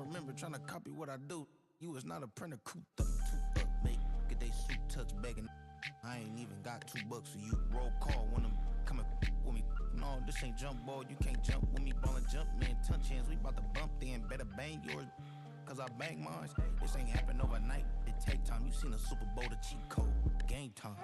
remember trying to copy what I do. You was not a printer, cooped up, make get they suit tucks begging. I ain't even got $2 for you. Roll call when I'm coming with me. No, this ain't jump ball, you can't jump with me. Ballin' jump, man, touch hands. We bout to bump then, better bang yours, cause I bang mine. This ain't happen overnight, it take time. You seen a Super Bowl, the cheat code, game time.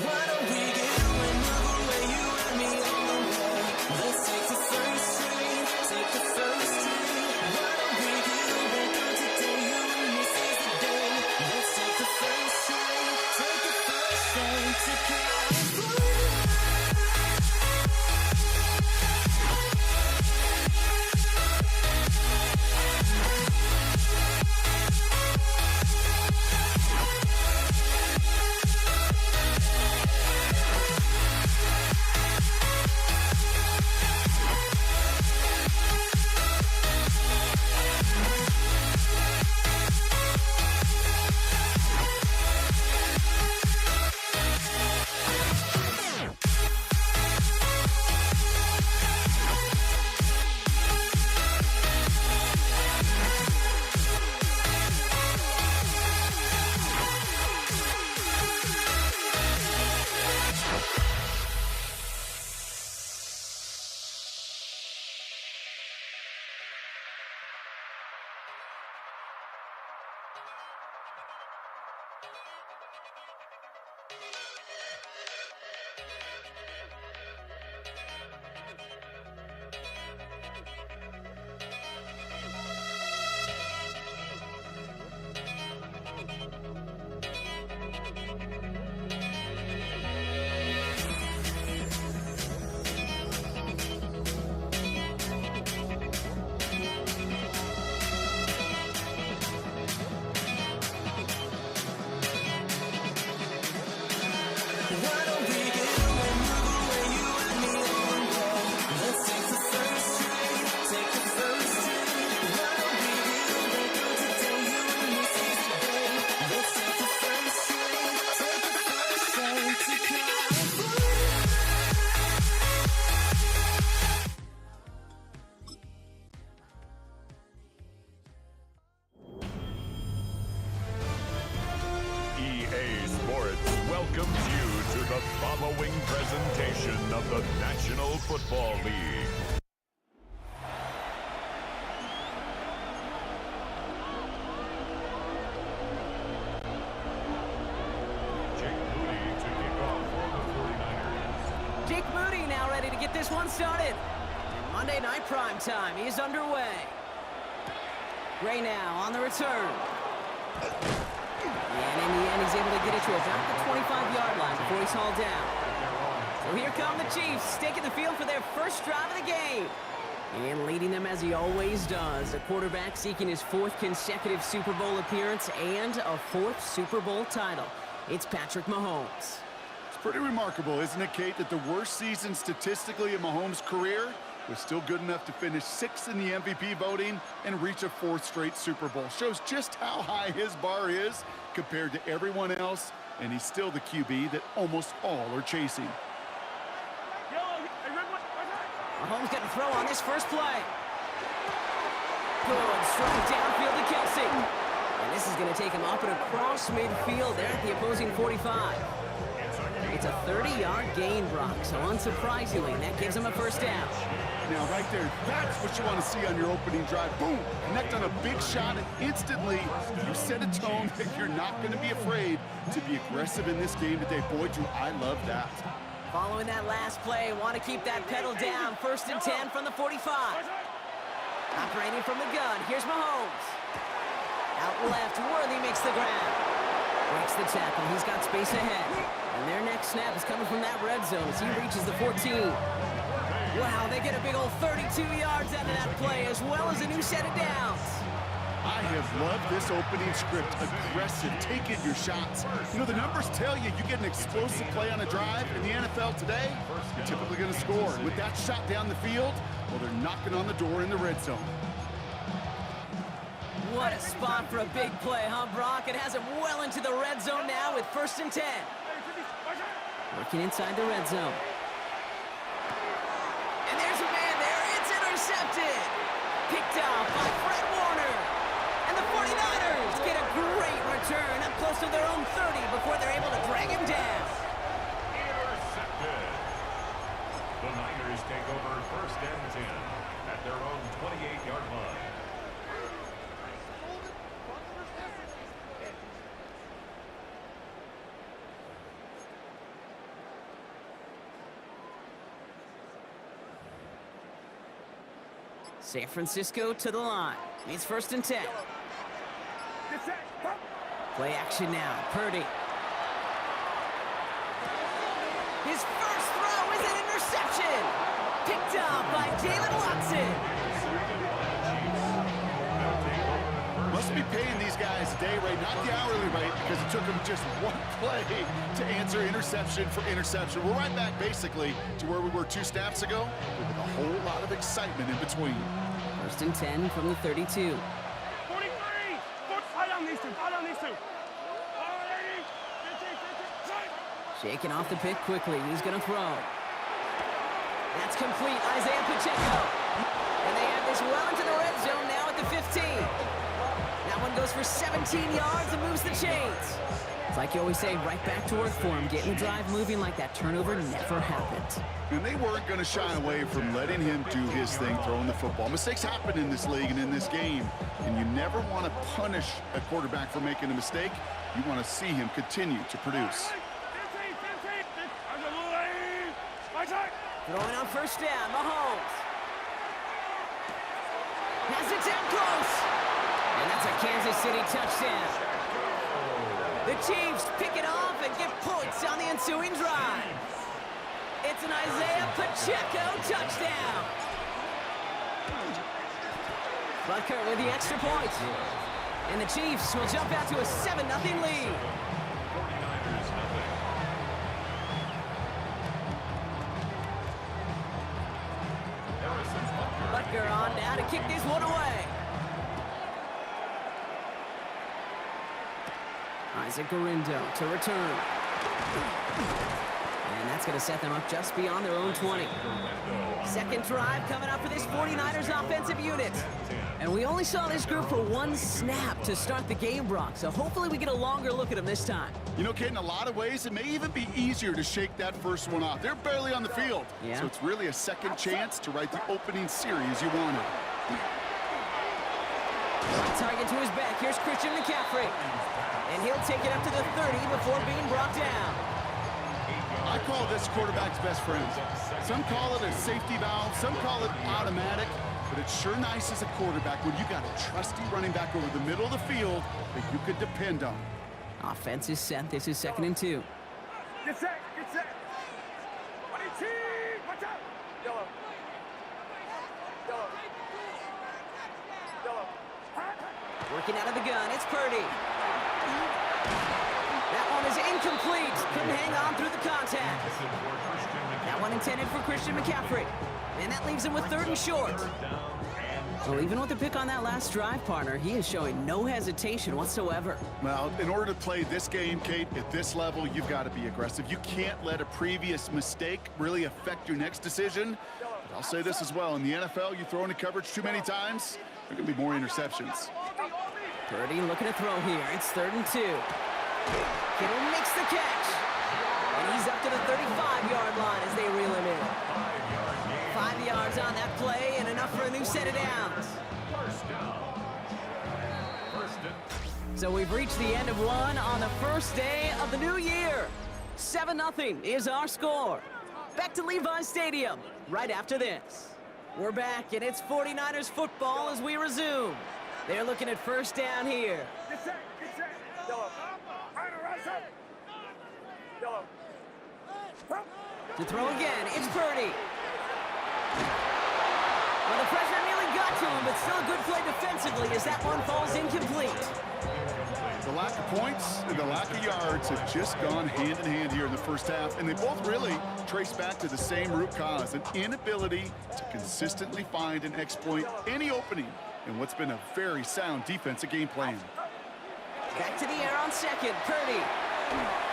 Why don't we get away, move away, you and me on the way? Let's take the first train, take the first train. Why don't we get away, go today, you and me, seize the day. Let's take the first train, take the first train to California. EA Sports welcomes you to the following presentation of the National Football League. Jake Moody to kick off for the 49ers. Jake Moody now ready to get this one started. And Monday Night Prime Time is underway. Gray now on the return. And in the end, he's able to get it to about the 25-yard line before he's hauled down. So here come the Chiefs, taking the field for their first drive of the game. And leading them as he always does, the quarterback seeking his 4th consecutive Super Bowl appearance and a 4th Super Bowl title. It's Patrick Mahomes. It's pretty remarkable, isn't it, Kate, that the worst season statistically in Mahomes' career was still good enough to finish 6th in the MVP voting and reach a 4th straight Super Bowl. Shows just how high his bar is compared to everyone else, and he's still the QB that almost all are chasing. Mahomes got to throw on this first play. Good, strong downfield to Kelsey. And this is going to take him up and across midfield there at the opposing 45. It's a 30-yard gain, Brock, so unsurprisingly, that gives him a first down. Now, right there, that's what you want to see on your opening drive. Boom! Connect on a big shot, and instantly you set a tone that you're not going to be afraid to be aggressive in this game today. Boy, do I love that. Following that last play, want to keep that pedal down. 1st and 10 from the 45. Operating from the gun, here's Mahomes. Out left, Worthy makes the grab. Breaks the tackle, he's got space ahead. And their next snap is coming from that red zone as he reaches the 14. Wow, they get a big old 32 yards out of that play, as well as a new set of downs. I have loved this opening script. Aggressive, taking your shots. You know, the numbers tell you you get an explosive play on a drive in the NFL today, you're typically going to score. With that shot down the field, well, they're knocking on the door in the red zone. What a spot for a big play, huh, Brock? It has him well into the red zone now with 1st and 10. Working inside the red zone. And there's a man there. It's intercepted. Picked off by Fred Warner. And the 49ers get a great return up close to their own 30 before they're able to drag him down. Intercepted. The Niners take over 1st and 10 at their own 28-yard line. San Francisco to the line. It's 1st and 10. Play action now. Purdy. His first throw is an interception. Picked up by Jalen Watson. Must be paying these guys day rate, not the hourly rate, because it took them just one play to answer interception for interception. We're right back, basically, to where we were 2 snaps ago, but with a whole lot of excitement in between. 1st and 10 from the 32. 43! Eye on these two. Shaking off the pick quickly. He's going to throw. That's complete. Isaiah Pacheco. And they have this well into the red zone now at the 15. That one goes for 17 yards and moves the chains. It's like you always say, right back to work for him. Getting the drive moving like that turnover never happened. And they weren't going to shy away from letting him do his thing, throwing the football. Mistakes happen in this league and in this game. And you never want to punish a quarterback for making a mistake. You want to see him continue to produce. Throwing on 1st down, Mahomes. Has it down close. And that's a Kansas City touchdown. The Chiefs pick it off and get points on the ensuing drive. It's an Isaiah Pacheco touchdown. Butker with the extra point. And the Chiefs will jump out to a 7-0 lead. Butker on now to kick this one away. Isaac Gurindo to return. And that's going to set them up just beyond their own 20. Second drive coming up for this 49ers offensive unit. And we only saw this group for 1 snap to start the game, Brock. So hopefully we get a longer look at them this time. You know, Kate, in a lot of ways, it may even be easier to shake that first one off. They're barely on the field. Yeah. So it's really a second chance to write the opening series you wanted. Target to his back. Here's Christian McCaffrey. And he'll take it up to the 30 before being brought down. I call this quarterback's best friend. Some call it a safety valve, some call it automatic, but it's sure nice as a quarterback when you got a trusty running back over the middle of the field that you could depend on. Offense is set. This is 2nd and 2. Get set. 22! Watch out! Yellow. Working out of the gun. It's Purdy. That one is incomplete. Couldn't hang on through the contact. That one intended for Christian McCaffrey. And that leaves him with 3rd and short. Well, even with the pick on that last drive, partner, he is showing no hesitation whatsoever. Well, in order to play this game, Kate, at this level, you've got to be aggressive. You can't let a previous mistake really affect your next decision. But I'll say this as well. In the NFL, you throw into coverage too many times, there are going to be more interceptions. Purdy looking to throw here. It's 3rd and 2. Kittle makes the catch. And he's up to the 35-yard line as they reel him in. 5 yards on that play and enough for a new set of downs. So we've reached the end of one on the first day of the new year. 7-0 is our score. Back to Levi's Stadium right after this. We're back and it's 49ers football as we resume. They're looking at 1st down here. Get set. Yellow. Rise up. Yellow. To throw again, it's Purdy. Well, the pressure nearly got to him, but still a good play defensively as that one falls incomplete. The lack of points and the lack of yards have just gone hand in hand here in the first half, and they both really trace back to the same root cause, an inability to consistently find and exploit any opening in what's been a very sound defensive game plan. Back to the air on 2nd, Purdy.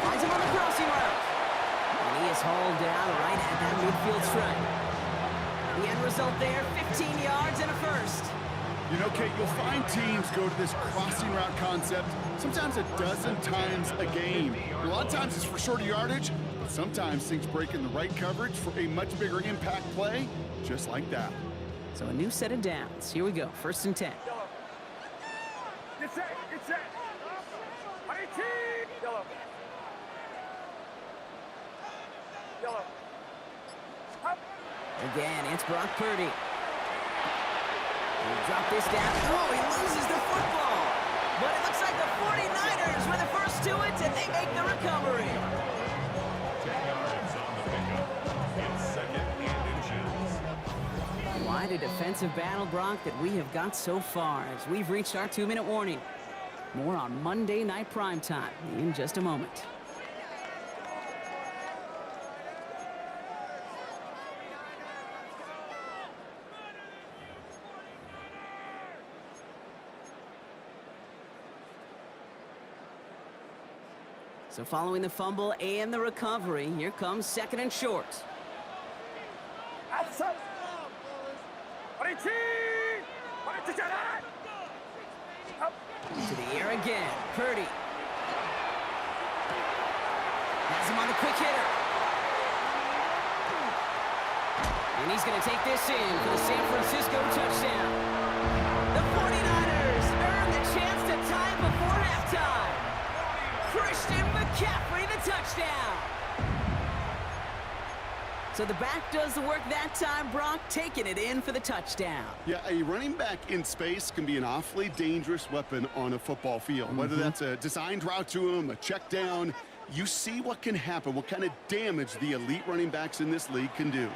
Finds him on the crossing route. And he is hauled down right at that midfield stripe. The end result there, 15 yards and a 1st. You know, Kate, you'll find teams go to this crossing route concept sometimes a dozen times a game. A lot of times it's for shorter yardage, but sometimes things break in the right coverage for a much bigger impact play, just like that. So a new set of downs. Here we go, 1st and 10. Get set. 18! Yellow. Again, it's Brock Purdy. Drop this down. Oh, he loses the football. But it looks like the 49ers were the first to it, and they make the recovery. 10 yards on the pickup. It's second and inches. Quite a defensive battle, Brock, that we have got so far as we've reached our 2-minute warning. More on Monday Night Primetime in just a moment. So following the fumble and the recovery, here comes second and short. Outside. Up. To the air again. Purdy. Has him on the quick hitter. And he's going to take this in for the San Francisco touchdown. The 49ers earn the chance to tie it before halftime. Christian McCaffrey, the touchdown. So the back does the work that time, Brock, taking it in for the touchdown. Yeah, a running back in space can be an awfully dangerous weapon on a football field. Whether that's a designed route to him, a check down, you see what can happen, what kind of damage the elite running backs in this league can do.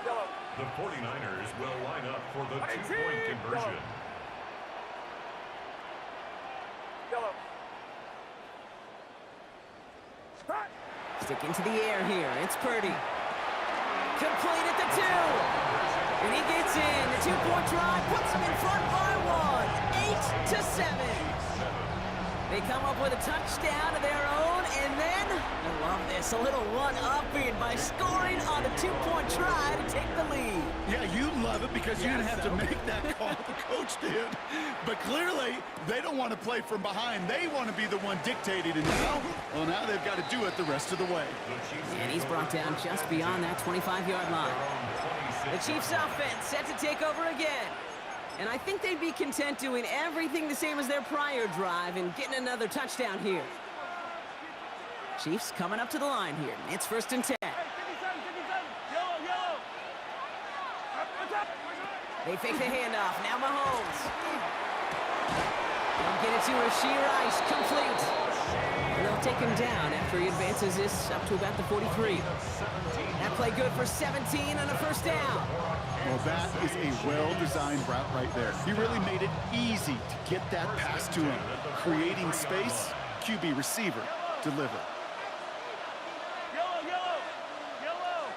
The 49ers will line up for the two-point conversion. Yellow. Start. Sticking to the air here. It's Purdy. Complete at the 2. And he gets in. The 2-point try puts him in front by 1. 8-7. They come up with a touchdown of their own, and then, I love this, a little one-upping by scoring on a 2-point try to take the lead. Yeah, you love it because you didn't have to make that call. The coach did. But clearly, they don't want to play from behind. They want to be the one dictating. And now they've got to do it the rest of the way. And he's brought down just beyond that 25-yard line. The Chiefs offense set to take over again. And I think they'd be content doing everything the same as their prior drive and getting another touchdown here. Chiefs coming up to the line here. It's first and 10. They fake the handoff. Now Mahomes. They'll get it to Rashee Rice. Complete. And they'll take him down after he advances this up to about the 43. That play good for 17 and a first down. Well, that is a well-designed route right there. He really made it easy to get that pass to him. Creating space, QB receiver, deliver. Yellow, yellow, yellow.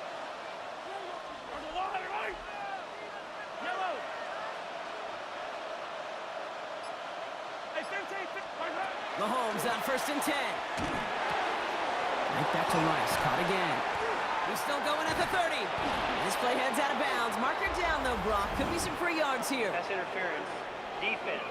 On the line, right? Yellow. Hey, 15. Mahomes on first and 10. Right back to Rice. Caught again. He's still going at the 30. This play heads out of bounds. Marker down, though, Brock. Could be some free yards here. That's interference. Defense.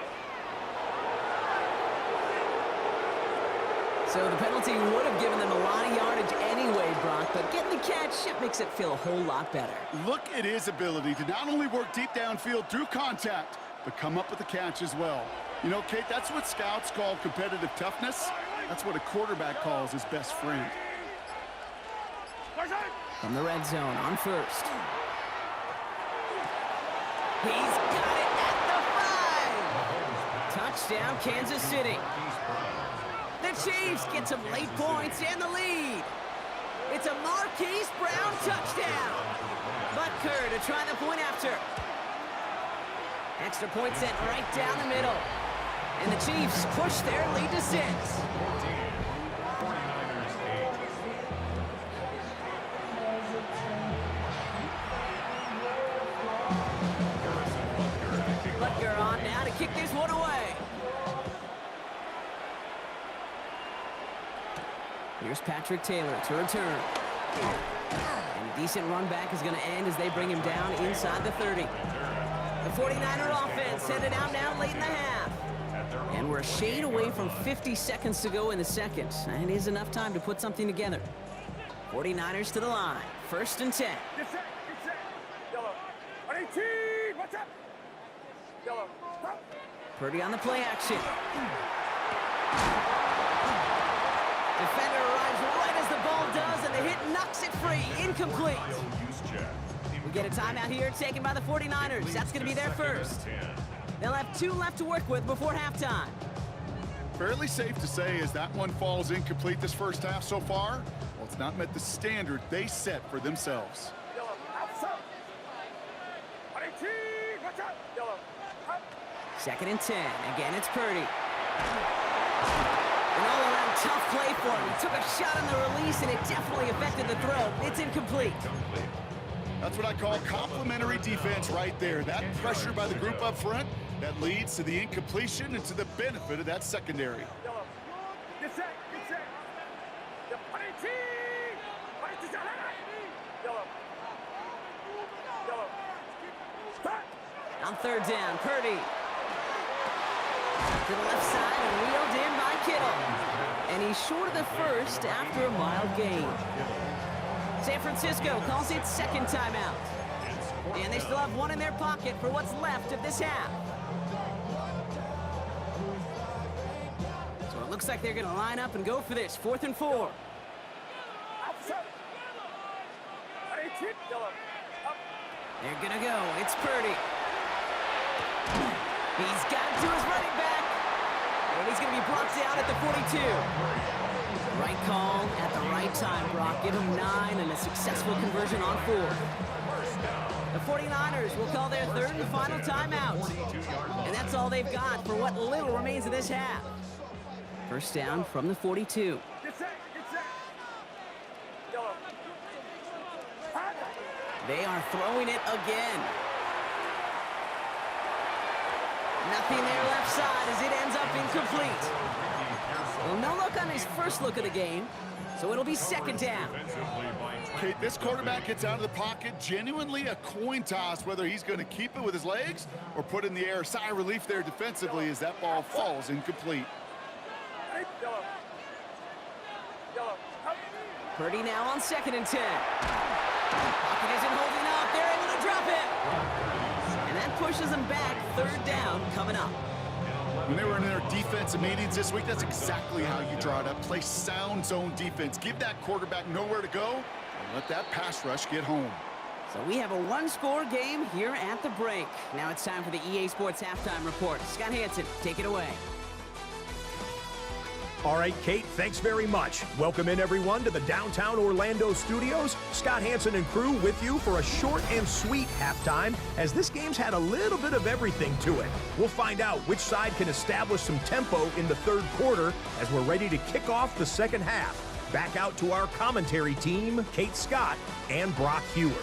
So the penalty would have given them a lot of yardage anyway, Brock, but getting the catch, it makes it feel a whole lot better. Look at his ability to not only work deep downfield through contact, but come up with the catch as well. You know, Kate, that's what scouts call competitive toughness. That's what a quarterback calls his best friend. From the red zone on first. He's got it at the 5. Touchdown, Kansas City. The Chiefs get some late points and the lead. It's a Marquise Brown touchdown. Butker to try the point after. Extra point sent right down the middle. And the Chiefs push their lead to 6. Butker on now to kick this one away. Here's Patrick Taylor to return. And a decent run back is going to end as they bring him down inside the 30. The 49er offense headed out now late in the half. And we're a shade away from 50 seconds to go in the second. That is enough time to put something together. 49ers to the line. First and 10. Get set. Yellow. 18. Watch out. Yellow. Stop. Purdy on the play action. Defender arrives right as the ball does, and the hit knocks it free. Incomplete. Juszczyk We get a timeout here taken by the 49ers. That's going to be their first. They'll have 2 left to work with before halftime. Fairly safe to say as that one falls incomplete this first half so far, well, it's not met the standard they set for themselves. Yellow, outside. 18, watch out. Yellow, up. 2nd and 10. Again, it's Purdy. An all-around tough play for him. He took a shot on the release, and it definitely affected the throw. It's incomplete. That's what I call complimentary defense right there. That pressure by the group up front, that leads to the incompletion and to the benefit of that secondary. Yellow, get set, get set. Yep, 18. Yellow, yellow. Stop. On 3rd down, Purdy. To the left side and wheeled in by Kittle. And he's short of the first after a mild gain. San Francisco calls it 2nd timeout. And they still have 1 in their pocket for what's left of this half. So it looks like they're going to line up and go for this. 4th and 4. Outside. 18, yellow, up. They're going to go. It's Purdy. He's got to his running back. And he's going to be brought down at the 42. Right call at the right time, Brock. Give him 9 and a successful conversion on 4. The 49ers will call their 3rd and final timeout. And that's all they've got for what little remains of this half. First down from the 42. Get set, get set. Yellow. Hot. They are throwing it again. Nothing there left side as it ends up incomplete. Well, no look on his first look of the game, so it'll be 2nd down. Kate, this quarterback gets out of the pocket, genuinely a coin toss whether he's going to keep it with his legs or put in the air. Sigh of relief there defensively as that ball falls incomplete. Yellow. Yellow. Up. Purdy now on 2nd and 10. Pocket isn't holding up. They're able to drop it. And that pushes them back. 3rd down coming up. When they were in their defensive meetings this week, that's exactly how you draw it up. Play sound zone defense. Give that quarterback nowhere to go and let that pass rush get home. So we have a 1-score game here at the break. Now it's time for the EA Sports Halftime Report. Scott Hansen, take it away. All right, Kate, thanks very much. Welcome in, everyone, to the downtown Orlando studios. Scott Hansen and crew with you for a short and sweet halftime, as this game's had a little bit of everything to it. We'll find out which side can establish some tempo in the 3rd quarter as we're ready to kick off the 2nd half. Back out to our commentary team, Kate Scott and Brock Heward.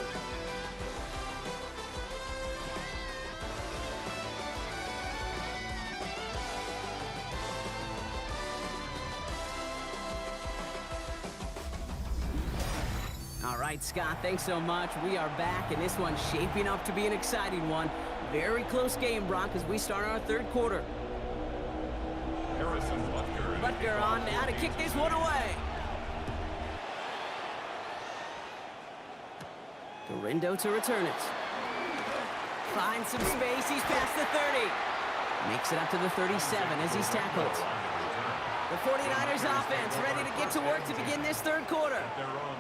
All right, Scott, thanks so much. We are back, and this one's shaping up to be an exciting one. Very close game, Brock, as we start our 3rd quarter. Harrison Butker. Butker on now to kick this one away. Garindo to return it. Finds some space. He's past the 30. Makes it up to the 37 as he's tackled. The 49ers offense ready to get to work to begin this 3rd quarter.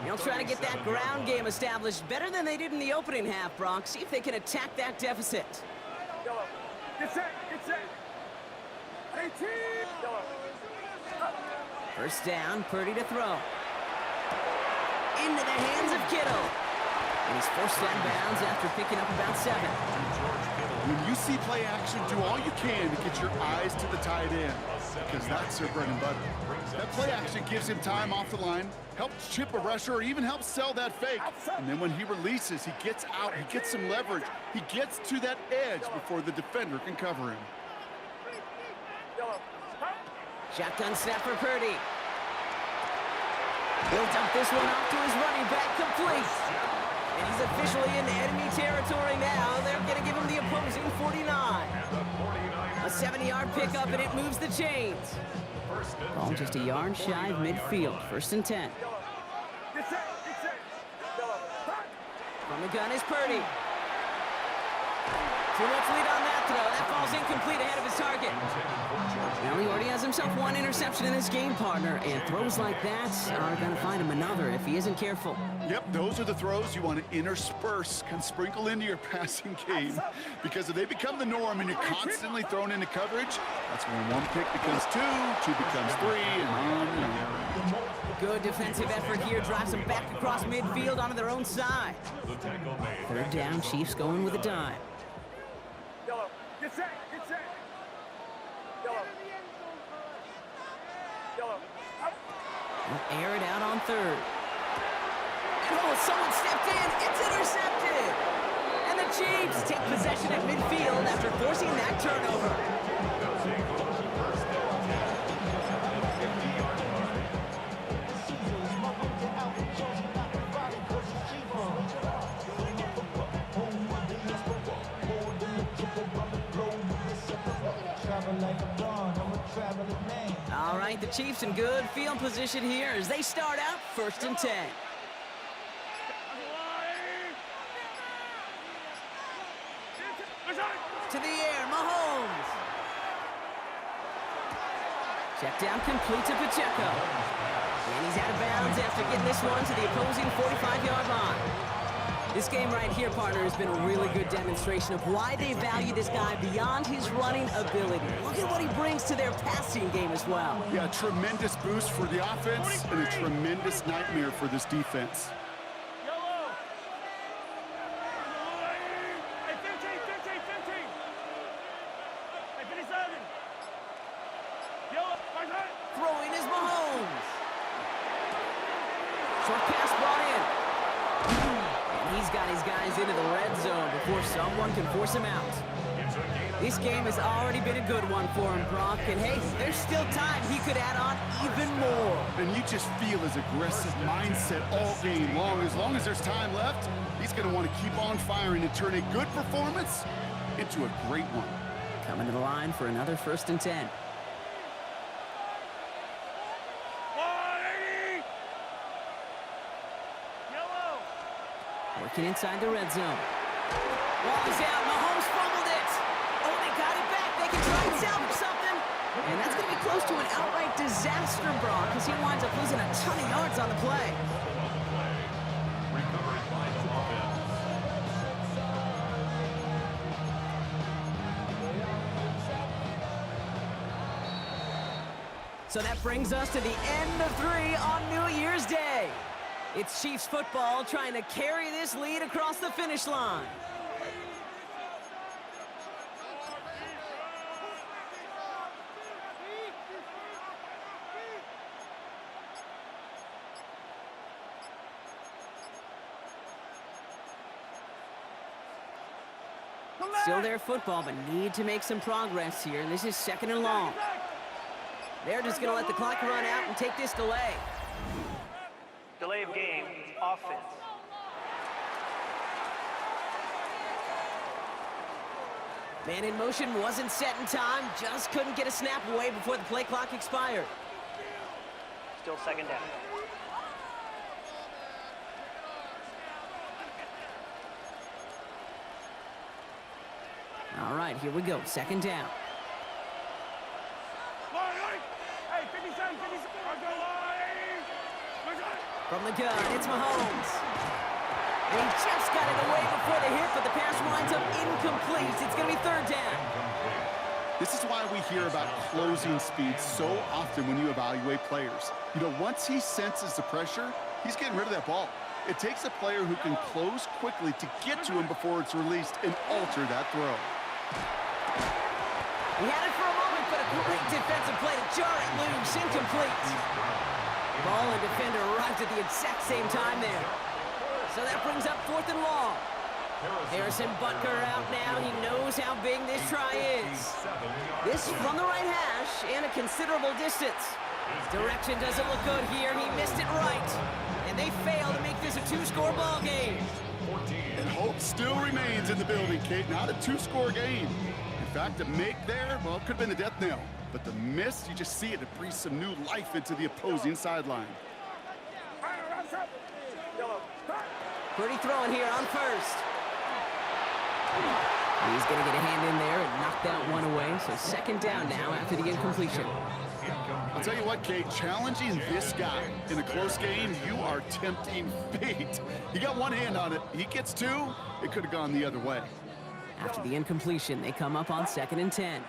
They'll try to get that ground game established better than they did in the opening half, Brock. See if they can attack that deficit. Yellow. Get set, get set. 18, yellow. Up. First down, Purdy to throw. Into the hands of Kittle. And he's forced down bounds after picking up about 7. When you see play action, do all you can to get your eyes to the tight end, because that's their bread and butter. That play action gives him time off the line, helps chip a rusher, or even helps sell that fake. And then when he releases, he gets out, he gets some leverage. He gets to that edge before the defender can cover him. Yellow. Up. Shotgun snap for Purdy. He'll dump this one off to his running back, complete. And he's officially in enemy territory now. They're going to give him the opposing 49. A 70-yard pickup, and it moves the chains. Ball just a yard shy of midfield. 1st and 10. Get set, get set. Yellow. Up. From the gun is Purdy. Too much lead on that throw. That ball's incomplete ahead of his target. Now he already has himself one interception in this game, partner, and throws like that are going to find him another if he isn't careful. Yep, those are the throws you want to intersperse, can sprinkle into your passing game. Because if they become the norm and you're constantly thrown into coverage, that's when one pick becomes two becomes three, and on and on. Good defensive effort here. Drives them back across midfield onto their own side. Third down, Chiefs going with a dime. Yellow. Get set. Get set. Yellow. Yellow. Up. They'll air it out on third. Oh, someone stepped in. It's intercepted. And the Chiefs take possession at midfield after forcing that turnover. All right, the Chiefs in good field position here as they start out 1st and 10. To the air, Mahomes. Check down complete to Pacheco. And he's out of bounds after getting this one to the opposing 45-yard line. This game right here, partner, has been a really good demonstration of why they value this guy beyond his running ability. Look at what he brings to their passing game as well. Yeah, tremendous boost for the offense and a tremendous nightmare for this defense. Yellow. Hey, 15, 15, 15. Hey, 57. Yellow. Right side. Throwing is Mahomes. Short pass brought in. And he's got his guys into the red zone before someone can force him out. This game has already been a good one for him, Brock. And hey, there's still time he could add on even more. And you just feel his aggressive mindset all game long. As long as there's time left, he's going to want to keep on firing and turn a good performance into a great one. Coming to the line for another 1st and 10. Working inside the red zone. Ball is out. Mahomes fumbled it. Oh, they got it back. They can try and salvage something. And that's going to be close to an outright disaster, Brock, because he winds up losing a ton of yards on the play. So that brings us to the end of 3 on New Year's Day. It's Chiefs football trying to carry this lead across the finish line. Still their football, but need to make some progress here. And this is 2nd and long. They're just going to let the clock run out and take this delay. Delay of game, offense. Man in motion wasn't set in time, just couldn't get a snap away before the play clock expired. Still 2nd down. All right, here we go, 2nd down. Hey, 57, 57. From the gun, it's Mahomes. He just got it away before the hit, but the pass winds up incomplete. It's going to be 3rd down. This is why we hear about closing speed so often when you evaluate players. You know, once he senses the pressure, he's getting rid of that ball. It takes a player who can close quickly to get to him before it's released and alter that throw. He had it for a moment, but a great defensive play to jar it loose, incomplete. Ball and defender arrived at the exact same time there. So that brings up 4th and long. Harrison Butker out now. He knows how big this try is. This from the right hash and a considerable distance. Direction doesn't look good here. He missed it right. And they fail to make this a 2-score ball game. And hope still remains in the building, Kate. Not a 2-score game. In fact, a make there, well, it could have been the death knell. But the miss, you just see it. It breathes some new life into the opposing sideline. Pretty throwing here on 1st. He's going to get a hand in there and knock that one away. So second down now after the incompletion. I'll tell you what, Kate, challenging this guy in a close game, you are tempting fate. He got one hand on it. He gets two, it could have gone the other way. After the incompletion, they come up on 2nd and 10.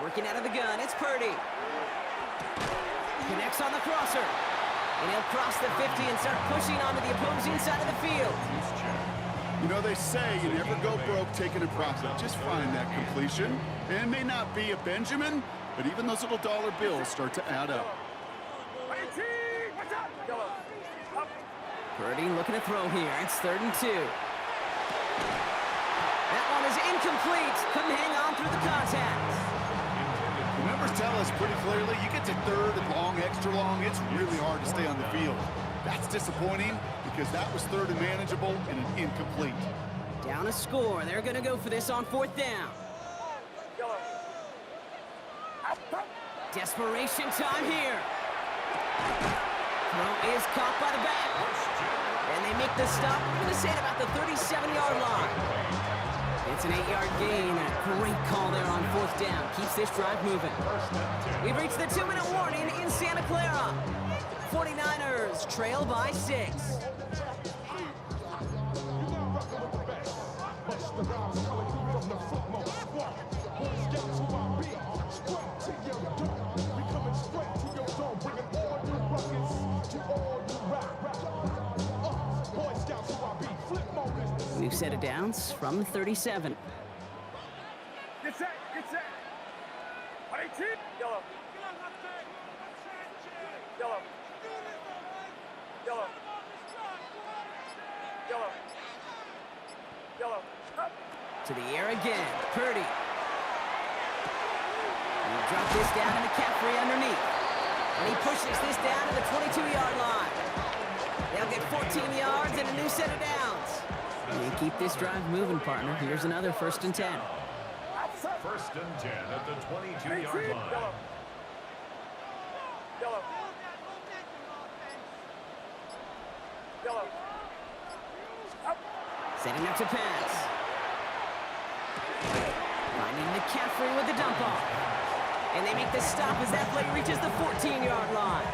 Working out of the gun, it's Purdy. Connects on the crosser. And he'll cross the 50 and start pushing onto the opposing side of the field. You know, they say you never go broke taking a profit. Just find that completion. It may not be a Benjamin, but even those little dollar bills start to add up. Purdy looking to throw here. It's 3rd and 2. That one is incomplete. Couldn't hang on through the contact. The numbers tell us pretty clearly, you get to 3rd and long, extra long, it's really hard to stay on the field. That's disappointing because that was 3rd and manageable and an incomplete. Down a score. They're going to go for this on 4th down. Desperation time here. Throw is caught by the back. And they make the stop. I'm going to say it about the 37-yard line. It's an 8-yard gain. A great call there on 4th down. Keeps this drive moving. We've reached the 2-minute warning in Santa Clara. 49ers trail by 6. New set of downs from the 37. Get set, get set. 18. Yellow. Yellow. Yellow. Yellow. Yellow. Up. To the air again. Purdy. And he'll drop this down to McCaffrey underneath. And he pushes this down to the 22-yard line. They'll get 14 yards and a new set of downs. And you keep this drive moving, partner. Here's another 1st and 10. 1st and 10 at the 22-yard line. Yellow. Yellow. Up. Setting up to pass. Finding McCaffrey with the dump off. And they make the stop as that play reaches the 14-yard line.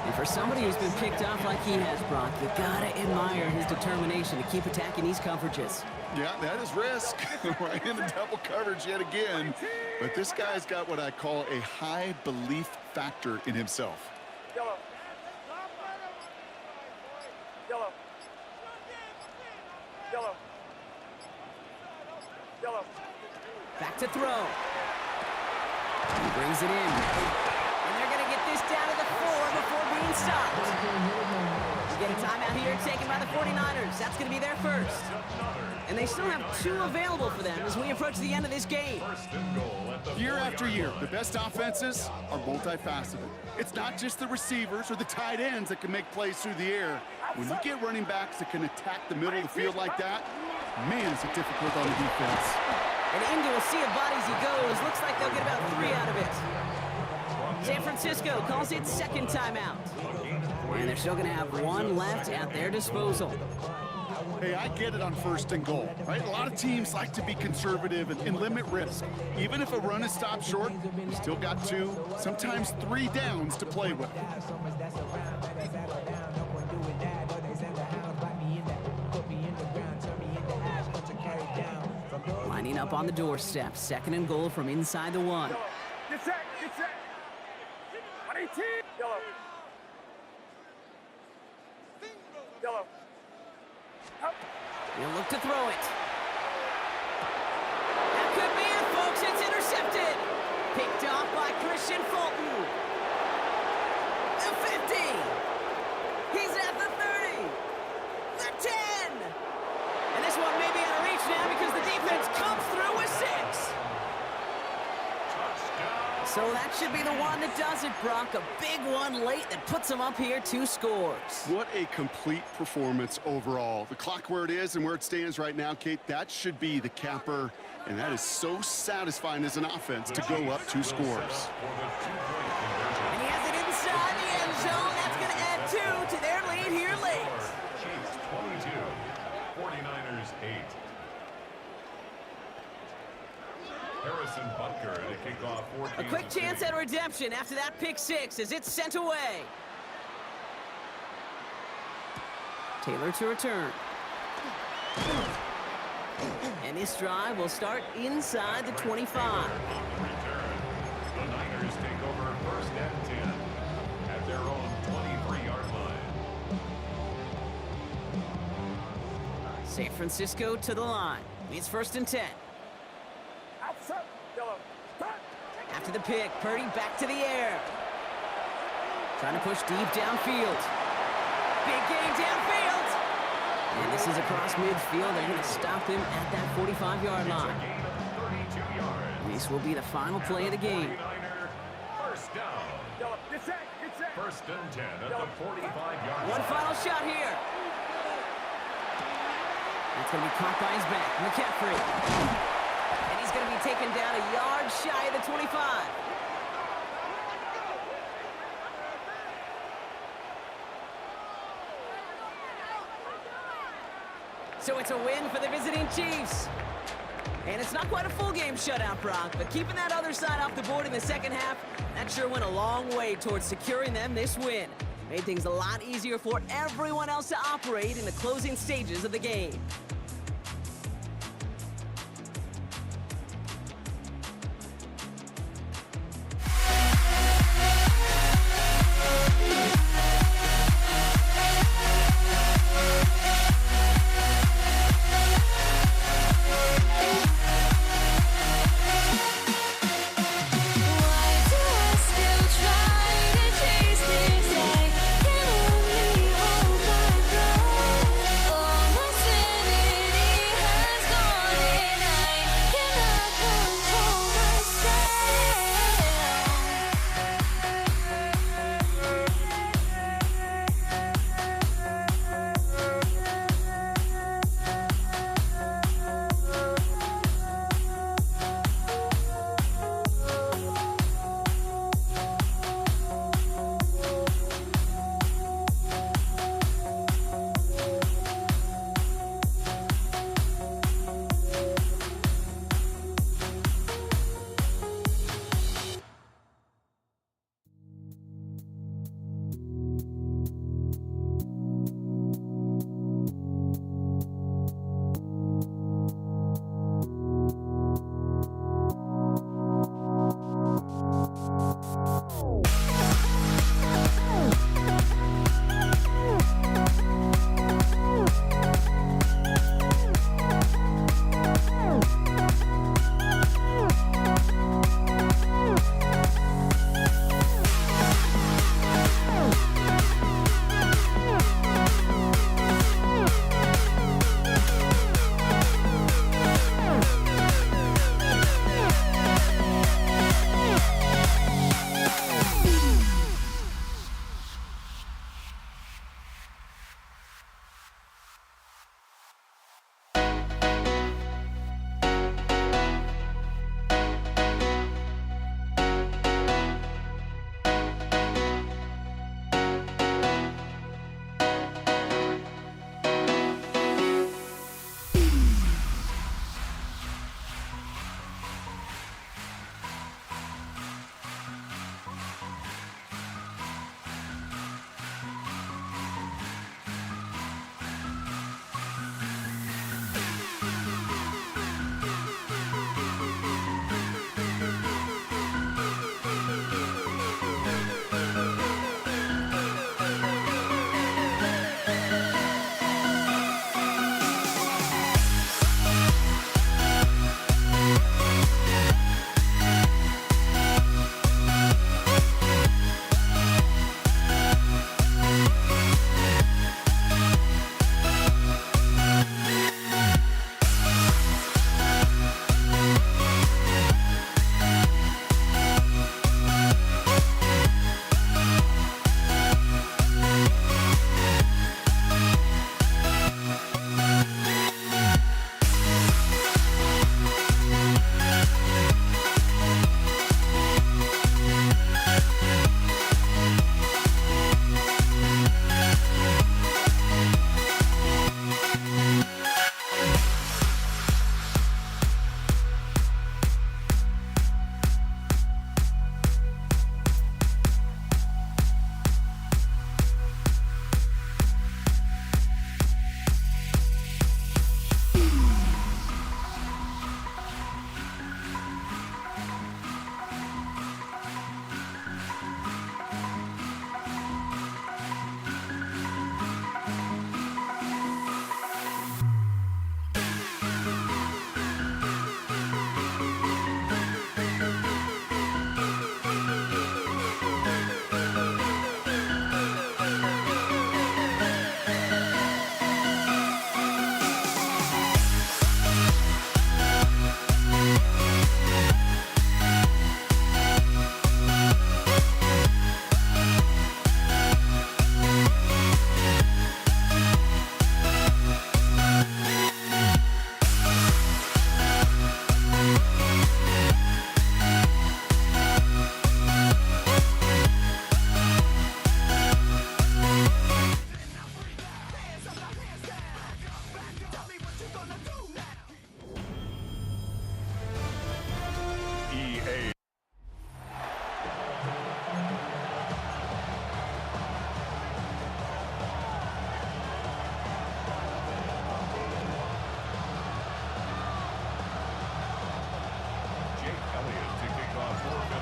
And for somebody who's been picked off like he has, Brock, you gotta admire his determination to keep attacking these coverages. Yeah, that is risk. Right into double coverage yet again. But this guy's got what I call a high belief factor in himself. Yellow. Yellow. Yellow. Yellow. Back to throw. He brings it in. And they're going to get this down to the 4 before being stopped. We get a timeout here taken by the 49ers. That's going to be their first. And they still have 2 available for them as we approach the end of this game. Year after year, the best offenses are multifaceted. It's not just the receivers or the tight ends that can make plays through the air. When you get running backs that can attack the middle of the field like that, man, is it difficult on the defense. And into a sea of bodies he goes. Looks like they'll get about 3 out of it. San Francisco calls it second timeout. And they're still going to have 1 left at their disposal. Hey, I get it on 1st and goal, right? A lot of teams like to be conservative and limit risk. Even if a run is stopped short, you still got 2, sometimes 3 downs to play with. Lining up on the doorstep. 2nd and goal from inside the 1. Get set, get set. 18. Yellow. Yellow. Up. He'll look to throw it. That could be it, folks. It's intercepted. Picked off by Christian Fulton. The 50. He's at the 30. The 10. And this one may be out of reach now because the defense comes through with 6. So that should be the one that does it, Brock. A big one late that puts them up here 2 scores. What a complete performance overall. The clock where it is and where it stands right now, Kate, that should be the capper. And that is so satisfying as an offense to go up 2 scores. And he has it inside the end zone. That's going to add 2 to their lead here late. Chiefs 22, 49ers 8. Harrison Butker to kick off 14. A quick chance at redemption after that pick 6 as it's sent away. Taylor to return. And this drive will start inside the 25. The Niners take over 1st and 10 at their own 23-yard line. San Francisco to the line. It's 1st and 10. Outside. Yellow. Start. After the pick, Purdy back to the air. Trying to push deep downfield. Big game downfield. And this is across midfield. They're going to stop him at that 45-yard line. Gain of 32 yards. This will be the final play of the game. 49er, first down. Yellow. Get set. Get set. 1st and 10 at the 45-yard line. One final shot here. It's going to be caught by his back, McCaffrey. And he's going to be taken down a yard shy of the 25. So it's a win for the visiting Chiefs. And it's not quite a full game shutout, Brock, but keeping that other side off the board in the second half, that sure went a long way towards securing them this win. Made things a lot easier for everyone else to operate in the closing stages of the game.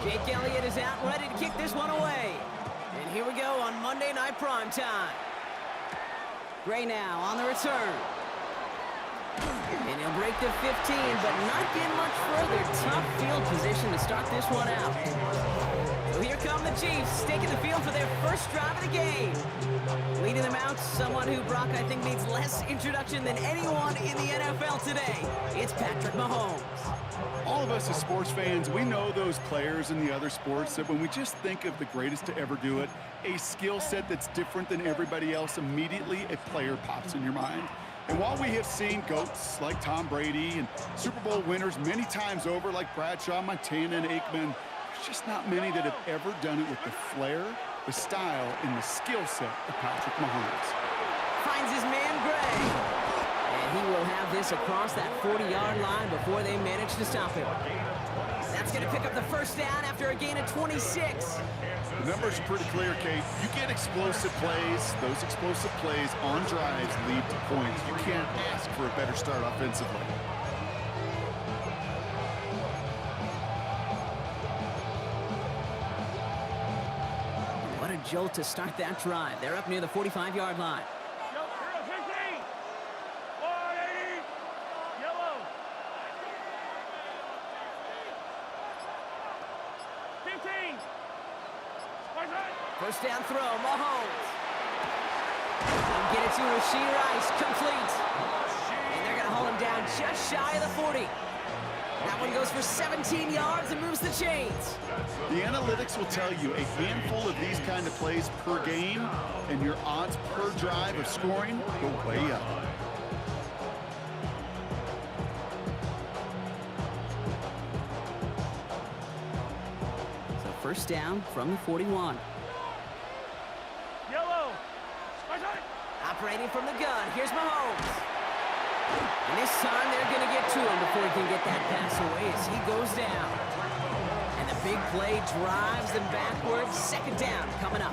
Jake Elliott is out and ready to kick this one away. And here we go on Monday Night Prime Time. Gray now on the return. And he'll break the 15, but not get much further. Tough field position to start this one out. So here come the Chiefs, taking the field for their first drive of the game. Leading them out, someone who, Brock, I think needs less introduction than anyone in the NFL today. It's Patrick Mahomes. All of us as sports fans, we know those players in the other sports that when we just think of the greatest to ever do it, a skill set that's different than everybody else, immediately a player pops in your mind. And while we have seen GOATs like Tom Brady and Super Bowl winners many times over like Bradshaw, Montana, and Aikman, there's just not many that have ever done it with the flair, the style, and the skill set of Patrick Mahomes. Finds his man Gray. And he will have this across that 40-yard line before they manage to stop him. That's going to pick up the first down after a gain of 26. The numbers are pretty clear, Kate. You get explosive plays. Those explosive plays on drives lead to points. You can't ask for a better start offensively. What a jolt to start that drive. They're up near the 45-yard line. First down throw, Mahomes. And get it to Rashee Rice, complete. And they're going to hold him down just shy of the 40. That one goes for 17 yards and moves the chains. The analytics will tell you a handful of these kind of plays per game, and your odds per drive of scoring go way up. So first down from the 41. Operating from the gun, here's Mahomes. And this time they're going to get to him before he can get that pass away as he goes down. And the big play drives them backwards. Second down coming up.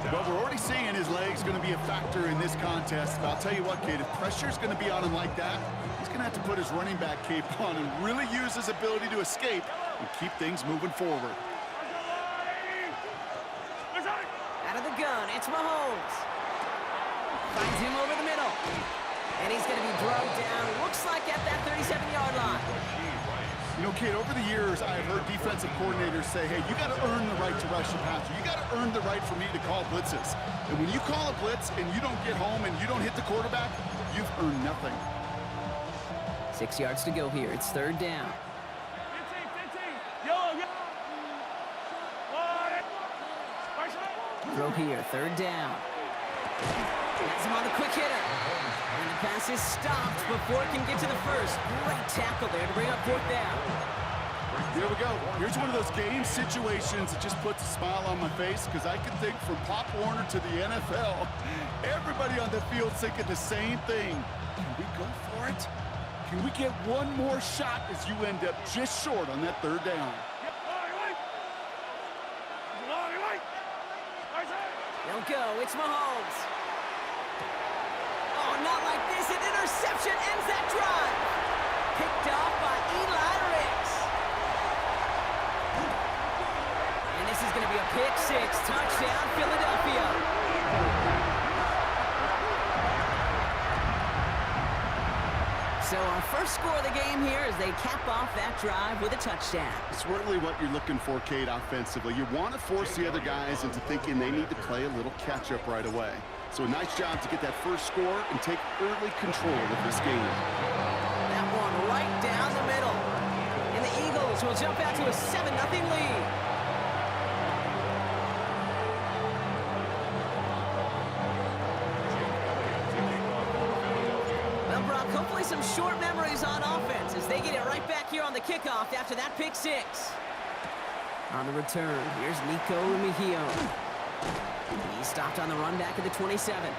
Well, we're already seeing his legs going to be a factor in this contest. But I'll tell you what, Kate, if pressure's going to be on him like that, he's going to have to put his running back cape on and really use his ability to escape and keep things moving forward. Out of the gun, it's Mahomes. Finds him over the middle. And he's going to be drugged down, looks like at that 37-yard line. You know, Kate, over the years, I've heard defensive coordinators say, hey, you got to earn the right to rush the passer. You got to earn the right for me to call blitzes. And when you call a blitz and you don't get home and you don't hit the quarterback, you've earned nothing. 6 yards to go here. It's third down. 15. Throw here, third down. Has him on the quick hitter. And the pass is stopped before it can get to the first. Great tackle there to bring up fourth down. There we go. Here's one of those game situations that just puts a smile on my face because I can think from Pop Warner to the NFL, everybody on the field thinking the same thing. Can we go for it? Can we get one more shot as you end up just short on that third down? They'll go. It's Mahomes. Oh, not like this. An interception ends that drive. Picked off by Eli Ricks. And this is going to be a pick six. Touchdown, Philadelphia. So our first score of the game here as they cap off that drive with a touchdown. It's really what you're looking for, Kate, offensively. You want to force the other guys into thinking they need to play a little catch-up right away. So a nice job to get that first score and take early control of this game. That one right down the middle. And the Eagles will jump out to a 7-0 lead. Well, Brock, hopefully some short memories on offense as they get it right back here on the kickoff after that pick six. On the return, here's Nico Mejio. He stopped on the run back at the 27.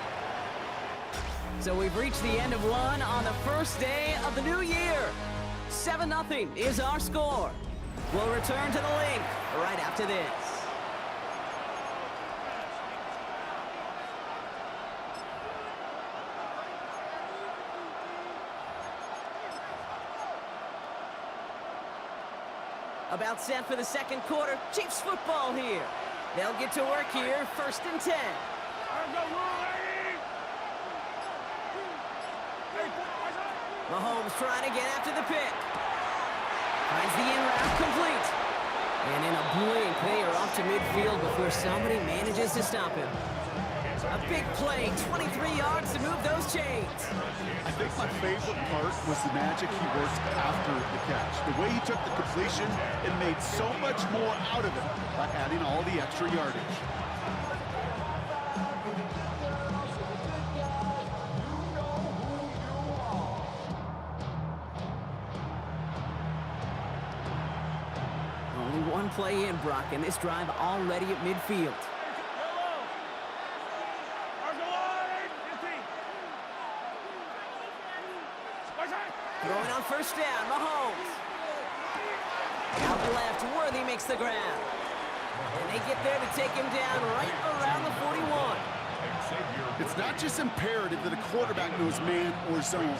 So we've reached the end of one on the first day of the new year. 7-0 is our score. We'll return to the link right after this. About set for the second quarter. Chiefs football here. They'll get to work here, 1st and 10. Mahomes trying to get after the pick. Finds the in route complete. And in a blink, they are off to midfield before somebody manages to stop him. A big play, 23 yards to move those chains. I think my favorite part was the magic he worked after the catch. The way he took the completion and made so much more out of it by adding all the extra yardage. Only one play in, Brock, and this drive already at midfield. Throwing on 1st down, Mahomes. Out left, Worthy makes the ground. And they get there to take him down right around the 41. It's not just imperative that a quarterback knows man or zone.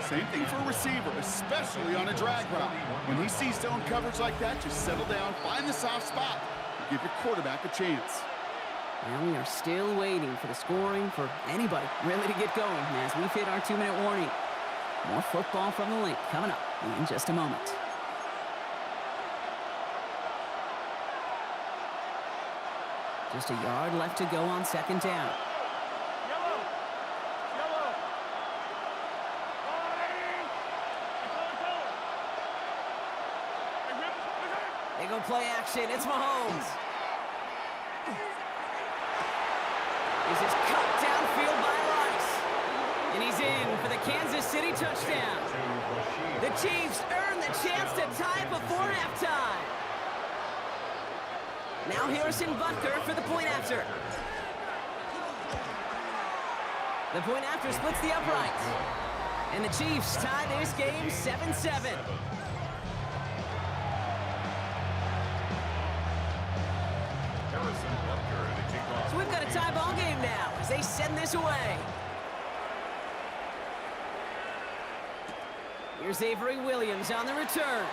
Same thing for a receiver, especially on a drag route. When he sees zone coverage like that, just settle down, find the soft spot, and give your quarterback a chance. And we are still waiting for the scoring for anybody really to get going as we've hit our 2-minute warning. More football from the link coming up in just a moment. Just a yard left to go on 2nd down. They go play action. It's Mahomes. This is cut downfield by Rice. And he's in for the Kansas City touchdown. The Chiefs earn the chance to tie before halftime. Now Harrison Butker for the point after. The point after splits the uprights. And the Chiefs tie this game 7-7. So we've got a tie ball game now as they send this away. Here's Avery Williams on the return.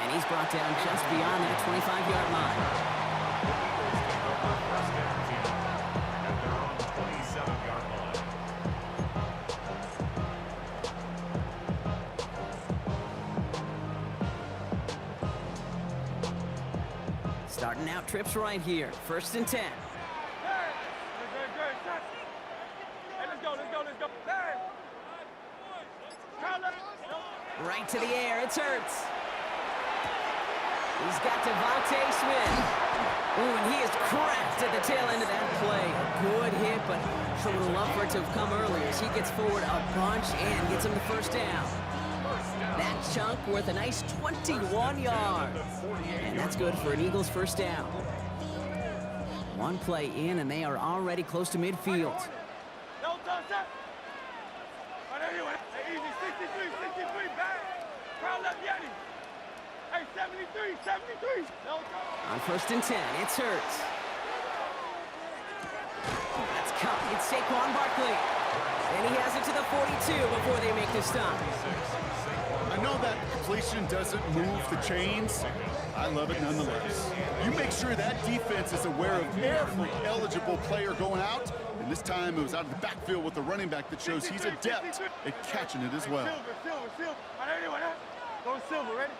And he's brought down just beyond that 25-yard line. Starting out trips right here. 1st and 10. Right to the air, it's Hurts. He's got Devontae Smith. Ooh, and he is cracked at the tail end of that play. A good hit, but sure would have loved for it to have come earlier as he gets forward a bunch and gets him the 1st down. That chunk worth a nice 21 yards. And that's good for an Eagles 1st down. One play in, and they are already close to midfield. On 1st and 10, it's Hurts. That's cut. It's Saquon Barkley. And he has it to the 42 before they make the stop. I know that completion doesn't move the chains. I love it nonetheless. You make sure that defense is aware of every eligible player going out. And this time it was out of the backfield with the running back that shows he's adept at catching it as well. Silver, ready?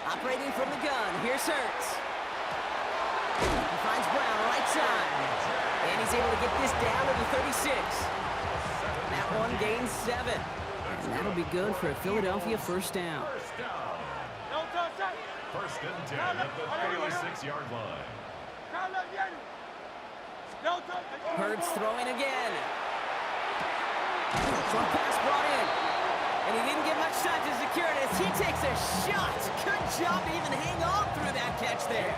Operating from the gun, here's Hurts. He finds Brown right side. And he's able to get this down to the 36. That one gains 7. And that'll be good for a Philadelphia 1st down. 1st and 10 at the 36-yard line. Hurts throwing again. Front pass brought in. And he didn't get much time to secure it as he takes a shot. Good job to even hang on through that catch there.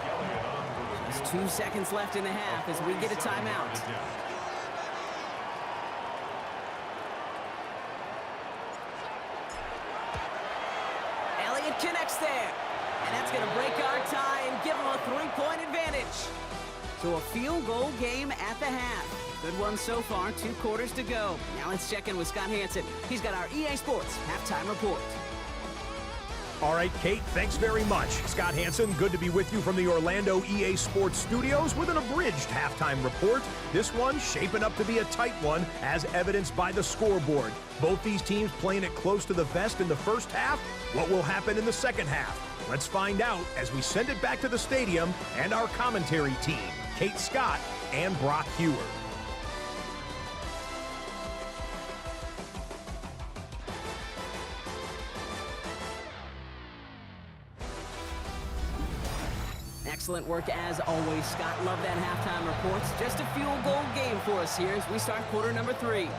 Just 2 seconds left in the half as we get a timeout. Elliott connects there. And that's going to break our tie and give him a 3-point advantage. So a field goal game at the half. Good one so far, 2 quarters to go. Now let's check in with Scott Hanson. He's got our EA Sports halftime report. All right, Kate, thanks very much. Scott Hanson, good to be with you from the Orlando EA Sports Studios with an abridged halftime report. This one shaping up to be a tight one, as evidenced by the scoreboard. Both these teams playing it close to the vest in the first half. What will happen in the second half? Let's find out as we send it back to the stadium and our commentary team, Kate Scott and Brock Hewer. Excellent work as always, Scott. Love that halftime reports. Just a field goal game for us here as we start quarter number 3.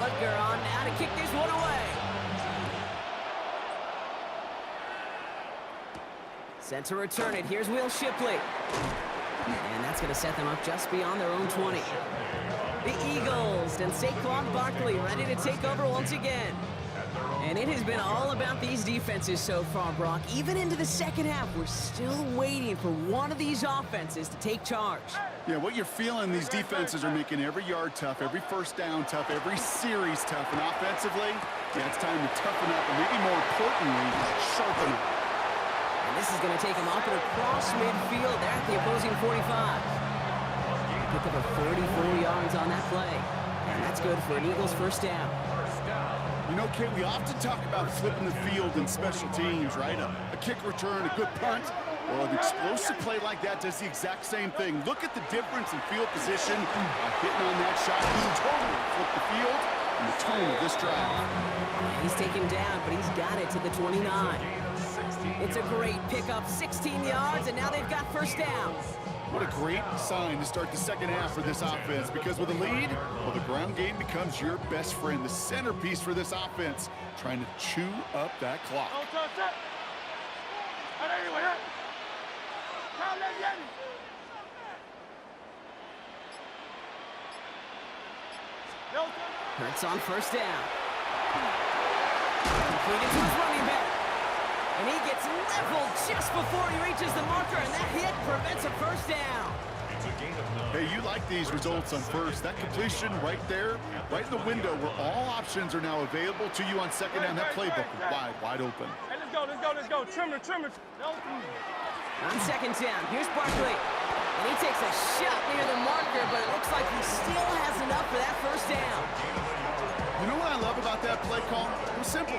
Butker on now to kick this one away. Set to return it. Here's Will Shipley. And that's going to set them up just beyond their own 20. The Eagles and Saquon Barkley ready to take over once again. And it has been all about these defenses so far, Brock. Even into the second half, we're still waiting for one of these offenses to take charge. Yeah, what you're feeling, these defenses are making every yard tough, every first down tough, every series tough. And offensively, yeah, it's time to toughen up and maybe more importantly, sharpen up. And this is going to take them up and across midfield there at the opposing 45. Pick up a 34 yards on that play. And that's good for an Eagles first down. You know, Kate, we often talk about flipping the field in special teams, right? A kick return, a good punt. Well, an explosive play like that does the exact same thing. Look at the difference in field position by hitting on that shot. He totally flipped the field and the tone of this drive. He's taken down, but he's got it to the 29. It's a great pickup, 16 yards, and now they've got first down. What a great sign to start the second half for this offense, because with a lead, well, the ground game becomes your best friend, the centerpiece for this offense, trying to chew up that clock. Hurts on first down. Completed to his running back. And he gets leveled just before he reaches the marker, and that hit prevents a first down. Hey, you like these results on first. That completion right there, right in the window where all options are now available to you on second down. That playbook wide open. Hey, let's go. Trimmer. On second down, here's Barkley. And he takes a shot near the marker, but it looks like he still has enough for that first down. You know what I love about that play call? It was simple.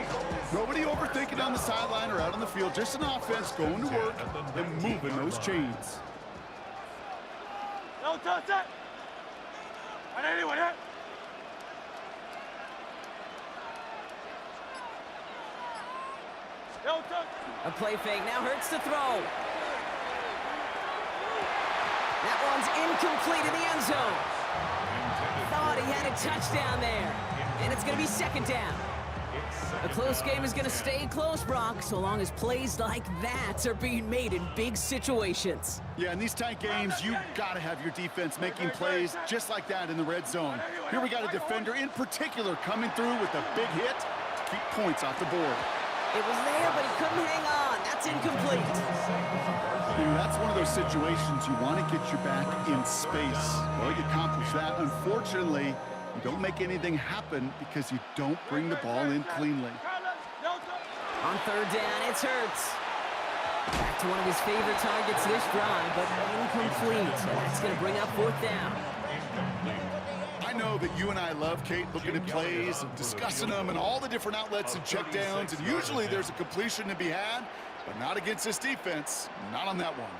Nobody overthinking on the sideline or out on the field. Just an offense going to work and moving those chains. A play fake now hurts to throw. That one's incomplete in the end zone. Thought he had a touchdown there. And it's going to be second down. A close game is going to stay close, Brock, so long as plays like that are being made in big situations. Yeah, in these tight games, you got to have your defense making plays just like that in the red zone. Here we got a defender in particular coming through with a big hit to keep points off the board. It was there, but he couldn't hang on. That's incomplete. You know, that's one of those situations you want to get your back in space. Well, you accomplish that. Unfortunately, you don't make anything happen because you don't bring the ball in cleanly. On third down, it's Hurts. Back to one of his favorite targets this drive, but incomplete. And that's going to bring up fourth down. I know that you and I love, Kate, looking at plays and discussing them and all the different outlets and checkdowns, and usually there's a completion to be had, but not against this defense, not on that one.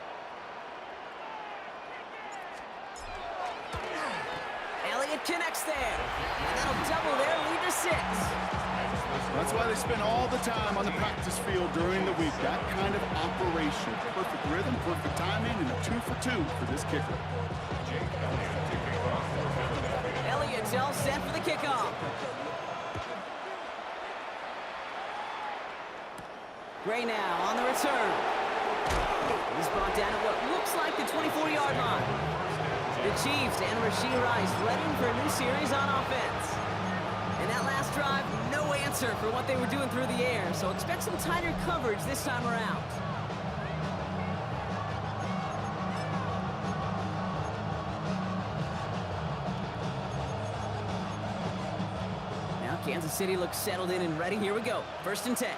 Elliott connects there, and that'll double their lead to 6. That's why they spend all the time on the practice field during the week, that kind of operation. Perfect rhythm, perfect timing, and a 2-for-2 for this kicker. Elliott's all set for the kickoff. Gray now on the return. He's brought down at what looks like the 24-yard line. The Chiefs and Rashee Rice ready for a new series on offense. And that last drive, no answer for what they were doing through the air, so expect some tighter coverage this time around. Kansas City looks settled in and ready. Here we go. 1st and 10.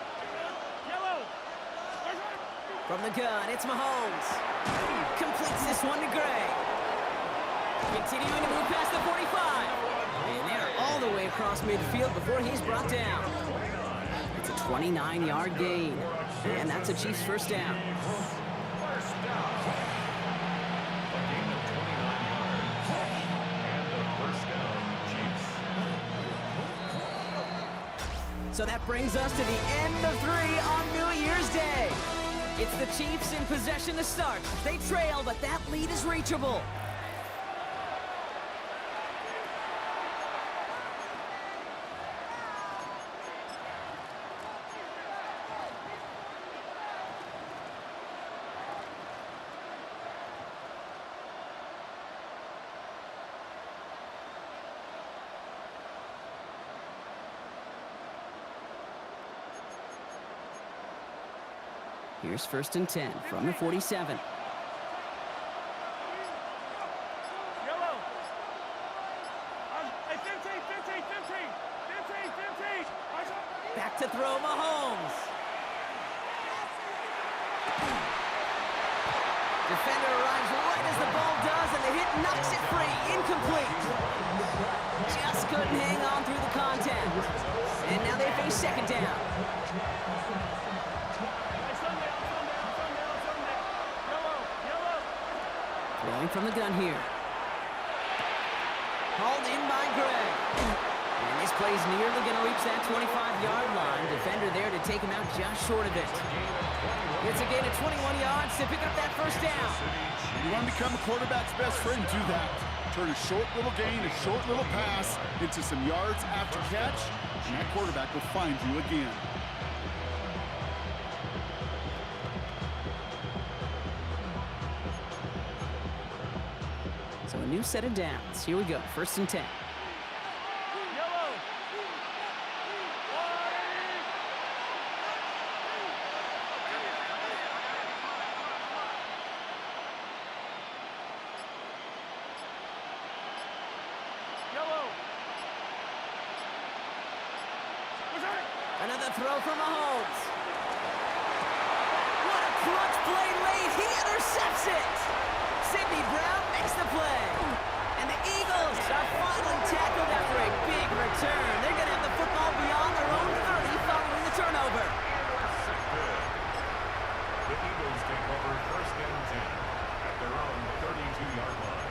From the gun, it's Mahomes. Completes this one to Gray. Continuing to move past the 45. And they're all the way across midfield before he's brought down. It's a 29-yard gain. And that's a Chiefs first down. So that brings us to the end of 3 on New Year's Day. It's the Chiefs in possession to start. They trail, but that lead is reachable. Here's 1st and 10 from the 47. Back to throw, Mahomes. Defender arrives right as the ball does, and the hit knocks it free. Incomplete. Just couldn't hang on through the contact. And now they face 2nd down. Throwing from the gun here. Hauled in by Gray. And this play's nearly going to reach that 25-yard line. Defender there to take him out just short of it. It's a gain of 21 yards to pick up that 1st down. You want to become a quarterback's best friend, do that. Turn a short little gain, a short little pass into some yards after catch, and that quarterback will find you again. So a new set of downs. Here we go. 1st and 10. Another throw from Mahomes. What a clutch play late. He intercepts it. Sidney Brown makes the play. And the Eagles are finally tackled after a big return. They're going to have the football beyond their own 30 following the turnover. The Eagles take over 1st and 10 at their own 32-yard line.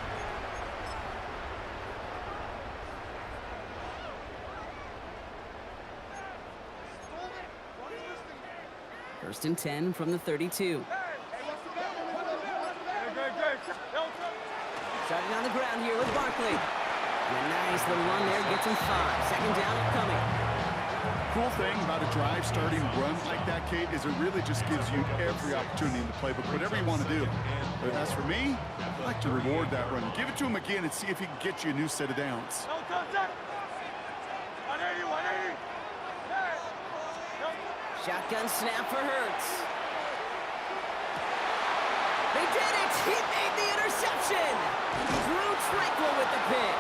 1st and 10 from the 32. Starting on the ground here with Barkley. And a nice little run there, gets him 5. 2nd down upcoming. Cool thing about a drive starting run like that, Kate, is it really just gives you every opportunity in the playbook, whatever you want to do. But as for me, I like to reward that run. Give it to him again and see if he can get you a new set of downs. Shotgun snap for Hurts. They did it! He made the interception! Drew Tranquill with the pick.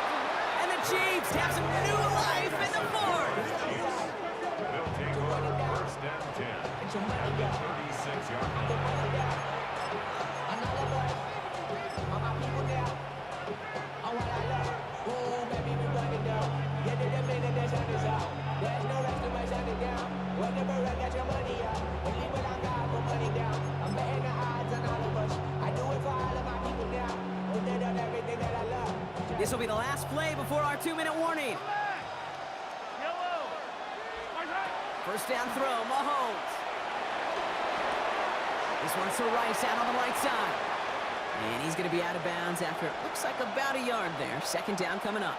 And the Chiefs have some new life in the 4th. They'll take over 1st and 10 at the 36-yard line. This will be the last play before our 2-minute warning. 1st down throw, Mahomes. This one's to Rice out on the right side. And he's going to be out of bounds after it looks like about a yard there. 2nd down coming up.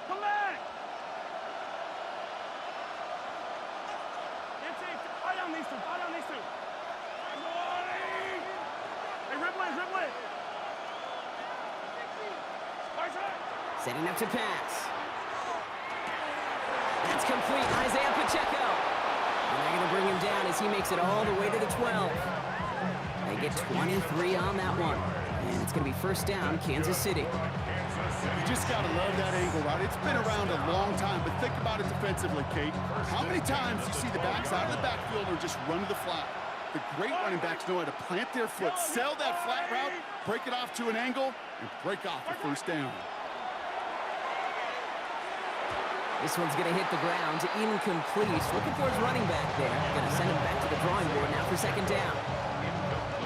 Come back! Fire down these two. Hey, Ripley! Spicer! Setting up to pass. That's complete. Isaiah Pacheco. And they're going to bring him down as he makes it all the way to the 12. They get 23 on that one. And it's going to be first down, Kansas City. You just got to love that angle route. It's been around a long time, but think about it defensively, Kate. How many times do you see the backs out of the backfield or just run to the flat? The great running backs know how to plant their foot, sell that flat route, break it off to an angle, and break off a first down. This one's going to hit the ground, incomplete. Looking for his running back there. Going to send him back to the drawing board now for second down.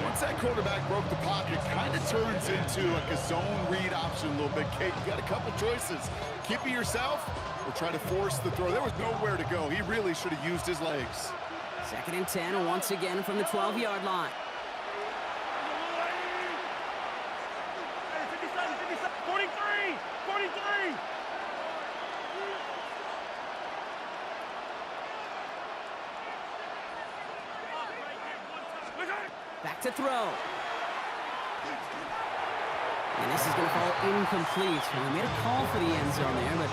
Once that quarterback broke the pocket, kind of turns into like a zone read option a little bit, Kate. You got a couple choices. Keep it yourself or try to force the throw. There was nowhere to go. He really should have used his legs. Second and 10, once again from the 12-yard line. 43! 43! Back to throw. And this is going to fall incomplete. Well, they made a call for the end zone there, but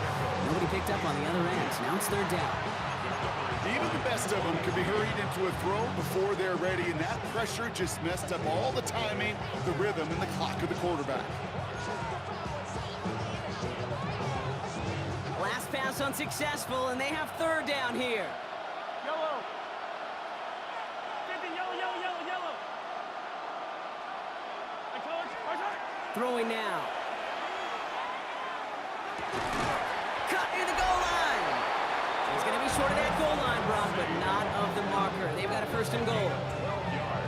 nobody picked up on the other end. Now it's third down. Even the best of them could be hurried into a throw before they're ready, and that pressure just messed up all the timing, the rhythm, and the clock of the quarterback. Last pass unsuccessful, and they have third down here. Yellow! 50, yellow, yellow, yellow, yellow! I coach, Throwing now. Cut near the goal line. He's going to be short of that goal line, Brock, but not of the marker. They've got a first and goal.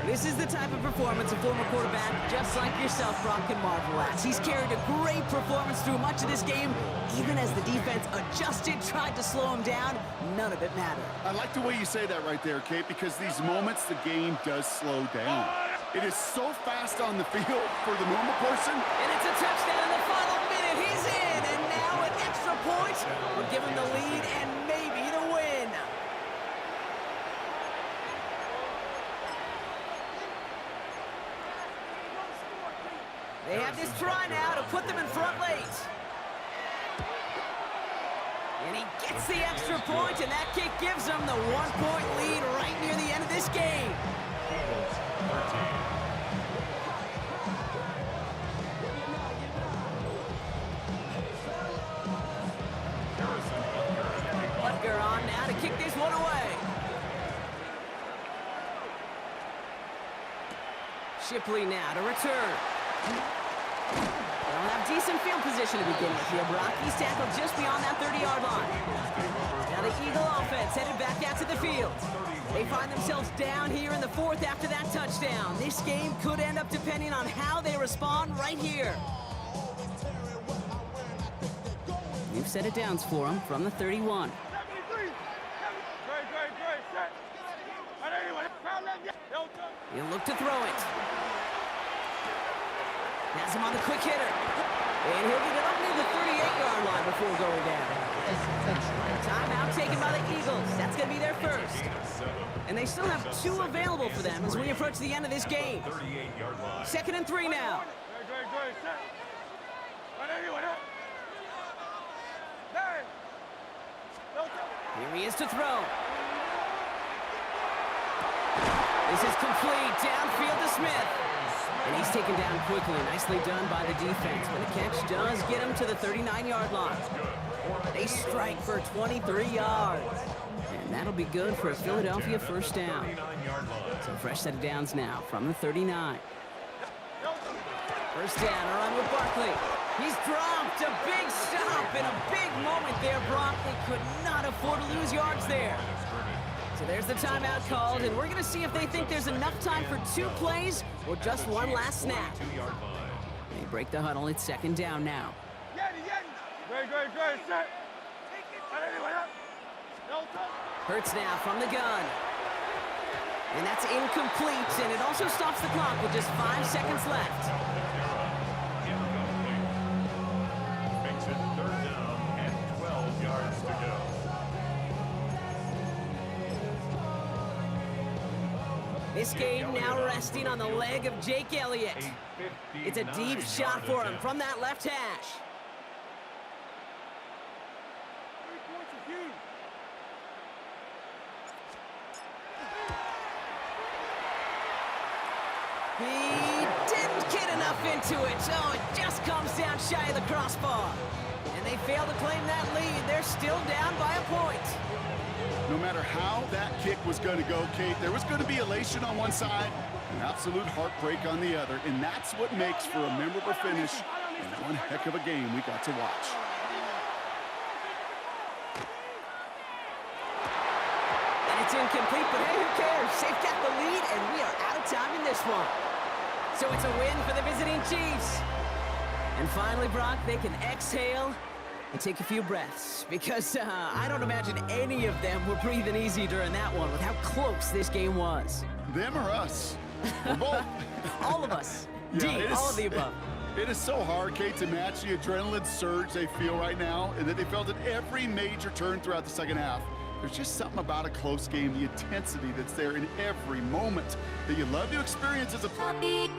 This is the type of performance a former quarterback, just like yourself, Brock, can marvel at. He's carried a great performance through much of this game, even as the defense adjusted, tried to slow him down. None of it mattered. I like the way you say that right there, Kate, because these moments the game does slow down. It is so fast on the field for the normal person. And it's a touchdown in the final minute. He's in, and now an extra point will give him the lead and maybe the win. They have this try now to put them in front late. And he gets the extra point, and that kick gives them the 1-point lead right near the end of this game. Butker on now to kick this one away. Shipley now to return. They'll have decent field position to begin with here. Brock, he's tackled just beyond that 30-yard line. Now the Eagle offense headed back out to the field. They find themselves down here in the fourth after that touchdown. This game could end up depending on how they respond right here. New set of downs for them from the 31. He'll look to throw it. Has him on the quick hitter. And he'll get it up near the 38-yard line before going down. Timeout taken by the Eagles. That's going to be their first. And they still have 2 available for them as we approach the end of this game. Second and 3 now. Here he is to throw. This is complete. Downfield to Smith. And he's taken down quickly. Nicely done by the defense. But the catch does get him to the 39-yard line. They strike for 23 yards. And that'll be good for a Philadelphia first down. So fresh set of downs now from the 39. First down, a run with Barkley. He's dropped. A big stop and a big moment there, Brock. They could not afford to lose yards there. So there's the timeout called, and we're going to see if they think there's enough time for 2 plays or just one last snap. They break the huddle. It's second down now. Hurts now from the gun. And that's incomplete, and it also stops the clock with just 5 seconds left. Makes it third down and 12 yards to go. This game now resting on the leg of Jake Elliott. It's a deep shot for him from that left hash. enough into it. Oh, it just comes down shy of the crossbar. And they fail to claim that lead. They're still down by a point. No matter how that kick was going to go, Kate, there was going to be elation on one side and absolute heartbreak on the other. And that's what makes for a memorable finish and one heck of a game we got to watch. And it's incomplete, but hey, who cares? They've got the lead, and we are out of time in this one. So it's a win for the visiting Chiefs. And finally, Brock, they can exhale and take a few breaths, because I don't imagine any of them were breathing easy during that one with how close this game was. Them or us? Or both? All of us. Yeah, all of the above. It is so hard, Kate, to match the adrenaline surge they feel right now and that they felt at every major turn throughout the second half. There's just something about a close game, the intensity that's there in every moment that you love to experience as a player.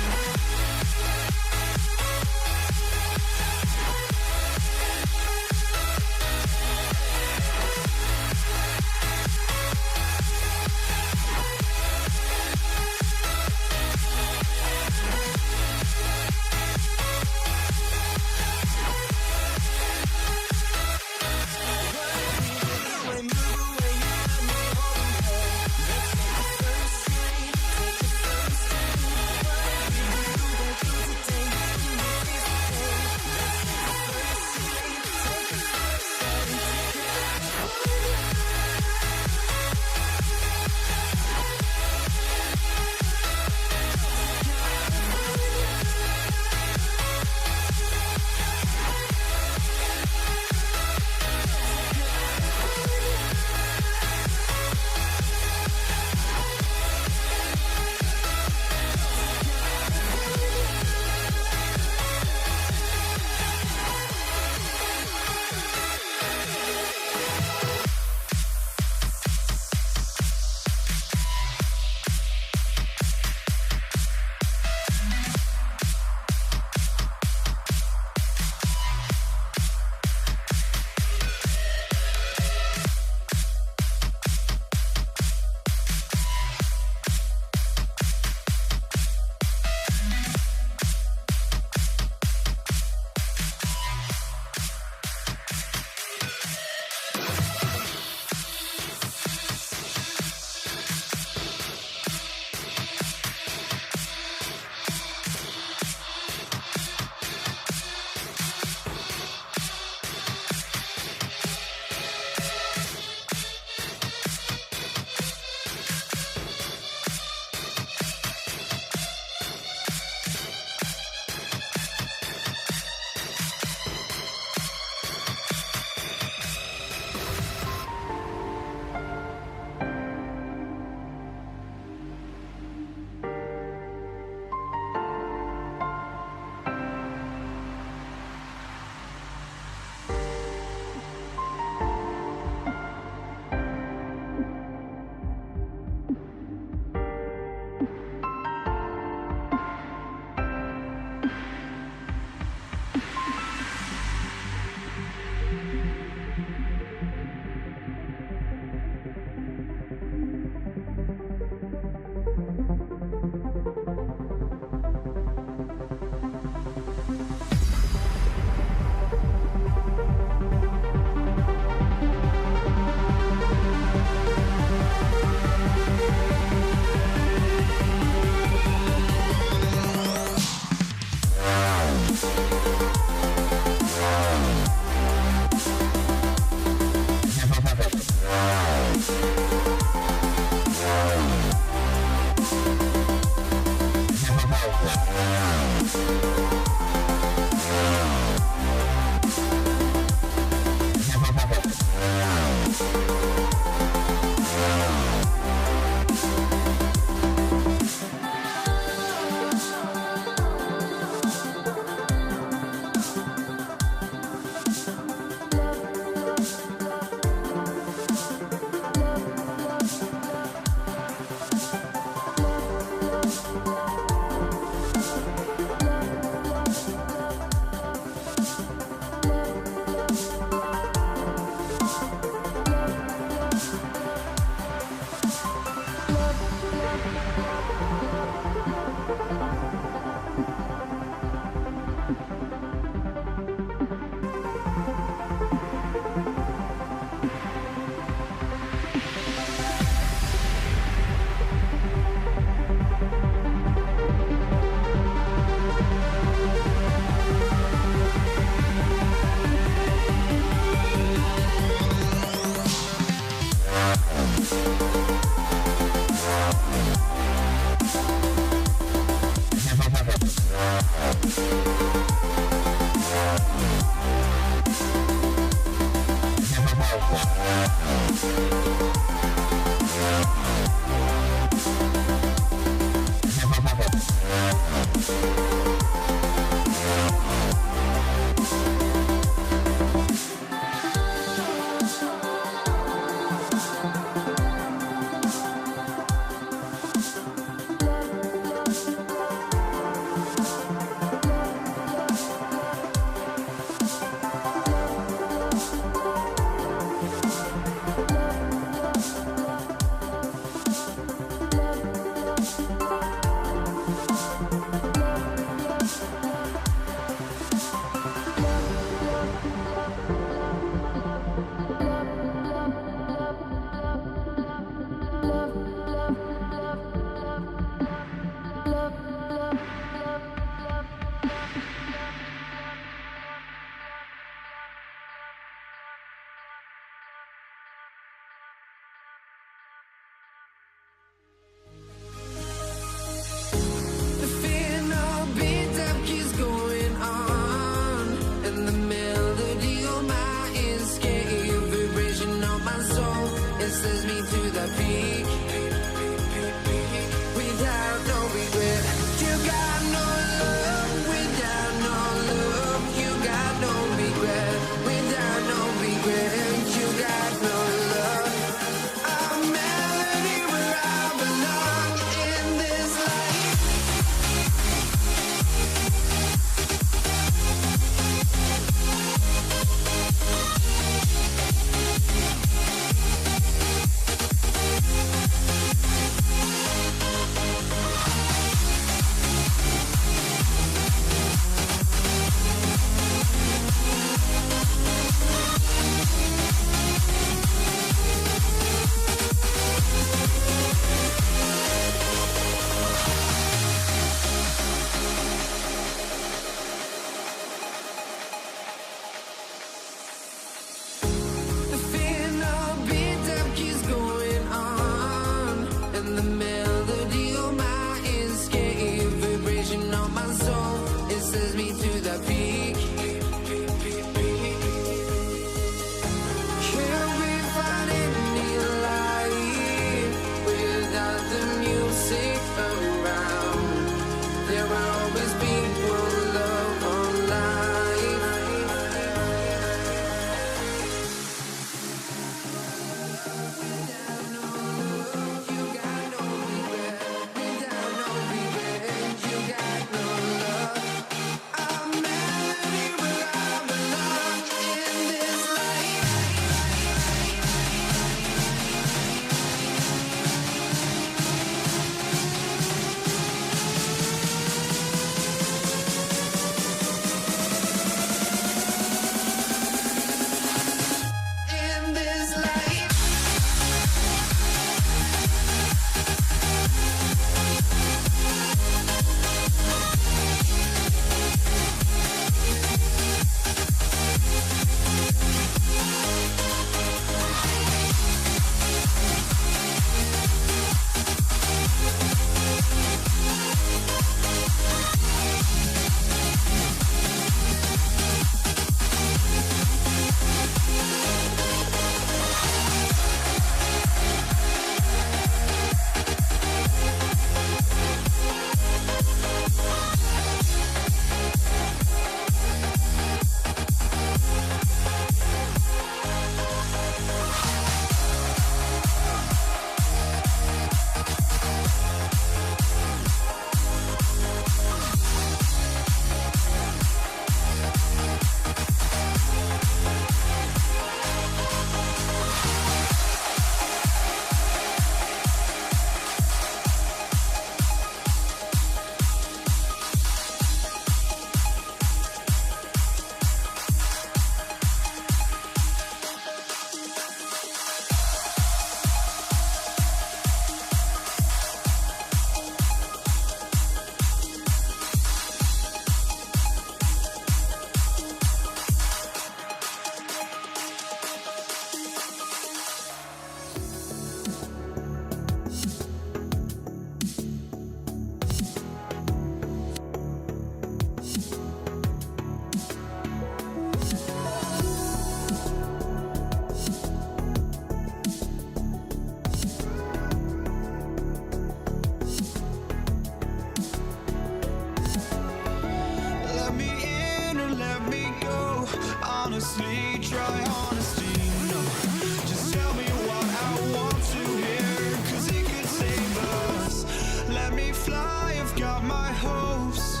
up my hopes,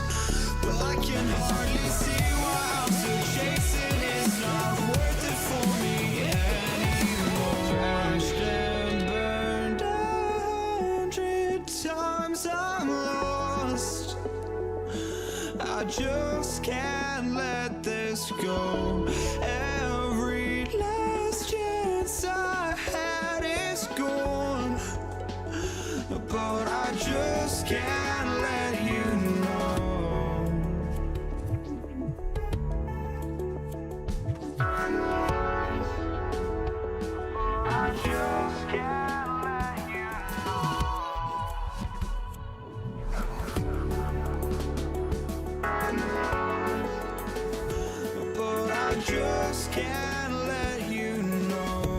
but I can hardly see why I'm still chasing. It's not worth it for me anymore. Crashed and burned 100 times, I'm lost. I just can't let this go. Every last chance I had is gone, but I just can't let you know. I just can't let you know. But I just can't let you know.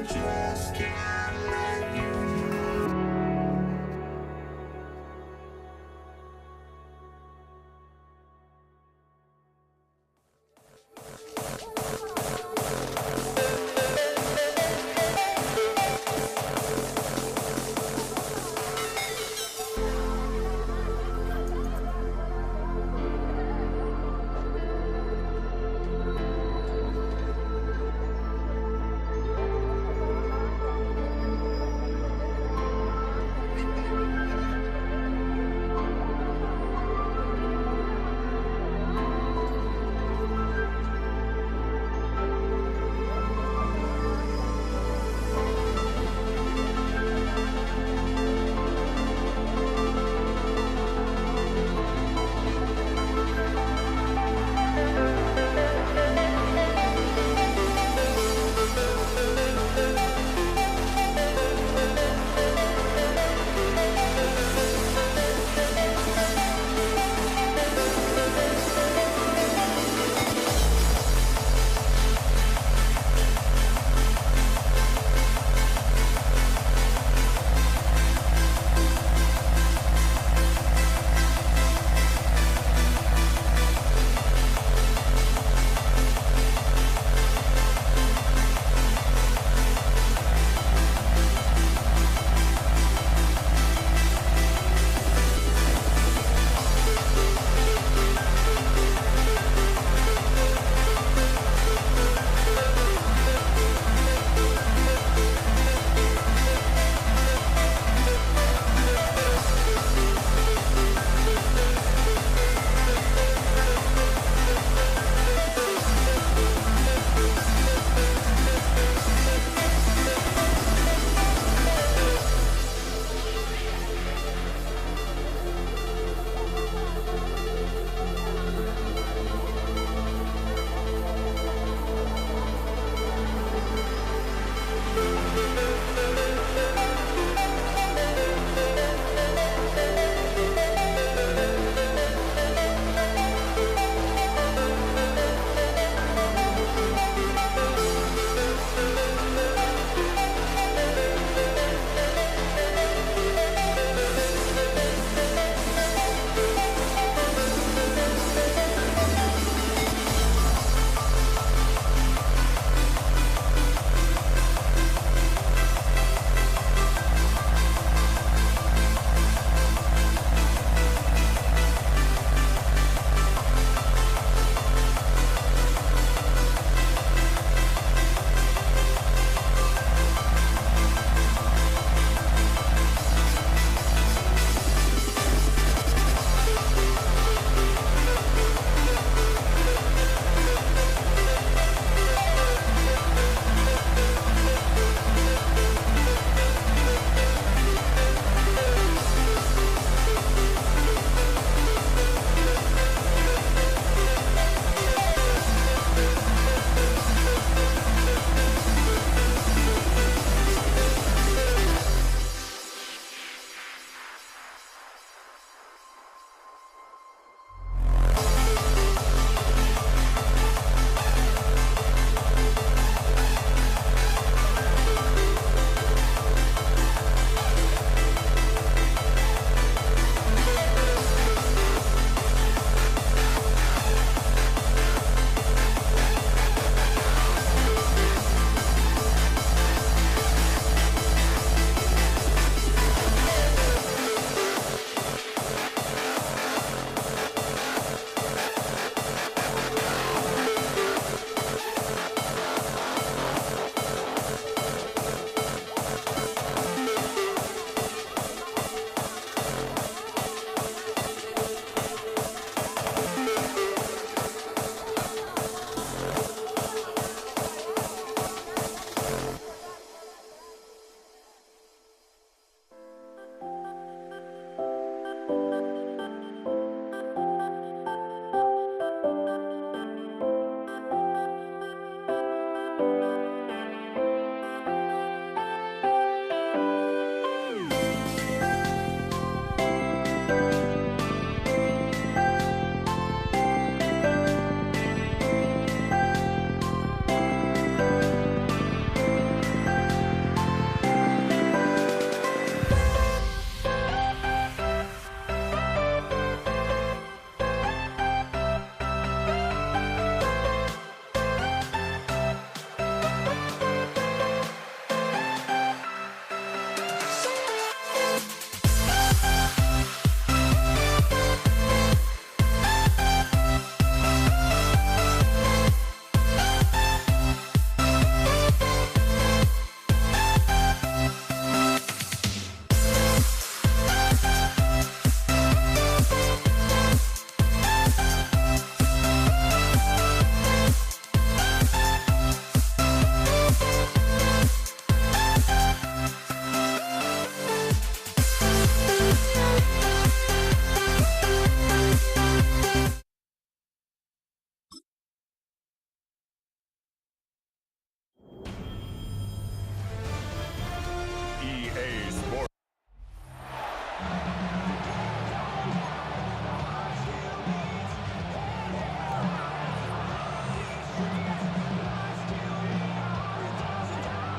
just can't let you know.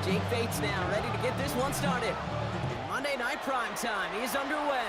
Jake Bates now ready to get this one started. Monday Night Prime Time is underway.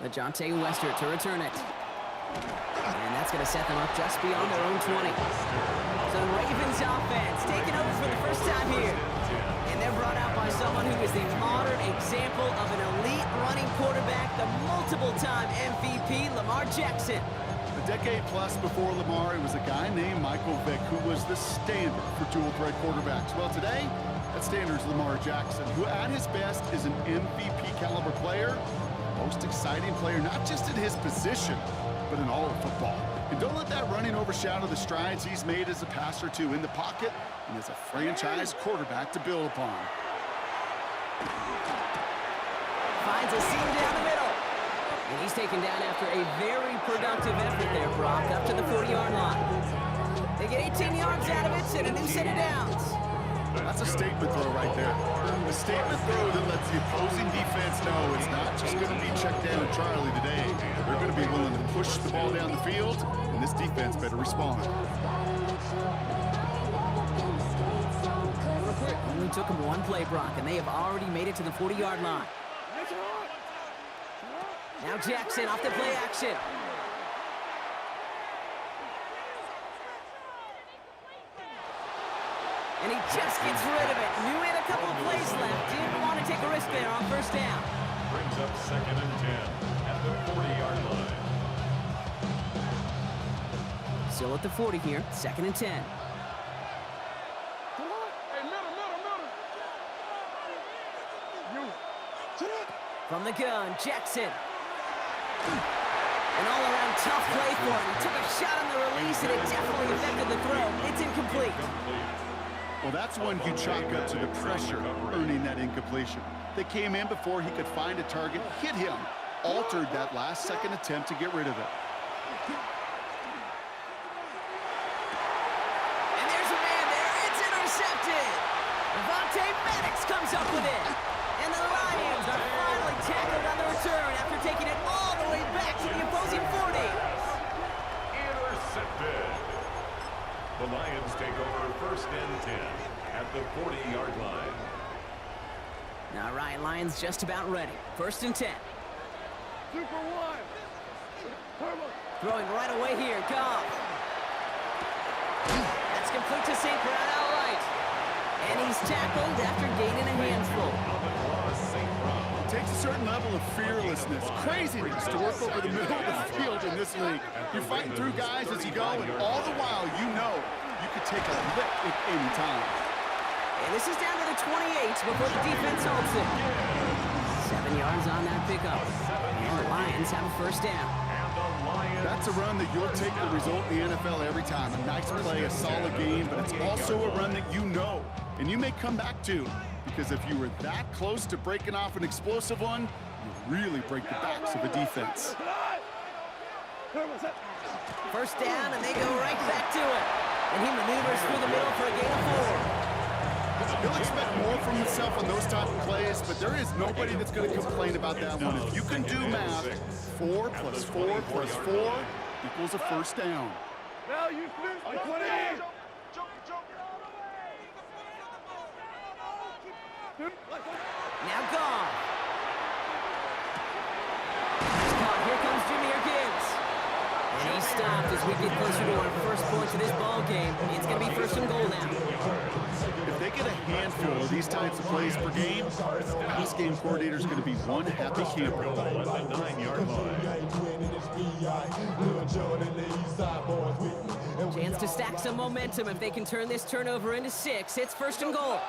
LeJontay Wester to return it. And that's going to set them up just beyond their own 20. So the Ravens offense taking over for the first time here. And they're brought out by someone who is the modern example of an elite running quarterback, the multiple-time MVP, Lamar Jackson. A decade plus before Lamar, it was a guy named Michael Vick who was the standard for dual-threat quarterbacks. Well, today, that standard is Lamar Jackson, who at his best is an MVP-caliber player, most exciting player, not just in his position, but in all of football. And don't let that running overshadow the strides he's made as a passer, too, in the pocket and as a franchise quarterback to build upon. Finds a seam down the middle. And he's taken down after a very productive effort there, Brock, up to the 40-yard line. They get 18 yards out of it and a new set of downs. That's a statement throw right there. A statement throw that lets the opposing defense know it's not just going to be check down Charlie today. They're going to be willing to push the ball down the field, and this defense better respond. Only took them one play, Brock, and they have already made it to the 40-yard line. Now Jackson off the play action. And he just gets rid of it. Knew he had a couple of plays left. Didn't want to take a risk there on first down. Brings up 2nd and 10 at the 40-yard line. Still at the 40 here. 2nd and 10. From the gun, Jackson. An all-around tough play for him. He took a shot on the release, and it definitely affected the throw. It's incomplete. Well, that's one you chalk up to the pressure earning that incompletion. They came in before he could find a target, hit him, altered that last-second attempt to get rid of it. And there's a man there. It's intercepted. Avonte Maddox comes up with it. And the Lions are finally tackled on the return after taking it all the way back to the opposing 40. Intercepted. The Lions take over 1st and 10 at the 40-yard line. All right, Lions just about ready. 1st and 10. Throwing right away here, Goff. That's complete to St. Brown outright. And he's tackled after gaining a handful. It takes a certain level of fearlessness, craziness to work over the middle of the field in this league. You're fighting through guys as you go, and all the while you know you could take a lick at any time. And this is down to the 28 before the defense holds it. 7 yards on that pickup. And the Lions have a first down. That's a run that you'll take the result in the NFL every time. A nice play, a solid game, but it's also a run that you know, and you may come back to, because if you were that close to breaking off an explosive one, you really break the backs of a defense. First down, and they go right back to it. And he maneuvers through the middle for a gain of 4. He'll expect more from himself on those type of plays, but there is nobody that's going to complain about that one. If you can do math, 4 plus 4 plus 4 equals a first down. Now you flip. 20. Now gone. Here comes Jahmyr Gibbs. And he's stopped as we get closer to our first points of this ball game. It's going to be 1st and goal now. If they get a handful of these types of plays per game, this game coordinator is going to be one happy camper. At the 9-yard line. Chance to stack some momentum if they can turn this turnover into 6. It's 1st and goal.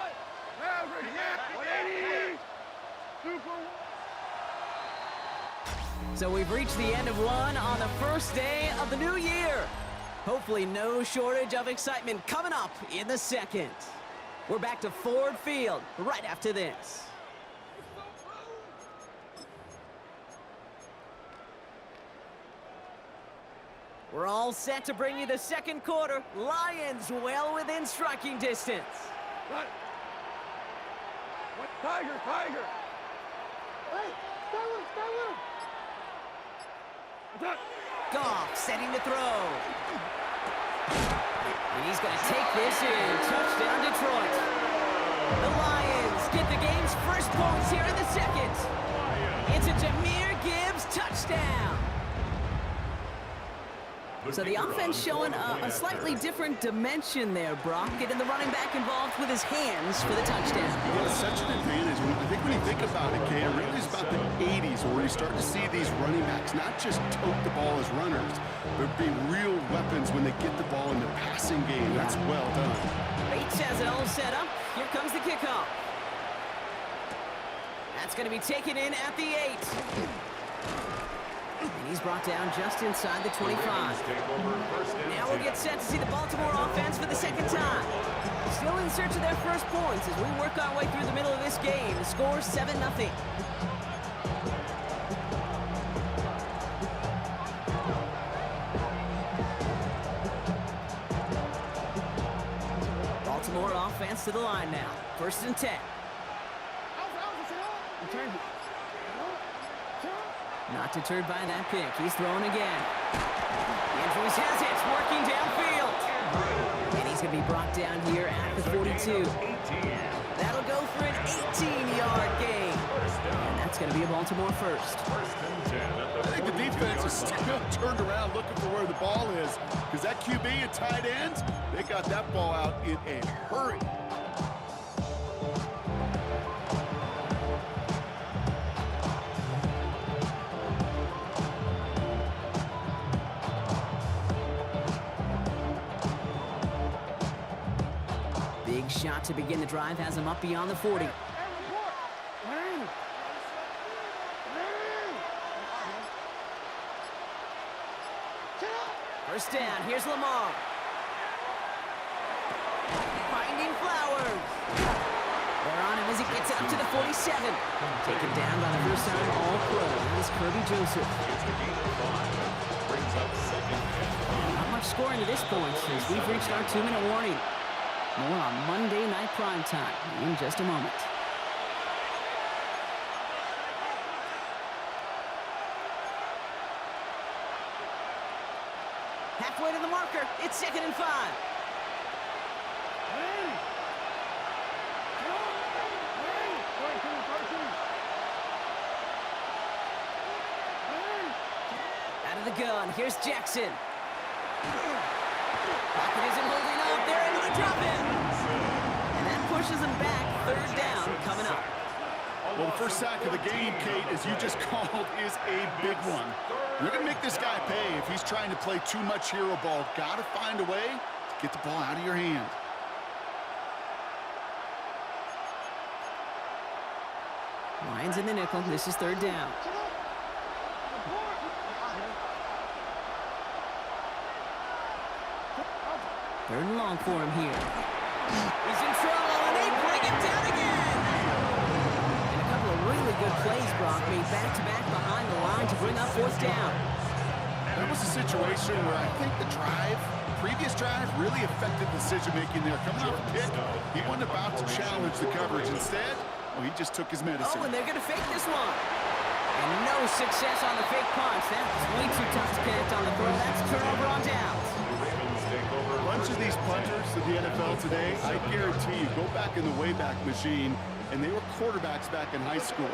So we've reached the end of one on the first day of the new year. Hopefully no shortage of excitement coming up in the second. We're back to Ford Field right after this. We're all set to bring you the second quarter. Lions well within striking distance. Tiger! Hey, stay with him! Goff setting to throw. And he's He's going to take this in. Touchdown, Detroit. The Lions get the game's first points here in the second. It's a Jahmyr Gibbs touchdown. So the offense showing a slightly different dimension there, Brock. Getting the running back involved with his hands for the touchdown. Well, it's such an advantage. I think when you think about it, Kay, it really is about the 80s where you start to see these running backs not just tote the ball as runners, but be real weapons when they get the ball in the passing game. That's well done. Bates has it all set up. Here comes the kickoff. That's going to be taken in at the 8. And he's brought down just inside the 25. Now we'll get set to see the Baltimore offense for the second time. Still in search of their first points as we work our way through the middle of this game. The score 7-0. Baltimore offense to the line now. 1st and 10. Not deterred by that pick. He's throwing again. Andrews has it, working downfield. And he's going to be brought down here at the 42. That'll go for an 18-yard gain. And that's going to be a Baltimore first. I think the defense is still turned around looking for where the ball is because that QB and tight ends, they got that ball out in a hurry. Big shot to begin the drive has him up beyond the 40. First down, here's Lamar. Finding Flowers. They're on him as he gets it up to the 47. Taken down by the first time All-Pro. That is Kirby Joseph. Not much scoring to this point as we've reached our 2-minute warning. More on Monday Night Primetime in just a moment. Halfway to the marker. It's 2nd and 5. Out of the gun. Here's Jackson. Pocket isn't holding up. They're able to drop him. And that pushes him back. 3rd down coming up. Well, the first sack of the game, Kate, as you just called, is a big one. You're going to make this guy pay if he's trying to play too much hero ball. Got to find a way to get the ball out of your hand. Lions in the nickel. This is 3rd down. Third and long for him here. He's in trouble, and they bring him down again. And a couple of really good plays, Brock, made back-to-back behind the line to bring up 4th down. That was a situation where I think the previous drive really affected decision-making there. Coming off a pick, he wasn't about to challenge the coverage. Instead, well, he just took his medicine. Oh, and they're going to fake this one. And no success on the fake punch. That was way too tough to connect on the throw. That's a turnover on downs. A bunch of these punters to the NFL today, I guarantee you, go back in the Wayback Machine, and they were quarterbacks back in high school.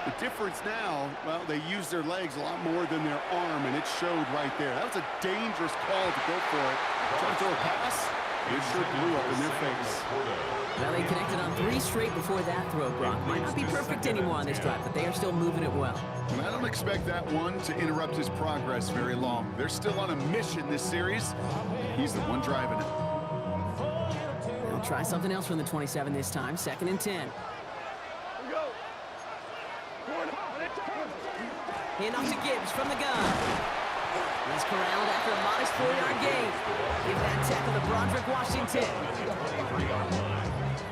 The difference now, well, they use their legs a lot more than their arm, and it showed right there. That was a dangerous call to go for it. Trying to throw a pass, it sure blew up in their face. Well, they connected on 3 straight before that throw, Brock. Might not be perfect anymore on this drive, but they are still moving it well. And I don't expect that one to interrupt his progress very long. They're still on a mission this series. He's the one driving it. They'll try something else from the 27 this time. 2nd and 10. Handoff to Gibbs from the gun. He's corralled after a modest 4-yard gain. Give that tackle to Broderick Washington.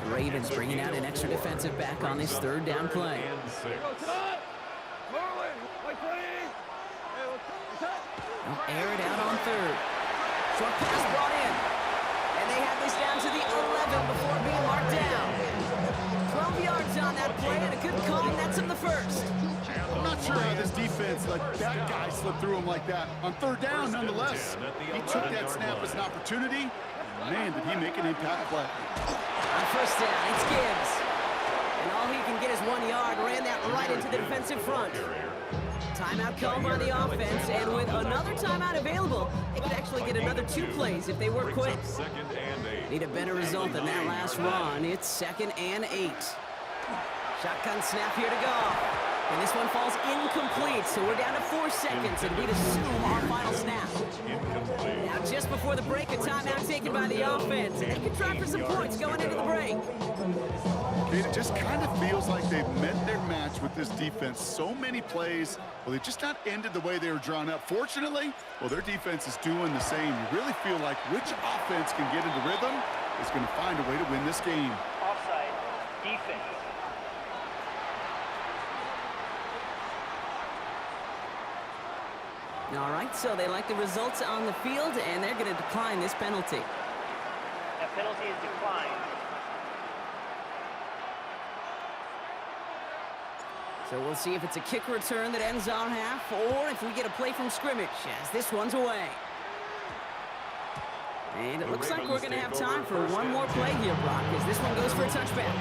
The Ravens bringing out an extra defensive back on this 3rd down play. They'll air it out on 3rd. Short pass brought in. And they have this down to the 11 before being marked down. 12 yards on that play and a good call, and that's in the 1st. I'm not sure how this defense let that guy slip through him like that. On 3rd down, nonetheless, he took that snap as an opportunity. Man, did he make an impact play. On first down, it's Gibbs. And all he can get is 1 yard. Ran that right into the defensive front. Timeout called by the offense, and with another timeout available, they could actually get another 2 plays if they work quick. Need a better result than that last run. It's 2nd and 8. Shotgun snap here to go. And this one falls incomplete, so we're down to 4 seconds, and we'd assume our final snap. Now, just before the break, a timeout taken by the offense, and they can try for some points going into the break. It just kind of feels like they've met their match with this defense. So many plays, well, they just not ended the way they were drawn up. Fortunately, well, their defense is doing the same. You really feel like which offense can get into rhythm is going to find a way to win this game. Offside. Defense. All right, so they like the results on the field, and they're going to decline this penalty. That penalty is declined. So we'll see if it's a kick return that ends our half, or if we get a play from scrimmage, as this one's away. And it looks like we're going to have time for one more play here, Brock, as this one goes for a touchback.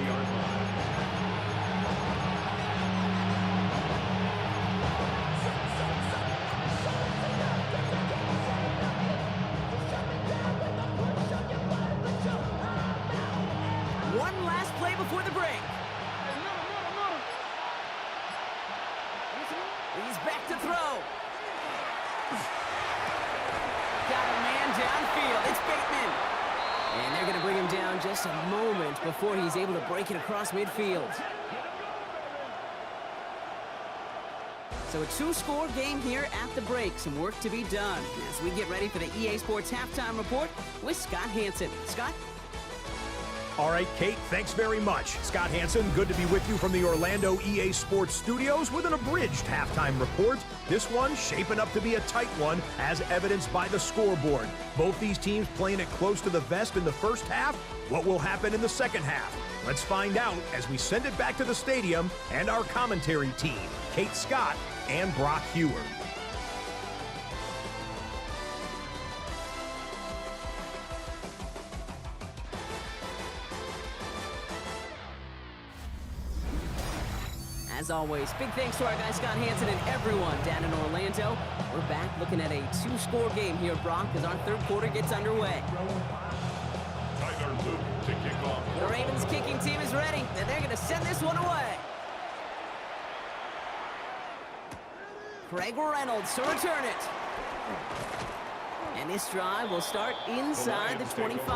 One last play before the break. He's back to throw. Got a man downfield. It's Bateman. And they're going to bring him down just a moment before he's able to break it across midfield. So a 2-score game here at the break. Some work to be done as we get ready for the EA Sports Halftime Report with Scott Hanson. Scott? All right, Kate, thanks very much. Scott Hanson, good to be with you from the Orlando EA Sports Studios with an abridged halftime report. This one shaping up to be a tight one, as evidenced by the scoreboard. Both these teams playing it close to the vest in the first half. What will happen in the second half? Let's find out as we send it back to the stadium and our commentary team, Kate Scott and Brock Huard. As always, big thanks to our guy Scott Hanson and everyone down in Orlando. We're back looking at a 2-score game here, Brock, as our third quarter gets underway. Tyler Luke to kick off. The Ravens kicking team is ready, and they're going to send this one away. Craig Reynolds to return it. And this drive will start inside the 25.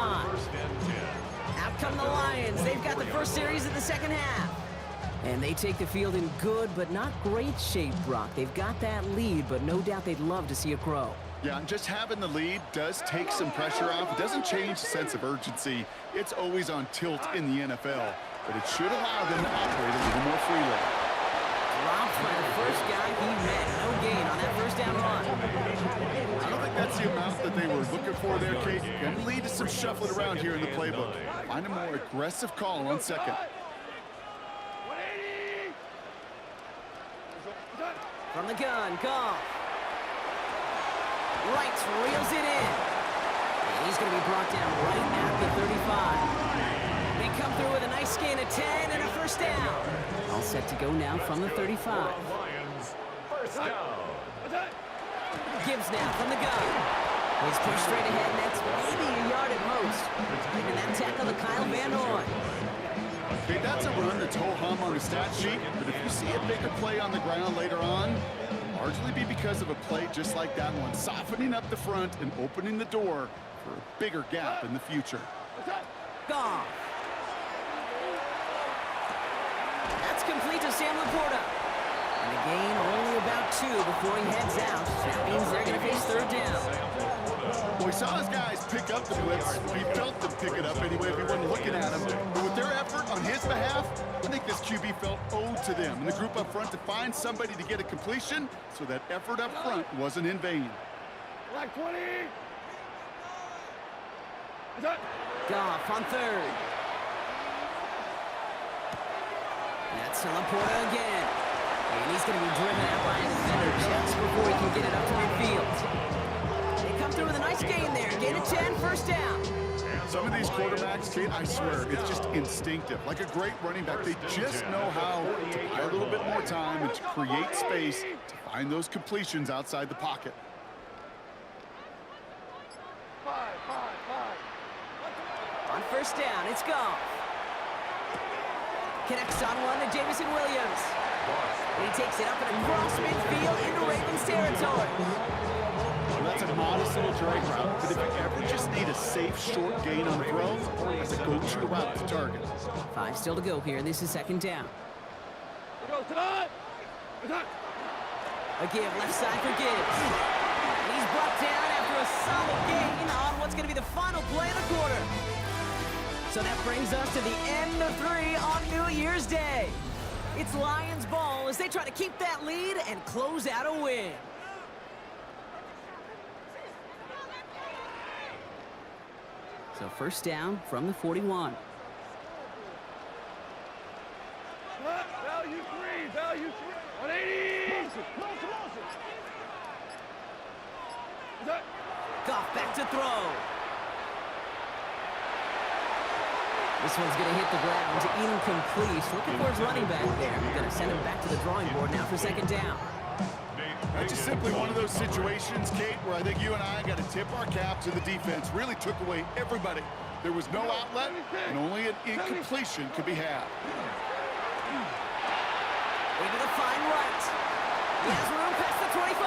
Out come the Lions. They've got the first series of the second half. And they take the field in good but not great shape, Brock. They've got that lead, but no doubt they'd love to see it grow. Yeah, and just having the lead does take some pressure off. It doesn't change the sense of urgency. It's always on tilt in the NFL, but it should allow them to operate a little more freely. Dropped by the first guy he met. No gain on that first down run. I don't think that's the amount that they were looking for there, Kate. Going to lead to some shuffling around here in the playbook. Find a more aggressive call on second. From the gun, Goff. Right, reels it in. And he's going to be brought down right at the 35. They come through with a nice gain of 10 and a first down. All set to go now from the 35. Lions, first down. Gibbs now from the gun. He's pushed straight ahead, and that's maybe a yard at most. Giving that tackle to Kyle Van Noy. Okay, that's a run that's ho-hum on the stat sheet, but if you see a bigger play on the ground later on, it'll largely be because of a play just like that one, softening up the front and opening the door for a bigger gap in the future. Goff. That's complete to Sam Laporta. And a gain only about 2 before he heads out. That means they're going to face third down. Well, we saw his guys pick up the blitz. We felt them pick it up anyway if we weren't looking at him. But with their effort on his behalf, I think this QB felt owed to them and the group up front to find somebody to get a completion, so that effort up front wasn't in vain. Like 20. Goff on third. That's to Laporta again. And he's going to be driven out by a defender just before he can get it up to midfield. They come through with a nice gain there. Gain of 10, first down. Some of these quarterbacks, Kate, I swear, it's just instinctive. Like a great running back, they just know how to buy a little bit more time and to create space to find those completions outside the pocket. On first down, it's Goff. Connects on one to Jameson Williams. And he takes it up and across midfield into Ravens territory. Well, that's a modest little drag route, but if you ever just need a safe, short gain on the throw, that's a go-to route to target. 5 still to go here. This is second down. A give left side for Gibbs. And he's brought down after a solid gain on what's going to be the final play of the quarter. So that brings us to the end of 3 on New Year's Day. It's Lions ball as they try to keep that lead and close out a win. So first down from the 41. Value 3, 180. Goff back to throw. This one's going to hit the ground, incomplete. Looking for his running back there. Going to send him back to the drawing board now for second down. That's just simply one of those situations, Kate, where I think you and I got to tip our cap to the defense. Really took away everybody. There was no outlet, and only an incompletion could be had. Able to find right. He has room past the 25.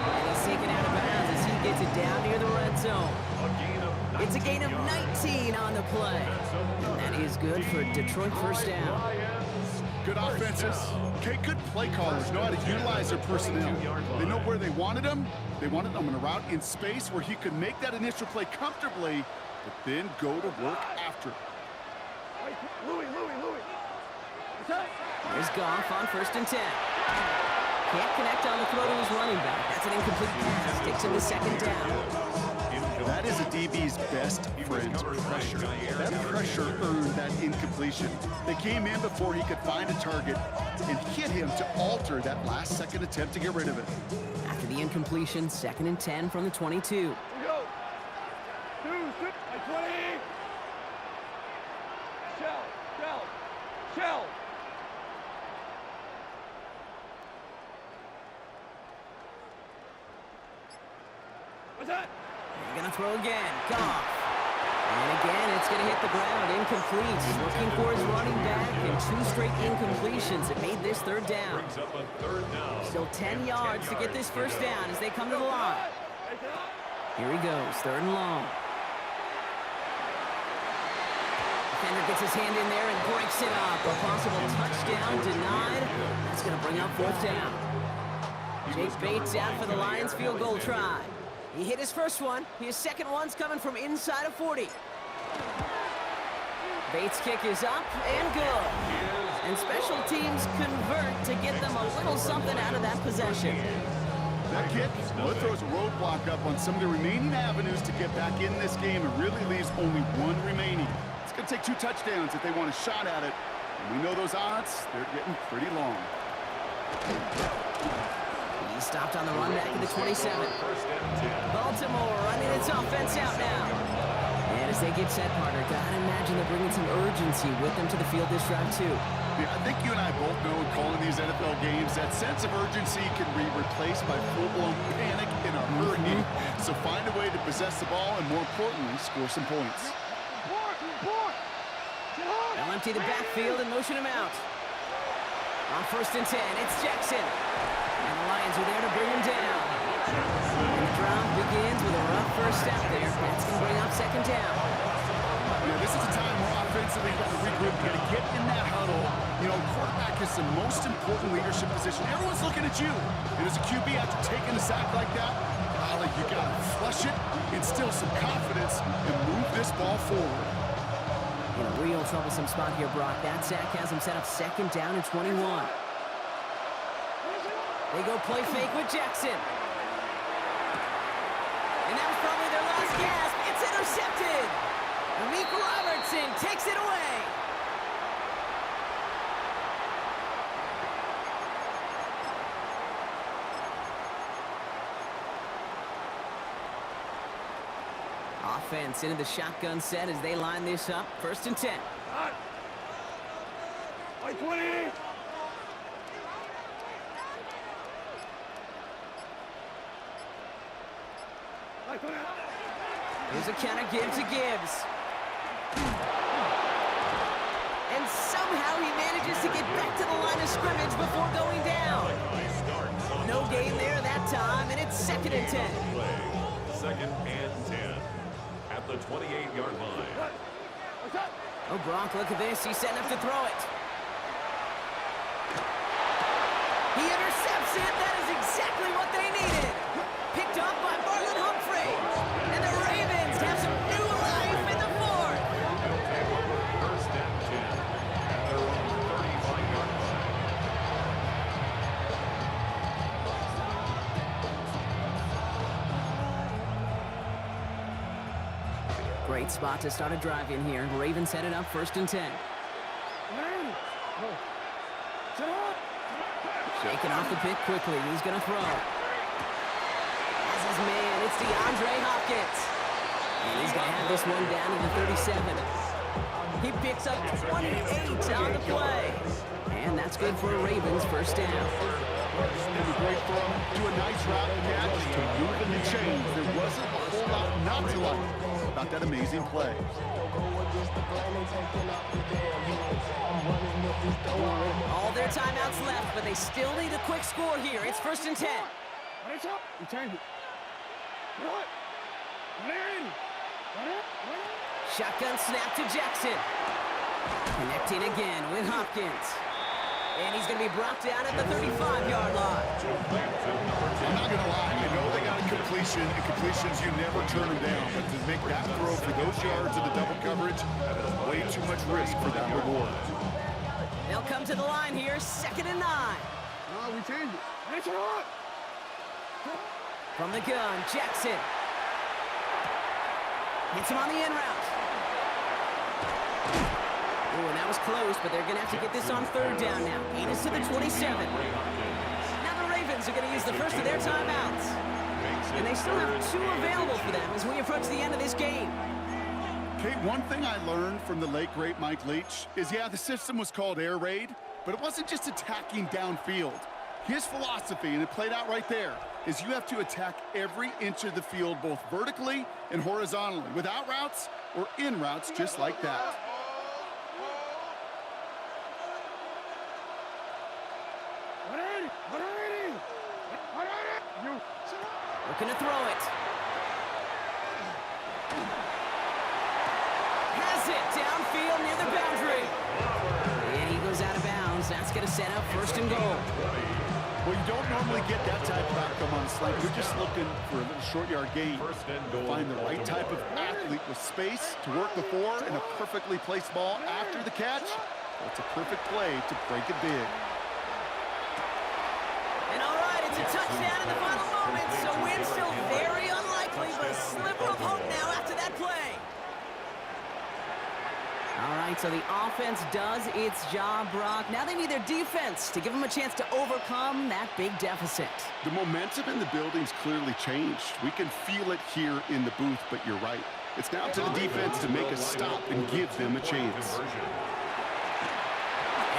And he's taken out of bounds as he gets it down near the red zone. It's a gain of 19 on the play. And that is good for Detroit first down. Good offenses. Okay, good play callers know how to utilize their personnel. They know where they wanted him. They wanted him in a route in space where he could make that initial play comfortably, but then go to work after. Louis. Here's Goff on first and 10. Can't connect on the throw to his running back. That's an incomplete pass. Takes him to second down. That is a DB's best friend, pressure. That pressure earned that incompletion. They came in before he could find a target and hit him to alter that last-second attempt to get rid of it. After the incompletion, second and 10 from the 22. Go. 2, 6, 20. Shell. What's that? They're going to throw again. Goff. And again, it's going to hit the ground. Incomplete. Looking for his running back and 2 straight incompletions. It made this third down. Still 10 yards to get this first down as they come to the line. Here he goes. Third and long. Defender gets his hand in there and breaks it up. A possible touchdown denied. That's going to bring up fourth down. Jake Bates out for the Lions field goal try. He hit his first one. His second one's coming from inside of 40. Bates' kick is up and good. And special teams convert to get them a little something out of that possession. That kick, well, it throws a roadblock up on some of the remaining avenues to get back in this game and really leaves only one remaining. It's going to take 2 touchdowns if they want a shot at it. And we know those odds, they're getting pretty long. He's stopped on the run back at the 27. Baltimore running its offense out now. And as they get set, partner, gotta imagine they're bringing some urgency with them to the field this drive, too. Yeah, I think you and I both know in calling these NFL games, that sense of urgency can be replaced by full-blown panic in a hurry. So find a way to possess the ball and, more importantly, score some points. They'll empty the backfield and motion him out. On first and 10, it's Jackson. And the Lions are there to bring him down. And the drive begins with a rough first out there. That's going to bring up second down. Yeah, this is a time where offensively you've got to regroup. You've got to get in that huddle. You know, quarterback is the most important leadership position. Everyone's looking at you. And as a QB, after taking a sack like that, golly, you got to flush it, instill some confidence, and move this ball forward. In a real troublesome spot here, Brock. That sack has him set up second down and 21. They go play fake with Jackson. And that was probably their last gasp. It's intercepted. Amik Robertson takes it away. offense into the shotgun set as they line this up. 1st and 10. Like 20. Here's a counter give to Gibbs. And somehow he manages to get back to the line of scrimmage before going down. No gain there that time, and it's 2nd and 10. 2nd and 10 at the 28-yard line. Oh, Gronk, look at this. He's setting up to throw it. He intercepts it. That is exactly what they needed. Picked off by Marlon Humphrey. And the Ravens have some new life in the 4th. They'll take over 1st and 10 at their own 35-yard line. Great spot to start a drive in here. Ravens headed up 1st and 10. Shaking off the pick quickly. He's going to throw. As his man, it's DeAndre Hopkins. And he's going to have this one down to the 37. He picks up 28 on the play. And that's good for a Ravens 1st down. And a great throw to a nice route catch to move in the chains. There wasn't a whole lot not to like about that amazing play. All their timeouts left, but they still need a quick score here. It's 1st and 10. Shotgun snap to Jackson. Connecting again with Hopkins. And he's going to be brought down at the 35-yard line. I'm not going to lie. I know they got a completion, and completions, you never turn them down. But to make that throw for those yards in the double coverage, way too much risk for that reward. They'll come to the line here, 2nd and 9. No, we changed it. From the gun, Jackson. Hits him on the in route. Oh, and that was close, but they're going to have to get this on 3rd down now. Gain is to the 27. Now the Ravens are going to use the first of their timeouts. And they still have 2 available for them as we approach the end of this game. Kate, one thing I learned from the late, great Mike Leach is, yeah, the system was called air raid, but it wasn't just attacking downfield. His philosophy, and it played out right there, is you have to attack every inch of the field, both vertically and horizontally, with out routes or in routes just like that. Looking to throw it. Has it downfield near the boundary. And he goes out of bounds. That's going to set up 1st and goal. Well, you don't normally get that type of outcome on a slant. You're just looking for a little short yard gain. Find the right type of athlete with space to work before and a perfectly placed ball after the catch. Well, it's a perfect play to break it big. And all right, it's a touchdown in the final moments. So win still very unlikely, but a sliver of hope now after that play. All right, so the offense does its job, Brock. Now they need their defense to give them a chance to overcome that big deficit. The momentum in the building's clearly changed. We can feel it here in the booth, but you're right. It's now to the defense to make a stop and give them a chance. And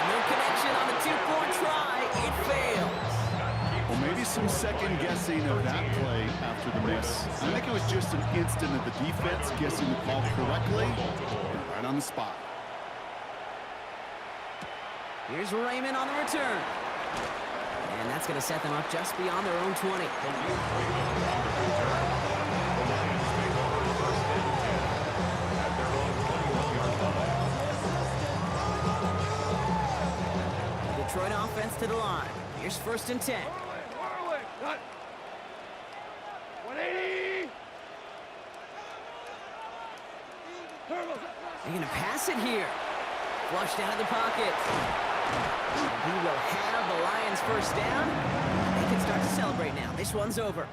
no connection on the 2-point try. It fails. Well, maybe some second guessing of that play after the miss. I think it was just an instant of the defense guessing the call correctly and right on the spot. Here's Raymond on the return. And that's going to set them up just beyond their own 20. Detroit offense to the line. Here's 1st and 10. 180. They're going to pass it here. Flushed out of the pocket. He will have the Lions 1st down. They can start to celebrate now. This one's over.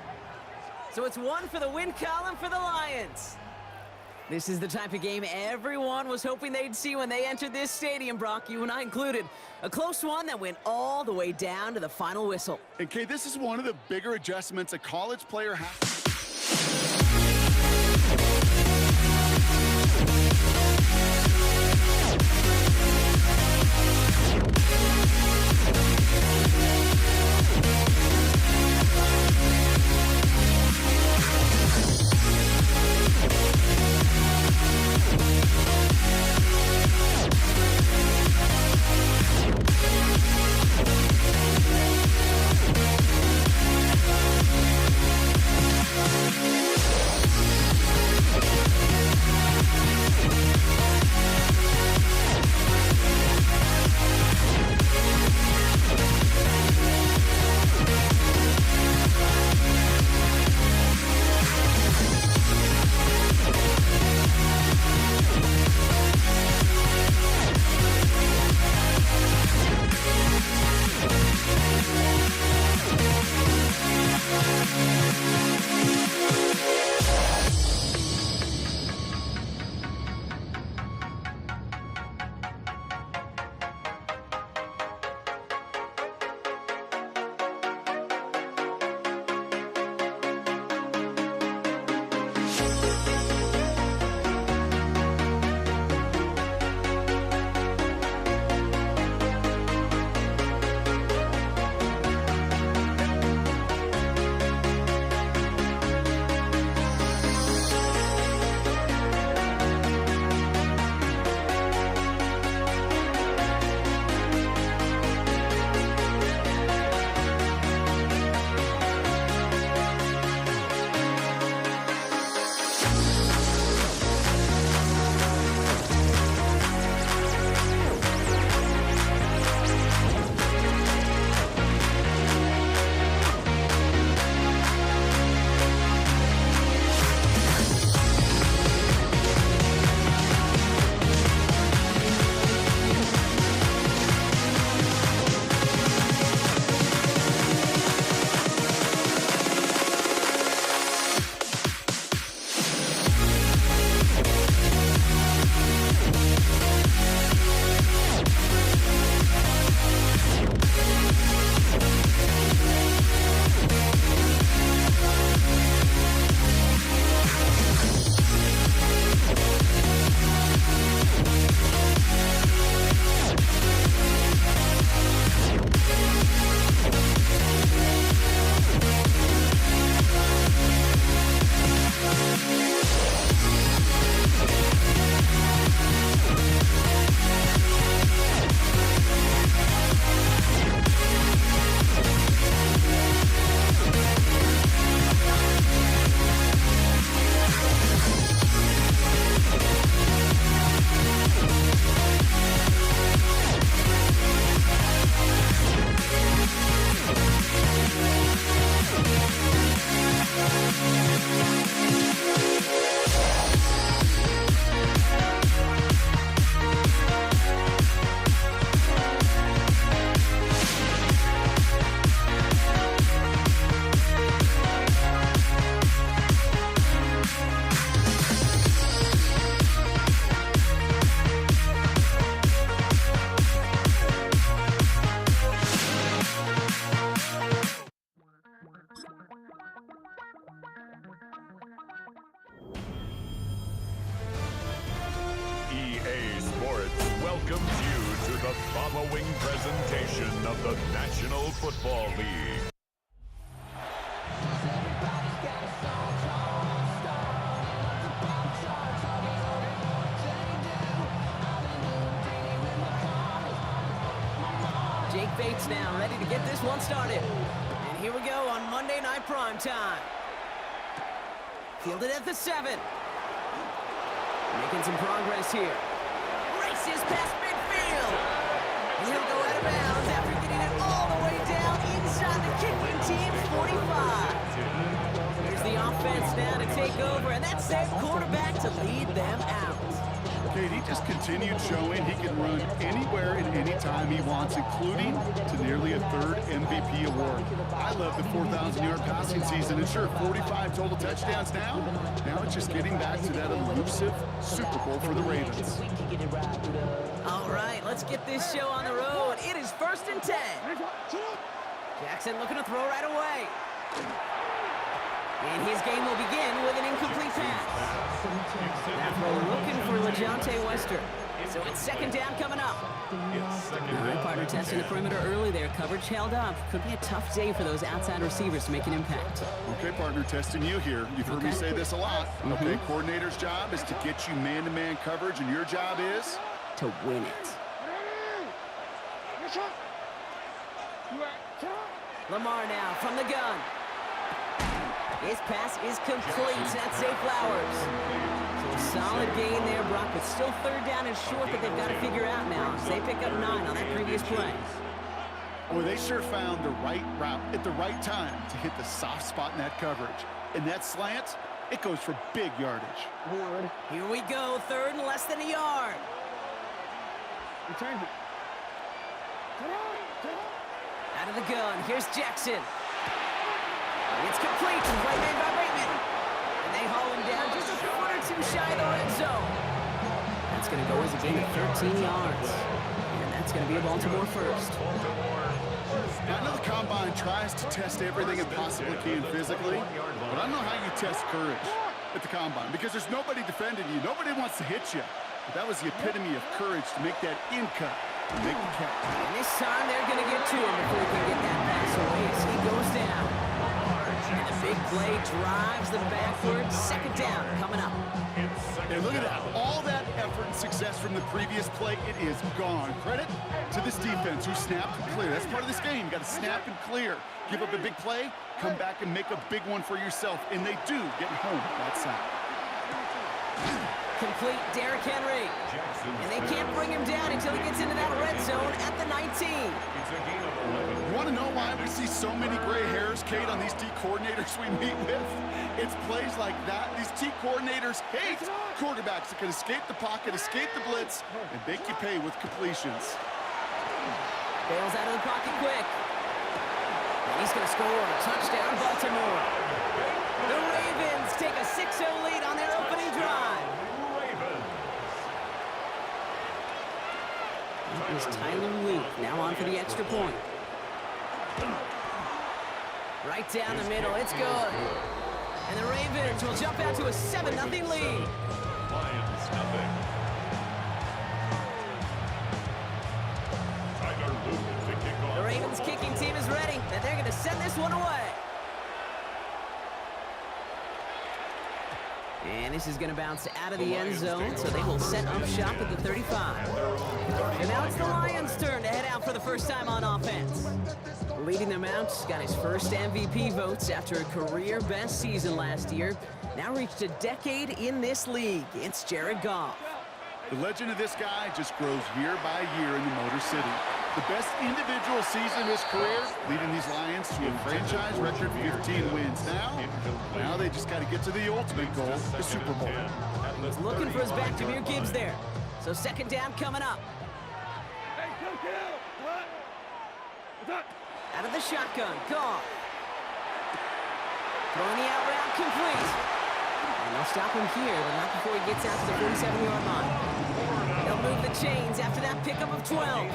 So it's 1 for the win column for the Lions. This is the type of game everyone was hoping they'd see when they entered this stadium, Brock, you and I included. A close one that went all the way down to the final whistle. And Kay, this is one of the bigger adjustments a college player has. welcomes you to the following presentation of the National Football League. Jake Bates now ready to get this one started. And here we go on Monday Night Prime Time. Fielded at the 7. Making some progress here. Races past midfield. And he'll go out of bounds after getting it all the way down inside the kicking team's 45. Here's the offense now to take over, and that's their quarterback to lead them out. Kate, he just continued showing he can run anywhere and anytime he wants, including to nearly a third MVP award. I love the 4,000-yard passing season, and sure, 45 total touchdowns now. Now it's just getting back to that elusive Super Bowl for the Ravens. All right, let's get this show on the road. It is 1st and 10. Jackson looking to throw right away. And his game will begin with an incomplete pass. That throw looking for LeJontay Wester. So it's 2nd down coming up. All right, partner testing the perimeter early there. Coverage held up. Could be a tough day for those outside receivers to make an impact. Okay, partner, testing you here. You've heard me say this a lot. Okay, coordinator's job is to get you man-to-man coverage, and your job is? To win it. Lamar now from the gun. His pass is complete. That's Zay Flowers. So a solid gain there, Brock, but still 3rd down and short that they've got to figure out now. So they pick up 9 on that previous play. Well, they sure found the right route at the right time to hit the soft spot in that coverage. And that slant, it goes for big yardage. Here we go, 3rd and less than a yard. Out of the gun, here's Jackson. It's complete, play made by Bateman. And they haul him down just a foot or 2 shy of the red zone. That's going to go as a gain of 13 yards. And that's going to be a Baltimore first. I know the Combine tries to test everything it possibly can physically, but I don't know how you test courage at the Combine, because there's nobody defending you. Nobody wants to hit you. But that was the epitome of courage to make that in cut and make the catch. And this time they're going to get to him before he can get that pass away as he goes down. And the big play drives them backwards. 2nd down coming up. And look at that. All that effort and success from the previous play, it is gone. Credit to this defense who snapped and clear. That's part of this game. You got to snap and clear. Give up a big play, come back and make a big one for yourself. And they do get home that side. Complete Derrick Henry. And they can't bring him down until he gets into that red zone at the 19. You want to know why we see so many gray hairs, Kate, on these D coordinators we meet with? It's plays like that. These D coordinators hate quarterbacks that can escape the pocket, escape the blitz, and make you pay with completions. Bails out of the pocket quick. And he's going to score a touchdown, Baltimore. The Ravens take a 6-0 lead on their opening drive. That is Tyler Luke now on for the extra point. Right down the middle, it's good. And the Ravens will jump out to a 7-0 lead. Lions nothing. Tyler Luke to kick off. The Ravens kicking team is ready, and they're going to send this one away. And this is going to bounce out of the end zone, so they will set up shop at the 35. And now it's the Lions' turn to head out for the first time on offense. Leading them out, got his first MVP votes after a career-best season last year. Now reached a decade in this league. It's Jared Goff. The legend of this guy just grows year by year in the Motor City. The best individual season of his career, leading these Lions to a franchise record 15 wins. Now they just got to get to the ultimate goal, the Super Bowl. He's looking for his back, Jahmyr Gibbs there. So 2nd down coming up. Out of the shotgun, Goff. Throwing the out route complete. And they'll stop him here, but not before he gets out to the 47-yard line. They'll move the chains after that pickup of 12.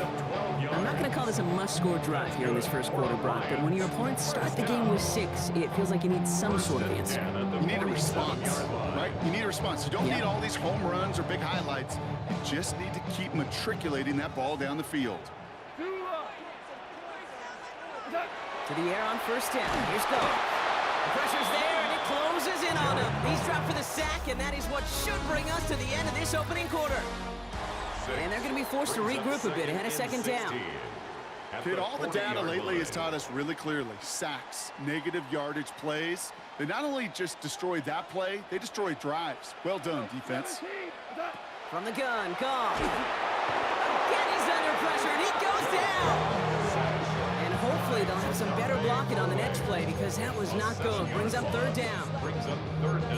I'm not going to call this a must-score drive here in this first quarter, Brock, but when your opponents start the game with 6, it feels like you need some sort of answer. You need a response, right? You need a response. You don't need all these home runs or big highlights. You just need to keep matriculating that ball down the field. To the air on first down. Here's Goff. The pressure's there, and it closes in on him. He's dropped for the sack, and that is what should bring us to the end of this opening quarter. And they're going to be forced to regroup a bit ahead of second down. Kid, all the data lately has taught us really clearly. Sacks, negative yardage plays. They not only just destroy that play, they destroy drives. Well done, defense. From the gun, Goff. Again, he's under pressure, and he goes down. And hopefully they'll have some better blocking on the next play because that was not good. Brings up third down.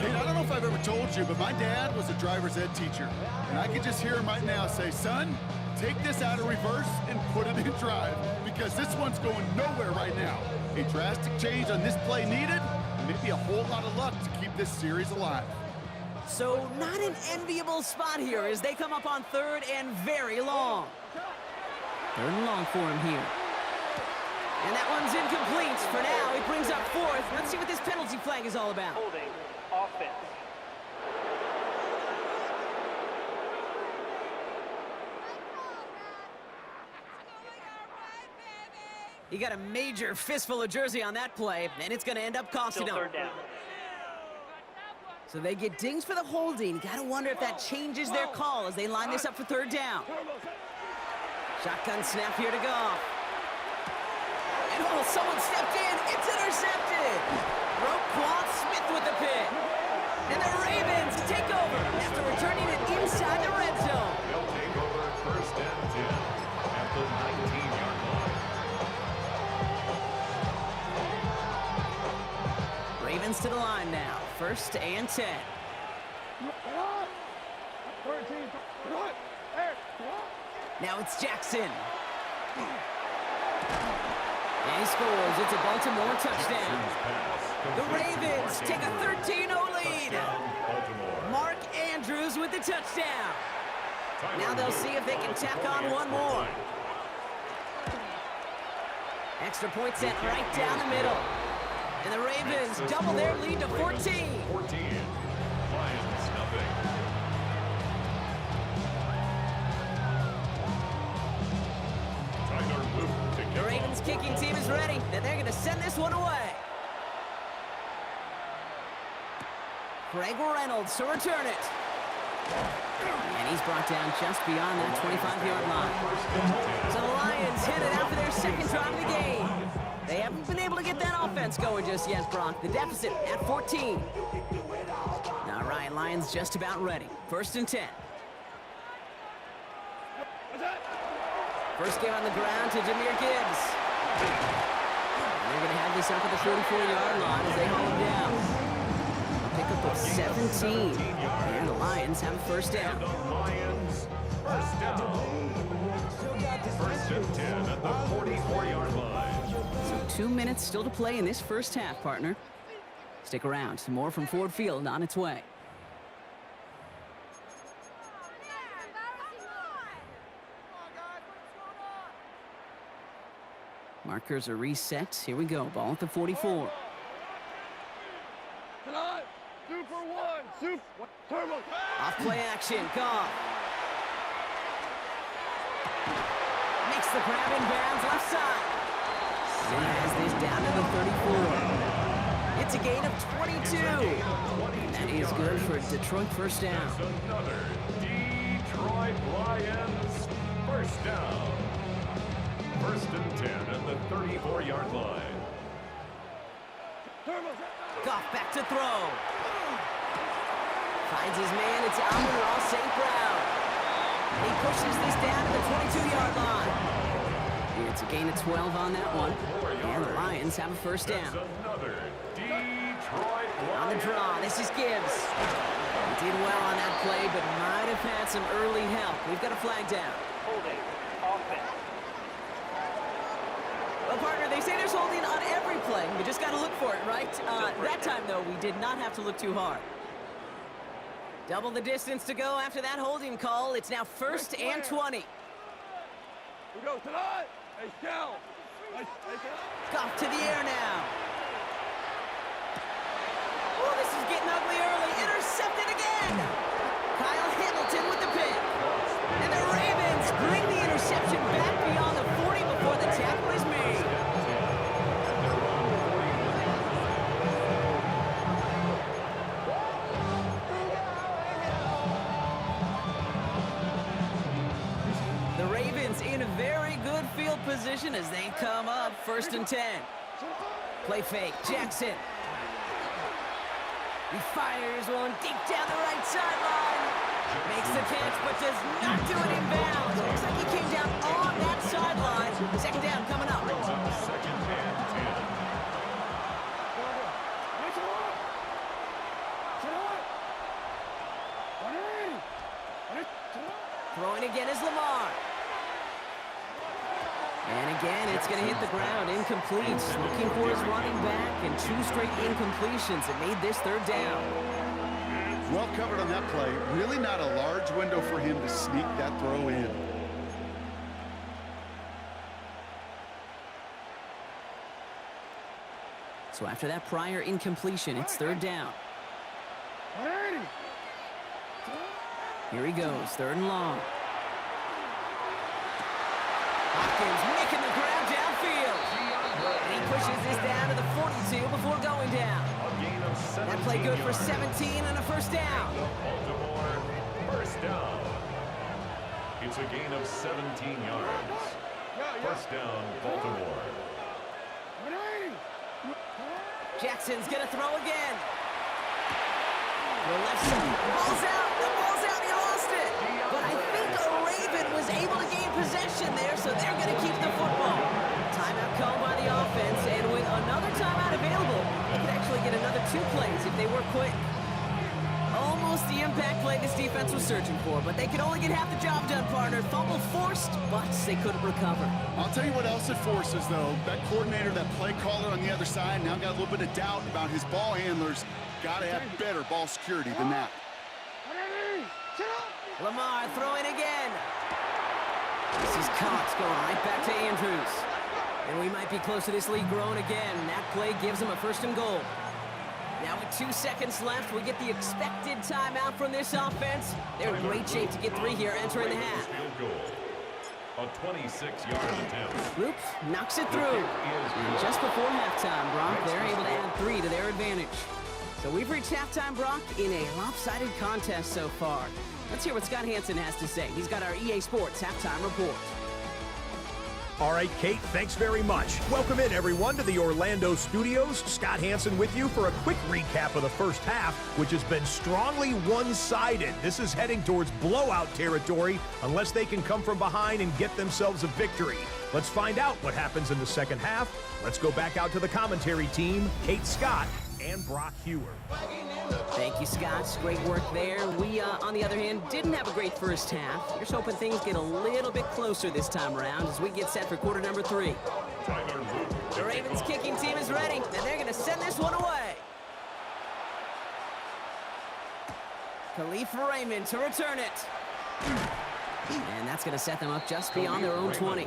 Kid, I don't know if I've ever told you, but my dad was a driver's ed teacher. And I can just hear him right now say, son, take this out of reverse and put it in drive because this one's going nowhere right now. A drastic change on this play needed, and maybe a whole lot of luck to keep this series alive. So not an enviable spot here as they come up on third and very long. Third and long for him here. And that one's incomplete. For now, he brings up fourth. Let's see what this penalty flag is all about. Holding. Offense. He got a major fistful of jersey on that play, and it's going to end up costing Still him. third down. So they get dings for the holding. Got to wonder if that changes their call as they line this up for third down. Shotgun snap here to Goff. And oh, someone stepped in. It's intercepted. Roquan Smith with the pick. And the Ravens take over after returning it inside the red zone. They'll take over first and 10 at the 19-yard line. Ravens to the line now. First and 10. Now it's Jackson. And he scores. It's a Baltimore touchdown. The Ravens take a 13-0 lead. Mark Andrews with the touchdown. Now they'll see if they can tack on one more. Extra point sent right down the middle. And the Ravens double their lead to 14. 14. Lions, nothing. Tyler Luke to The kick Ravens off. kicking team is ready, and they're going to send this one away. Craig Reynolds to return it. And he's brought down just beyond that 25-yard line. So the Lions headed out for their second drive of the game. They haven't been able to get that offense going just yet, Brock. The deficit at 14. All right, Lions just about ready. First and 10. First game on the ground to Jahmyr Gibbs. And they're going to have this up at the 44-yard line as they haul him down. A pickup of 17. And the Lions have a first down. The Lions, first down. First and 10 at the 44-yard line. So 2 minutes still to play in this first half, partner. Stick around. Some more from Ford Field on its way. Markers are reset. Here we go. Ball at the 44. Tonight, Super One, Super Turbo. Off play action. Goff. Makes the grab in bounds left side. And he has this down to the 34. It's a gain of 22. And that is good for a Detroit first down. Another Detroit Lions first down. First and 10 at the 34-yard line. Goff back to throw. Finds his man. It's Amon-Ra St. Brown. And he pushes this down to the 22-yard line. It's a gain of 12 on that one. And the Lions have a first down. Another Detroit On the draw, this is Gibbs. He did well on that play, but might have had some early help. We've got a flag down. Holding. Offense. Well, partner, they say there's holding on every play. We just got to look for it, right? That time, though, we did not have to look too hard. Double the distance to go after that holding call. It's now first and 20. We go tonight. Hey, Scal. Goff to the air now. Oh, this is getting ugly early. Intercepted again. again. Kyle Hamilton with the pick. And the Ravens bring the interception back beyond the 40 before the tackle is made. The Ravens in a very good field position as they come up 1st and 10. Play fake, Jackson. He fires one deep down the right sideline. Makes the catch, but does not do it in bounds. Looks like he came down on that sideline. 2nd down coming up. Brings up 2nd and 10. Throwing again is Lamar. And again, it's going to hit the ground. Incomplete. Looking for his running back, and 2 straight incompletions. It made this 3rd down. Well covered on that play. Really not a large window for him to sneak that throw in. So after that prior incompletion, it's 3rd down. Here he goes, 3rd and long. Hopkins making the grab downfield. And he pushes this down to the 42 before going down. That play good for 17 and a 1st down. Baltimore, 1st down. It's a gain of 17 yards. 1st down, Baltimore. Jackson's going to throw again. The left side. Ball's out. The ball's out. He lost it. But I think a Raven was able to gain possession there, so they're going to keep the football. Timeout called by the offense, and with another timeout available, they could actually get another 2 plays if they were quick. Almost the impact play this defense was searching for, but they could only get half the job done, partner. Fumble forced, but they couldn't recover. I'll tell you what else it forces, though. That coordinator, that play caller on the other side, now got a little bit of doubt about his ball handlers. Got to have better ball security than that. Lamar throwing again. This is Cox going right back to Andrews. And we might be close to this lead growing again. That play gives them a 1st and goal. Now with 2 seconds left, we get the expected timeout from this offense. They're in great shape to get 3 here entering the half. Field goal. A 26-yard attempt. Brooks knocks it through. And just before halftime, Brock, they're able to add 3 to their advantage. So we've reached halftime, Brock, in a lopsided contest so far. Let's hear what Scott Hansen has to say. He's got our EA Sports halftime report. All right, Kate, thanks very much. Welcome in, everyone, to the Orlando studios. Scott Hansen with you for a quick recap of the 1st half, which has been strongly one-sided. This is heading towards blowout territory unless they can come from behind and get themselves a victory. Let's find out what happens in the 2nd half. Let's go back out to the commentary team, Kate Scott and Brock Huer. Thank you, Scott. Great work there. We, on the other hand, didn't have a great 1st half. Here's hoping things get a little bit closer this time around as we get set for quarter number 3. The Ravens kicking team is ready, and they're going to send this one away. Khalif Raymond to return it. And that's going to set them up just beyond their own 20.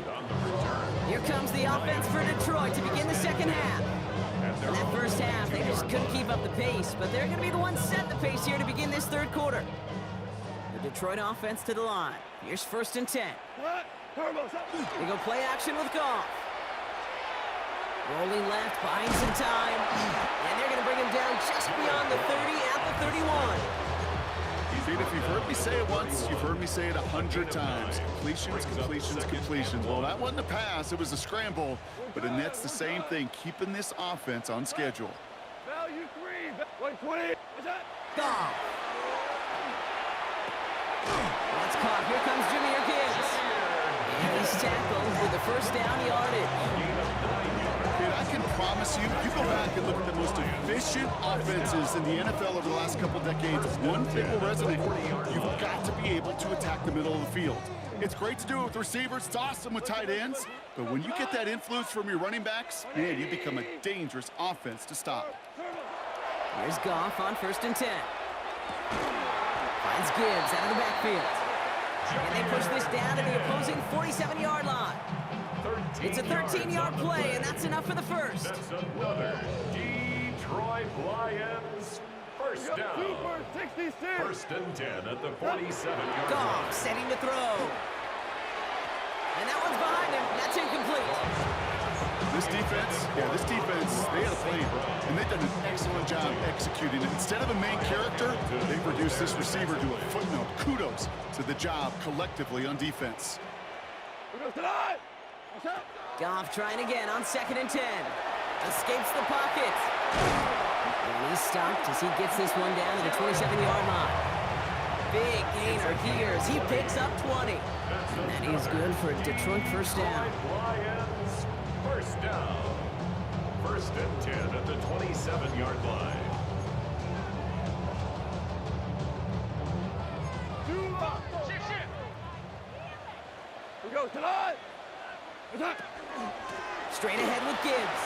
Here comes the offense for Detroit to begin the 2nd half. In that 1st half, they just couldn't keep up the pace, but they're going to be the ones set the pace here to begin this 3rd quarter. The Detroit offense to the line. Here's 1st and 10. They go play action with Goff. Rolling left, buying some time, and they're going to bring him down just beyond the 30 at the 31. Pete, if you've heard me say it once, you've heard me say it 100 times. Completions, completions, completions. Well, that wasn't a pass. It was a scramble. But and that's the same thing, keeping this offense on schedule. Value 3, 120. Goff. That's caught. Here comes Jahmyr Gibbs. And he's tackled with the 1st down yardage. Dude, I can promise you, you go back and look at the most efficient offenses in the NFL over the last couple decades, one thing will resonate. You've got to be able to attack the middle of the field. It's great to do it with receivers. It's awesome with tight ends. But when you get that influence from your running backs, man, you become a dangerous offense to stop. Here's Goff on 1st and 10. Finds Gibbs out of the backfield. And they push this down to the opposing 47-yard line. It's a 13-yard play, and that's enough for the 1st. That's another Detroit Lions First down. Super 66. First and 10 at the 47-yard Goff line. setting to throw. And that one's behind him. That's incomplete. This defense, they had a plan, and they've done an excellent job executing it. Instead of a main character, they've reduced this receiver to a footnote. Kudos to the job collectively on defense. Goff trying again on 2nd and 10. Escapes the pocket. And he's stopped as he gets this one down to the 27-yard line. Big gainer here as he picks up 20. And that is good for a Detroit first down. Lions, first down. First and 10 at the 27-yard line. We go tonight. Straight ahead with Gibbs.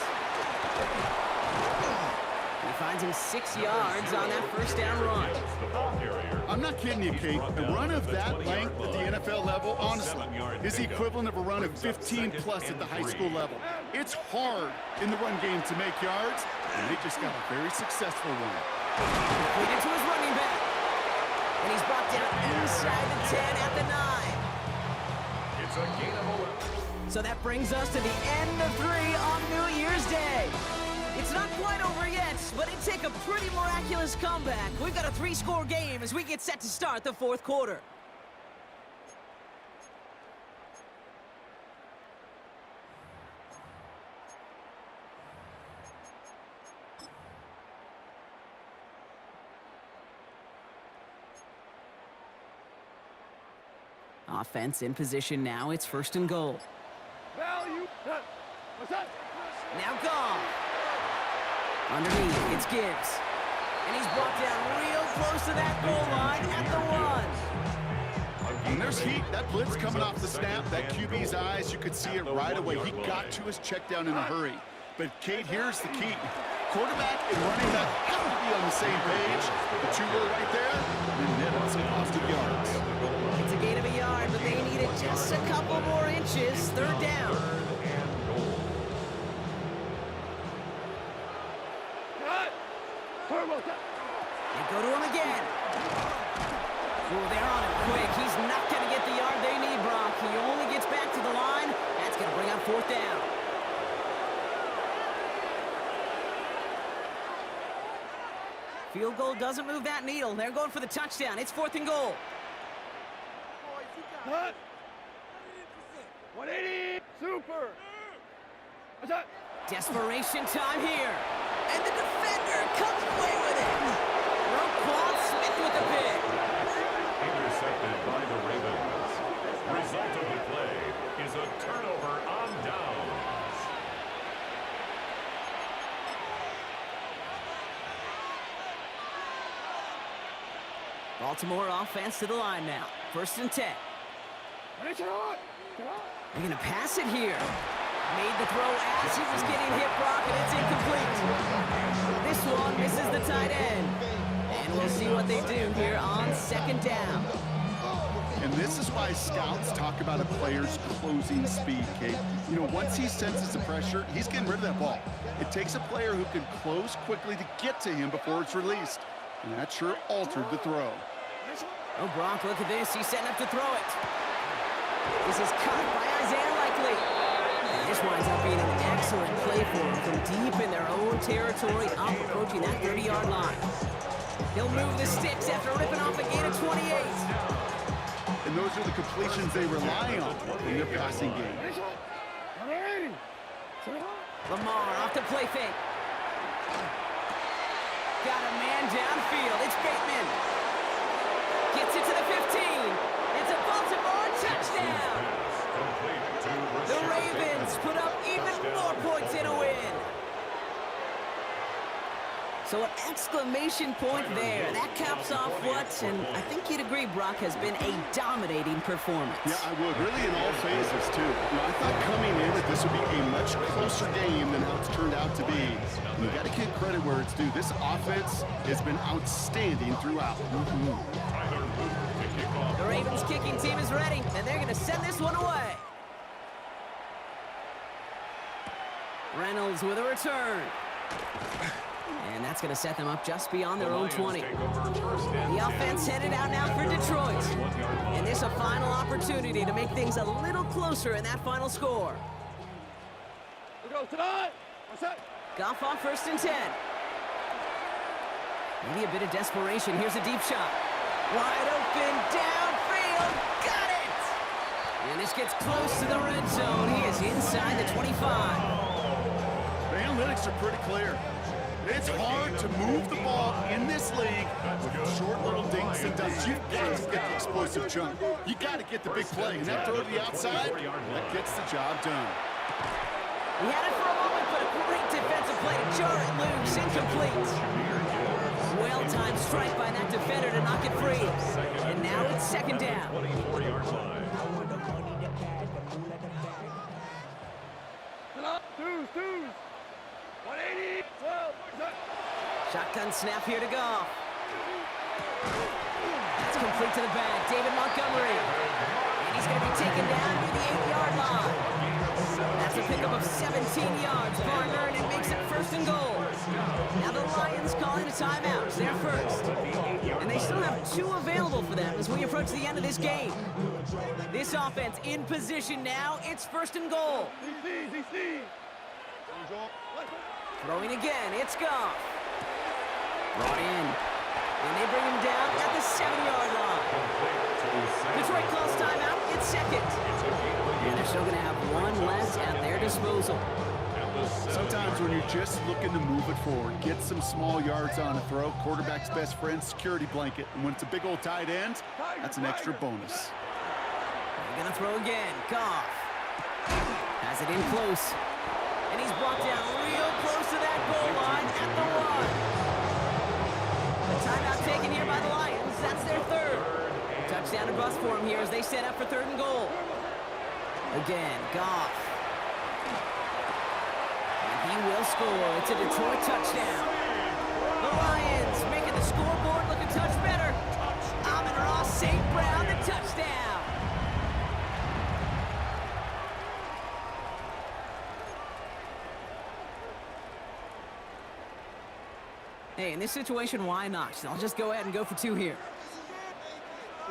He finds him 6 yards on that first down run. The ball carrier. I'm not kidding you, Kate. A run of that length at the NFL level, honestly, is the equivalent of a run of 15-plus at the high school level. It's hard in the run game to make yards, and they just got a very successful one. Completed to his running back. And he's brought down inside the 10 at the 9. It's a gain of 11. So that brings us to the end of 3 on New Year's Day. It's not quite over yet, but it'd take a pretty miraculous comeback. We've got a 3-score game as we get set to start the 4th quarter. Offense in position now. It's 1st and goal. Value. What's that? Now Goff. Underneath, it's Gibbs. And he's brought down real close to that goal line at the 1. And there's heat. That blitz coming off the snap, that QB's eyes, you could see it right away. He got to his check down in a hurry. But, Kate, here's the key. Quarterback and running back have to be on the same page. The two were right there, and net on some positive yards. It's a gain of a yard, but they needed just a couple more inches. 3rd down. They go to him again. Oh, they're on him quick. He's not going to get the yard they need, Brock. He only gets back to the line. That's going to bring up 4th down. Field goal doesn't move that needle. They're going for the touchdown. It's 4th and goal. 180. Super. What's that? Desperation time here. And the defender comes away with it. Roquan Smith with the pick. Intercepted by the Ravens. Result of the play is a turnover on downs. Baltimore offense to the line now. 1st and 10. They're going to pass it here. Made the throw as he was getting hit, Brock, and it's incomplete. This one misses the tight end. And we'll see what they do here on 2nd down. And this is why scouts talk about a player's closing speed, Kate. You know, once he senses the pressure, he's getting rid of that ball. It takes a player who can close quickly to get to him before it's released. And that sure altered the throw. Oh, Brock, look at this. He's setting up to throw it. This is caught by Isaiah Likely. And this winds up being an excellent play for him from deep in their own territory, up approaching that 30-yard line. He'll move the sticks after ripping off a gain of 28. And those are the completions they rely on in their passing game. Lamar off the play fake. Got a man downfield. It's Bateman. Gets it to the 15. It's a Baltimore touchdown. The Ravens put up even more points in a win. So an exclamation point there. That caps off what, and I think you'd agree, Brock, has been a dominating performance. Yeah, I would. Really in all phases, too. You know, I thought coming in that this would be a much closer game than how it's turned out to be. And you got to give credit where it's due. This offense has been outstanding throughout. The Ravens kicking team is ready, and they're going to send this one away. Reynolds with a return. And that's going to set them up just beyond their own 20. Take over first and The 10 offense headed out now for Detroit. 21-yard line. And this a final opportunity to make things a little closer in that final score. Goff on first and 10. Maybe a bit of desperation. Here's a deep shot. Wide open, downfield, got it! And this gets close to the red zone. He is inside the 25. The analytics are pretty clear. It's hard to move the ball in this league with short little dinks and dunks. You've got to get the explosive chunk. You got to get the big play. And that throw to the outside, that gets the job done. He had it for a moment, but a great defensive play to jar it loose. Incomplete. Well-timed strike by that defender to knock it free. And now it's second down. 24-yard line. Twos. 180. 12. Shotgun snap here to Goff. That's complete to the back. David Montgomery. And he's going to be taken down near the 8-yard line. That's a pickup of 17 yards. Barner, and it makes it first and goal. Now the Lions calling a timeout. They're first. And they still have 2 available for them as we approach the end of this game. This offense in position now. It's first and goal. Throwing again. It's Goff. Brought in. And they bring him down at the 7-yard line. Detroit calls timeout. It's second. And they're still going to have 1 left at their disposal. Sometimes when you're just looking to move it forward, get some small yards on a throw, quarterback's best friend, security blanket. And when it's a big old tight end, that's an extra bonus. They're going to throw again. Goff has it in close. And he's brought down real close to that goal line at the 1. The timeout taken here by the Lions. That's their 3rd. Touchdown and bust for him here as they set up for 3rd and goal. Again, Goff. And he will score. It's a Detroit touchdown. The Lions making the scoreboard look a touch better. Amon-Ra St. Brown, the touchdown. Hey, in this situation, why not? I'll just go ahead and go for 2 here.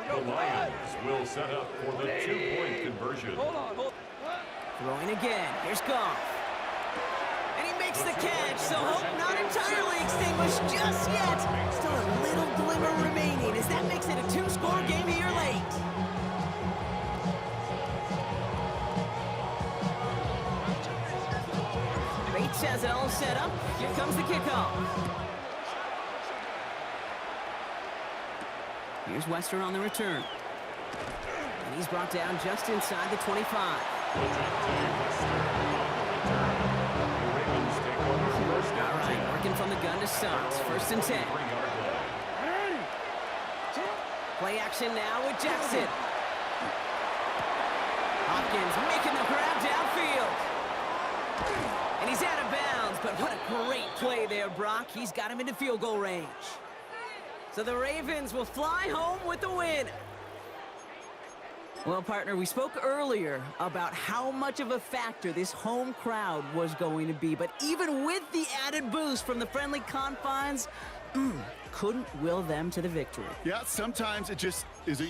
The Lions will set up for the 2-point conversion. Throwing again. Here's Goff. And he makes the catch, so hope not entirely extinguished just yet. Still a little glimmer remaining as that makes it a 2-score game here late. Bates has it all set up. Here comes the kickoff. Here's Western on the return. And he's brought down just inside the 25. All right, working from the gun to start. First and 10. Play action now with Jackson. Hopkins making the grab downfield. And he's out of bounds, but what a great play there, Brock. He's got him into field goal range. So the Ravens will fly home with the win. Well, partner, we spoke earlier about how much of a factor this home crowd was going to be. But even with the added boost from the friendly confines, couldn't will them to the victory. Yeah, sometimes it just is a...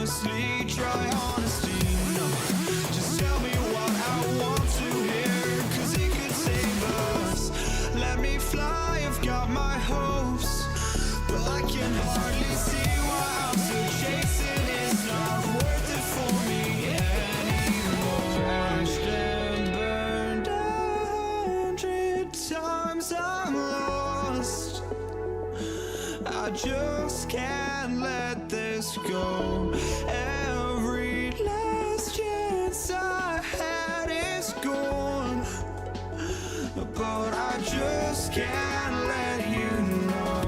honestly, try honesty. No, just tell me what I want to hear, 'cause it could save us. Let me fly, I've got my hopes, but I can hardly see why I'm still chasing. It's not worth it for me anymore. Crashed and burned 100 times, I'm lost. I just can't let this go. Every last chance I had is gone, but I just can't let you know.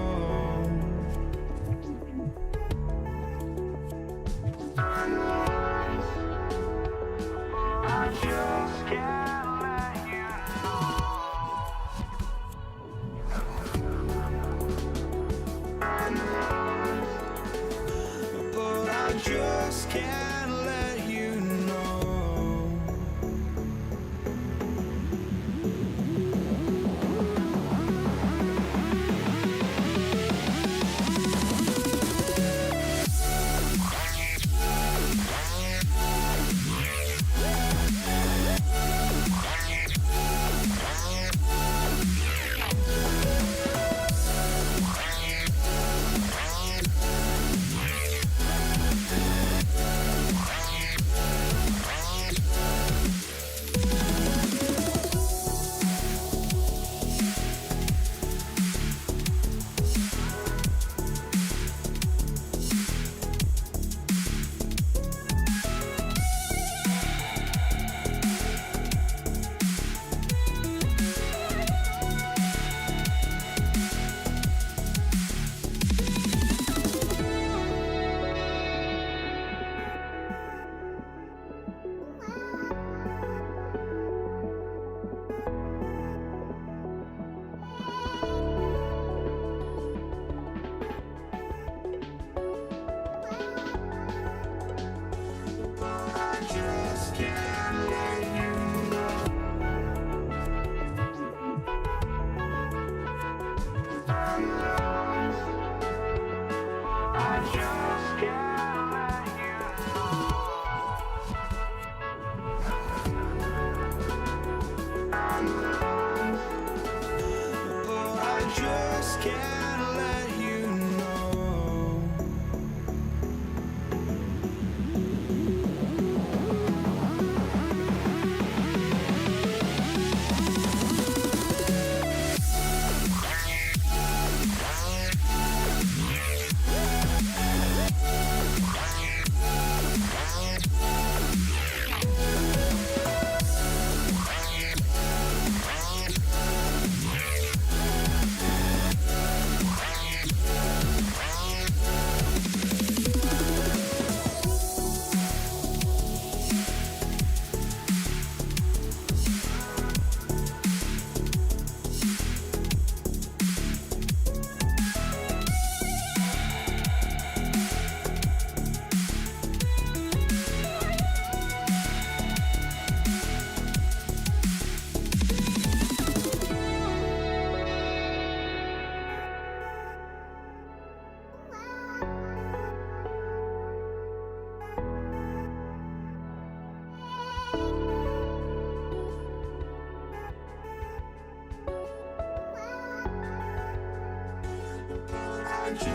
I just can't let you know. But I just can't let you know.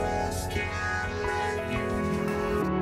just can't let you know.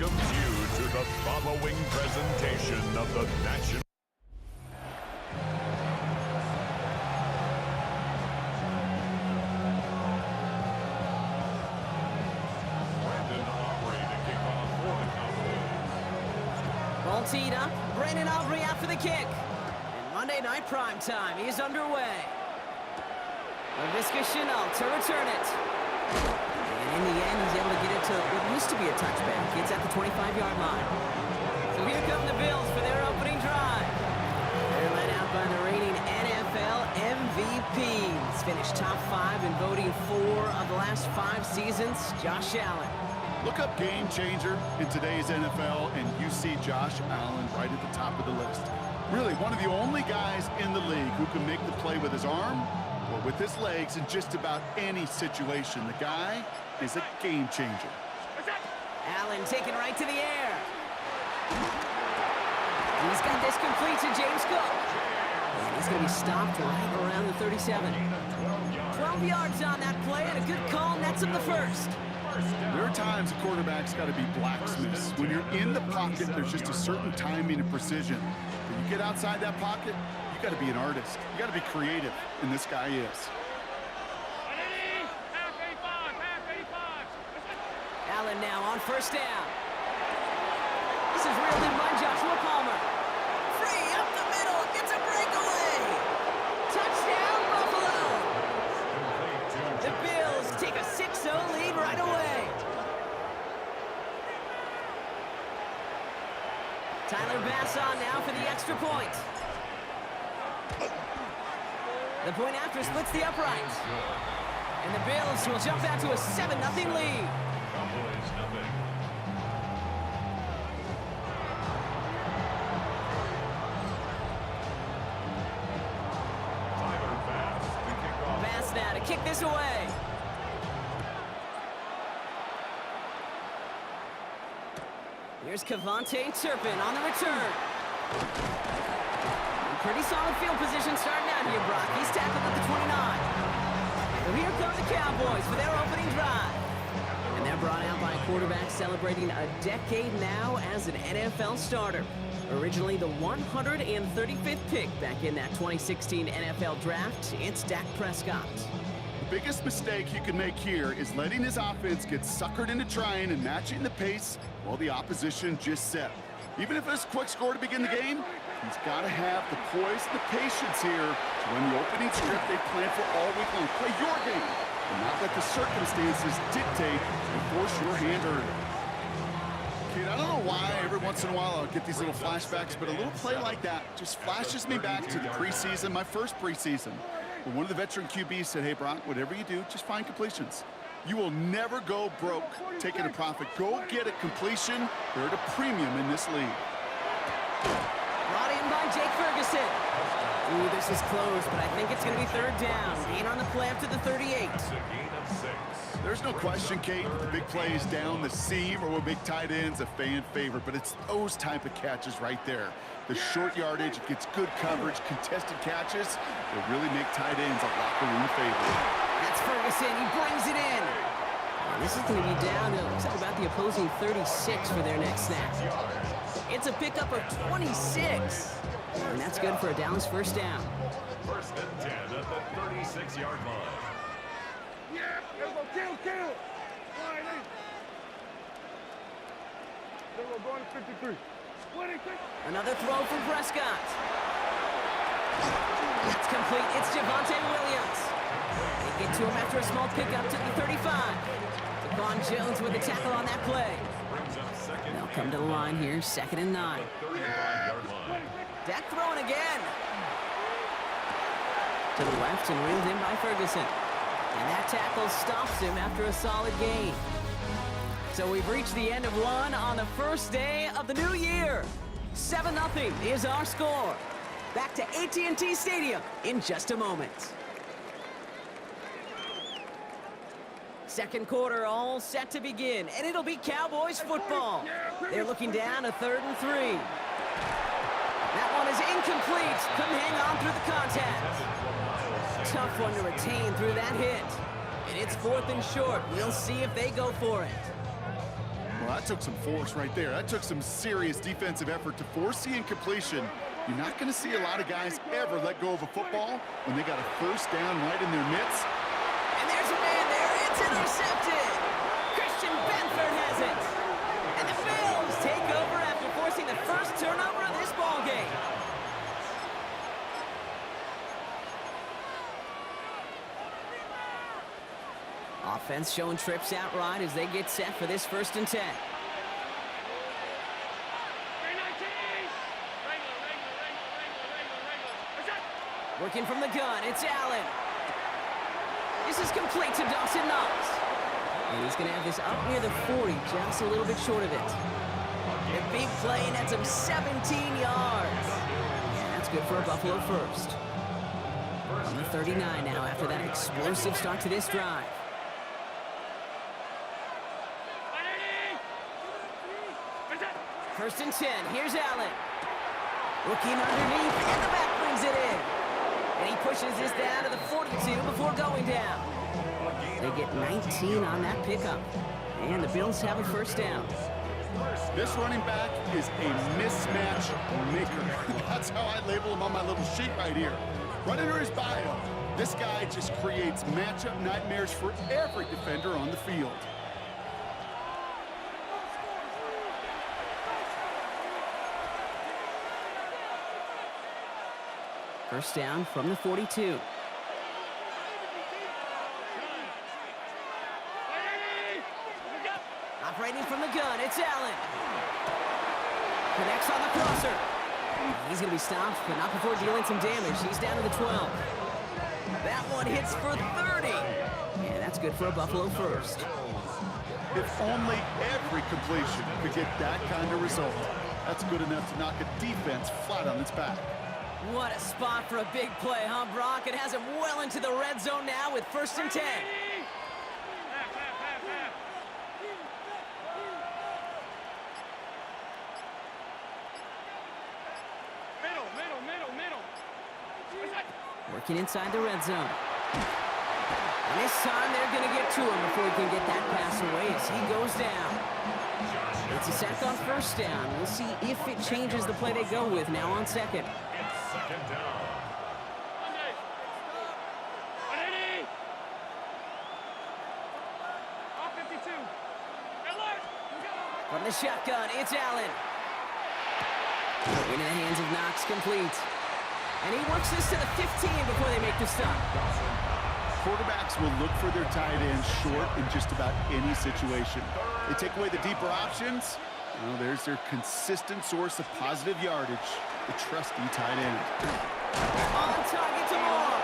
welcomes you to the following presentation of the National. Brandon Aubrey to kick off for the Cowboys. Ball teed up. Brandon Aubrey out for the kick. And Monday Night Prime Time is underway. Laviska Shenault to return it. And in the end, he's able to get it to what used to be a touchback. It's at the 25-yard line. So here come the Bills for their opening drive. They're led out by the reigning NFL MVPs. Finished top 5 in voting 4 of the last 5 seasons. Josh Allen. Look up game changer in today's NFL, and you see Josh Allen right at the top of the list. Really, one of the only guys in the league who can make the play with his arm or with his legs in just about any situation. The guy is a game changer. Allen taken right to the air. He's got this complete to James Cook. And he's going to be stopped right around the 37. 12 yards on that play, and a good call nets him the first. There are times a quarterback's got to be blacksmiths. When you're in the pocket, there's just a certain timing and precision. When you get outside that pocket, you got to be an artist. You got to be creative, and this guy is. Allen now on first down. This is reeled in by Joshua Palmer. Free up the middle, gets a breakaway. Touchdown, Buffalo. The Bills take a 6-0 lead right away. Tyler Bass on now for the extra point. The point after splits the uprights. And the Bills will jump out to a 7-0 lead. Cowboys nothing. Tyler Bass to kick off. Bass now to kick this away. Here's Kevontae Turpin on the return. Pretty solid field position starting out here, Brock. He's tackled at the 29. Well, here come the Cowboys for their opening drive. And they're brought out by a quarterback celebrating a decade now as an NFL starter. Originally the 135th pick back in that 2016 NFL Draft, it's Dak Prescott. The biggest mistake you can make here is letting his offense get suckered into trying and matching the pace while the opposition just set. Even if it's a quick score to begin the game, he's got to have the poise and the patience here to run the opening script they planned for all week long. Play your game and not let the circumstances dictate and force your hand early. Kid, I don't know why every once in a while I'll get these little flashbacks, but a little play like that just flashes me back to the preseason, my first preseason. When one of the veteran QBs said, hey, Brock, whatever you do, just find completions. You will never go broke taking a profit. Go get a completion. They're at a premium in this league. Brought in by Jake Ferguson. Ooh, this is close, but I think it's going to be third down. Gain on the play up to the 38. It's a gain of 6. There's no question, Kate, that the big plays down the seam or with big tight ends a fan favorite, but it's those type of catches right there. The short yardage, it gets good coverage, contested catches that really make tight ends a locker room favorite. That's Ferguson. He brings it in. And this is going to be down to looks like about the opposing 36 for their next snap. It's a pickup of 26. And that's good for a Dallas first down. First and 10 at the 36-yard line. Yeah, let's go, kill. Let's go, going to 53. 26. Another throw from Prescott. It's complete. It's Javonte Williams. They get to him after a small pickup to the 35. Devon Jones with a tackle on that play. Brings up second. They'll come to the line here, 2nd and 9. 35-yard line. Dak throwing again. To the left and reeled in by Ferguson. And that tackle stops him after a solid gain. So we've reached the end of one on the first day of the new year. 7-0 is our score. Back to AT&T Stadium in just a moment. Second quarter all set to begin, and it'll be Cowboys football. They're looking down a 3rd and 3. That one is incomplete. Couldn't hang on through the contact. Tough one to retain through that hit. And it's 4th and short. We'll see if they go for it. Well, that took some force right there. That took some serious defensive effort to force the incompletion. You're not going to see a lot of guys ever let go of a football when they got a first down right in their midst. And there's a man there. It's intercepted. Christian Benford has it. And the Bills take over after forcing the first turnover of this ballgame. Offense showing trips out right as they get set for this 1st and 10. Working from the gun, it's Allen. This is complete to Dawson Knox. And he's going to have this up near the 40, just a little bit short of it. A big play, and that's him 17 yards. Yeah, that's good for a Buffalo first. On the 39 now after that explosive start to this drive. First and 10, here's Allen. Looking underneath, and the back brings it in. And he pushes this down to the 42 before going down. They get 19 on that pickup. And the Bills have a first down. This running back is a mismatch maker. That's how I label him on my little sheet right here. Right under his bio, this guy just creates matchup nightmares for every defender on the field. First down from the 42. Operating from the gun, it's Allen. Connects on the crosser. He's going to be stopped, but not before dealing some damage. He's down to the 12. That one hits for 30. Yeah, that's good for a Buffalo first. If only every completion could get that kind of result. That's good enough to knock a defense flat on its back. What a spot for a big play, huh, Brock? It has him well into the red zone now with 1st and 10. Working inside the red zone. And this time they're going to get to him before he can get that pass away as he goes down. It's a sack on first down. We'll see if it changes the play they go with now on second. It's 2nd down. From the shotgun, it's Allen. Into the hands of Knox, complete. And he works this to the 15 before they make the stop. Quarterbacks will look for their tight ends short in just about any situation. They take away the deeper options. Well, there's their consistent source of positive yardage, the trusty tight end. On target to Moore.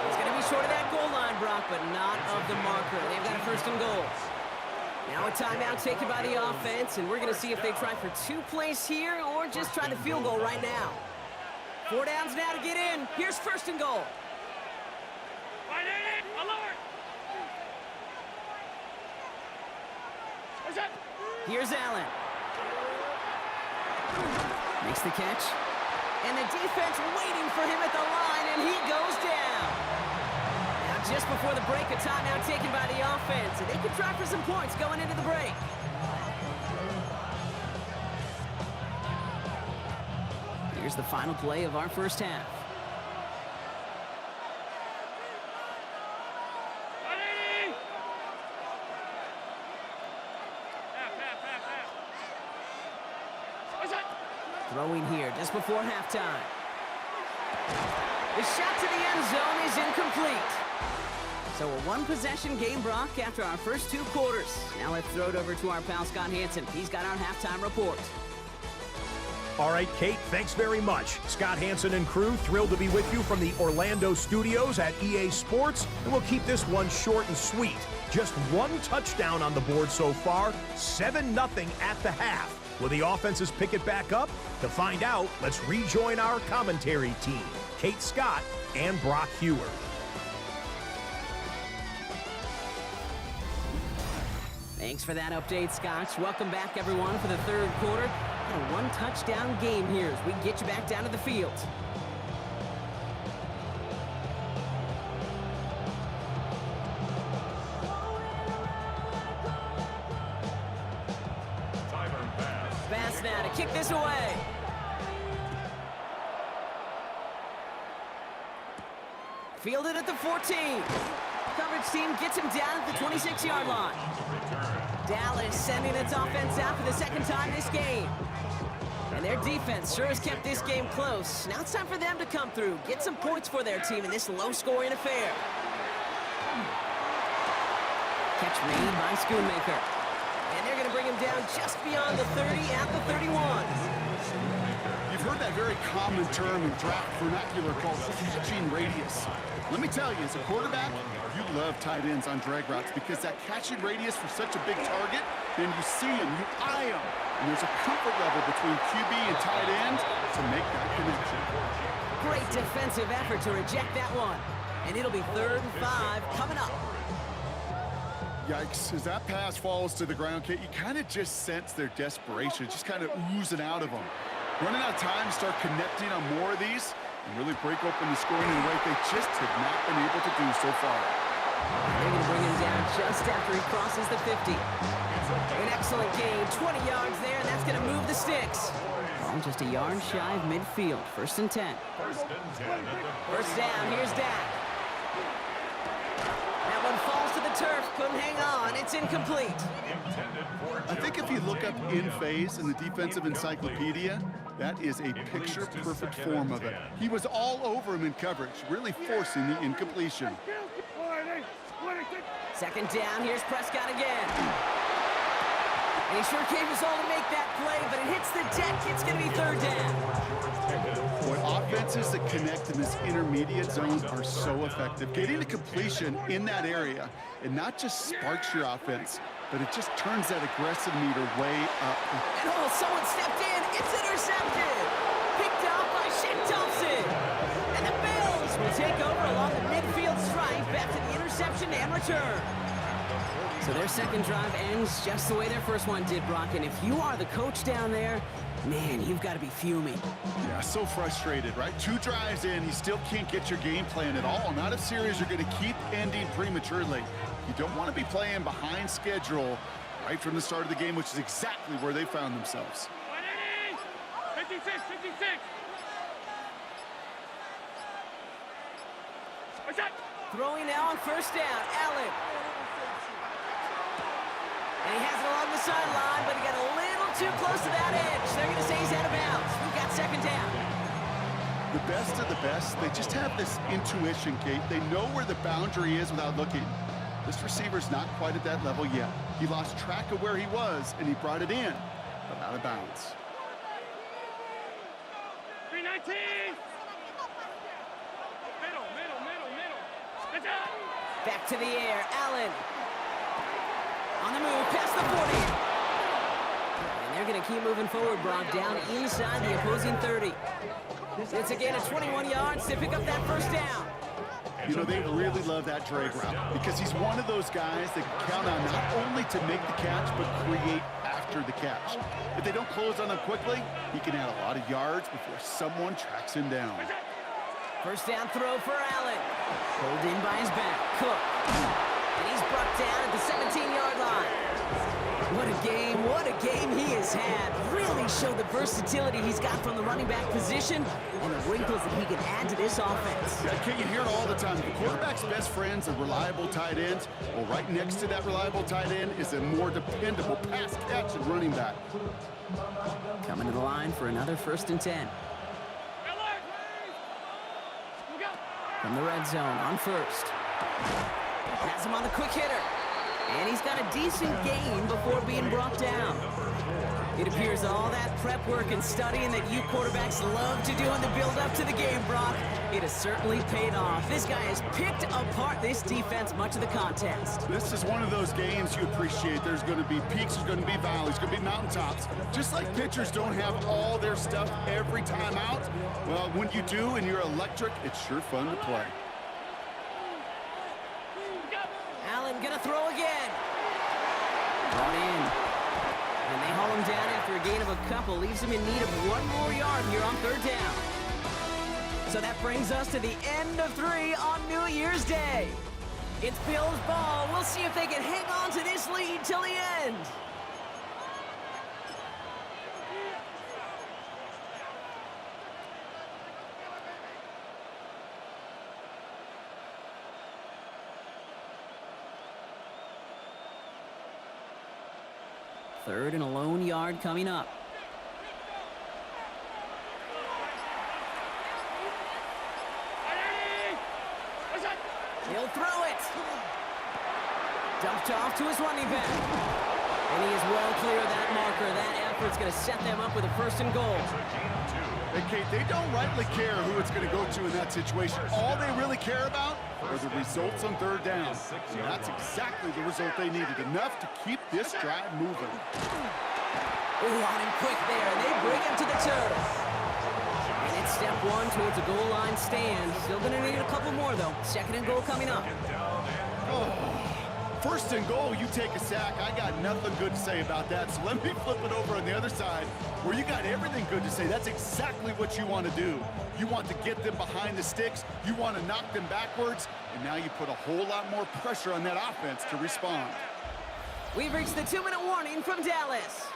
He's going to be short of that goal line, Brock, but not of the marker. They've got a 1st and goal. Now a timeout taken by the offense, and we're going to see if they try for 2 plays here or just try the field goal right now. 4 downs now to get in. Here's 1st and goal. Here's Allen. Makes the catch. And the defense waiting for him at the line, and he goes down. Now just before the break, a timeout taken by the offense, and they could try for some points going into the break. Here's the final play of our first half. Throwing here just before halftime. The shot to the end zone is incomplete. So a 1-possession game, Brock, after our first 2 quarters. Now let's throw it over to our pal Scott Hanson. He's got our halftime report. All right, Kate, thanks very much. Scott Hanson and crew, thrilled to be with you from the Orlando studios at EA Sports. And we'll keep this one short and sweet. Just 1 touchdown on the board so far, 7-0 at the half. Will the offenses pick it back up? To find out, let's rejoin our commentary team, Kate Scott and Brock Huard. Thanks for that update, Scotch. Welcome back, everyone, for the 3rd quarter. A 1-touchdown game here as we get you back down to the field. kick this away. Fielded at the 14. Coverage team gets him down at the 26-yard line. Dallas sending its offense out for the second time this game. And their defense sure has kept this game close. Now it's time for them to come through, get some points for their team in this low-scoring affair. Catch made by Schoonmaker. And they're going to bring him down just beyond the 30 at the 31. You've heard that very common term in draft vernacular called catching radius. Let me tell you, as a quarterback, you love tight ends on drag routes because that catching radius for such a big target, then you see him, you eye him, and there's a comfort level between QB and tight end to make that connection. Great defensive effort to reject that one. And it'll be 3rd and 5 coming up. Yikes, as that pass falls to the ground, Kate, you kind of just sense their desperation, just kind of oozing out of them. Running out of time to start connecting on more of these and really break open the scoring in a way they just have not been able to do so far. They're going to bring him down just after he crosses the 50. An excellent gain, 20 yards there, and that's going to move the sticks. Ball just a yard shy of midfield, 1st and 10. First down, here's Dak. That one falls to the turf, couldn't hang on, it's incomplete. I think if you look up in phase in the defensive encyclopedia, that is a picture-perfect form of it. He was all over him in coverage, really forcing the incompletion. 2nd down, here's Prescott again. And he sure gave us all to make that play, but it hits the deck, it's going to be 3rd down. Boy, offenses that connect in this intermediate zone are so effective. Getting a completion in that area, it not just sparks your offense, but it just turns that aggressive meter way up. And oh, someone stepped in. It's intercepted. Picked off by Shane Thompson. And the Bills will take over along the midfield stripe after the interception and return. So their second drive ends just the way their first one did, Brock. And if you are the coach down there, man, you've got to be fuming. Yeah, so frustrated, right? 2 drives in, you still can't get your game plan at all. Not if series are going to keep ending prematurely. You don't want to be playing behind schedule right from the start of the game, which is exactly where they found themselves. 56, 56. Throwing now on 1st down, Allen. And he has it along the sideline, but he got a little too close to that edge. They're going to say he's out of bounds. We've got 2nd down. The best of the best, they just have this intuition, Kate. They know where the boundary is without looking. This receiver's not quite at that level yet. He lost track of where he was, and he brought it in, but out of bounds. 319. Middle. Back to the air, Allen. On the move, past the 40. And they're going to keep moving forward, Brock, down inside the opposing 30. It's a gain of 21 yards to pick up that 1st down. You know, they really love that drag route because he's one of those guys that can count on not only to make the catch, but create after the catch. If they don't close on him quickly, he can add a lot of yards before someone tracks him down. 1st down throw for Allen. Pulled in by his back, Cook. And he's brought down at the 17-yard line. What a game he has had. Really showed the versatility he's got from the running back position and the wrinkles that he can add to this offense. Yeah, can't you hear it all the time? The quarterback's best friend's a reliable tight end. Well, right next to that reliable tight end is a more dependable pass catch and running back. Coming to the line for another 1st and 10. From the red zone on 1st. Has him on the quick hitter. And he's got a decent gain before being brought down. It appears all that prep work and studying that you quarterbacks love to do in the build-up to the game, Brock, it has certainly paid off. This guy has picked apart this defense much of the contest. This is one of those games you appreciate. There's going to be peaks, there's going to be valleys, there's going to be mountaintops. Just like pitchers don't have all their stuff every time out, well, when you do and you're electric, it's sure fun to play. Allen gonna throw again. Brought in. And they haul him down after a gain of a couple. Leaves him in need of 1 more yard here on 3rd down. So that brings us to the end of 3 on New Year's Day. It's Bills ball. We'll see if they can hang on to this lead till the end. 3rd and a lone yard coming up. He'll throw it. Dumped off to his running back. And he is well clear of that marker. That effort's going to set them up with a 1st and goal. Hey, Kate, they don't rightly care who it's going to go to in that situation. All they really care about are the results on 3rd down. And that's exactly the result they needed. Enough to keep this drive moving. Ooh, on him quick there. They bring him to the turf. And it's step 1 towards a goal line stand. Still going to need a couple more, though. 2nd and goal coming up. Oh. 1st and goal, you take a sack. I got nothing good to say about that. So let me flip it over on the other side where you got everything good to say. That's exactly what you want to do. You want to get them behind the sticks. You want to knock them backwards. And now you put a whole lot more pressure on that offense to respond. We've reached the 2-minute warning from Dallas.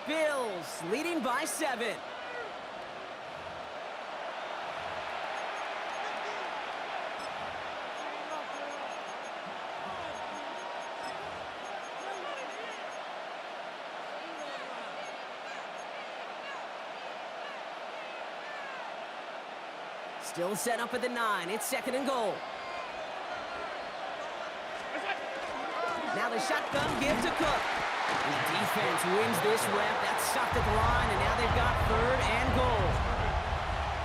Bills leading by 7. Still set up at the 9. It's 2nd and goal. Now the shotgun give to Cook. And the defense wins this rep. That's stopped at the line, and now they've got 3rd and goal.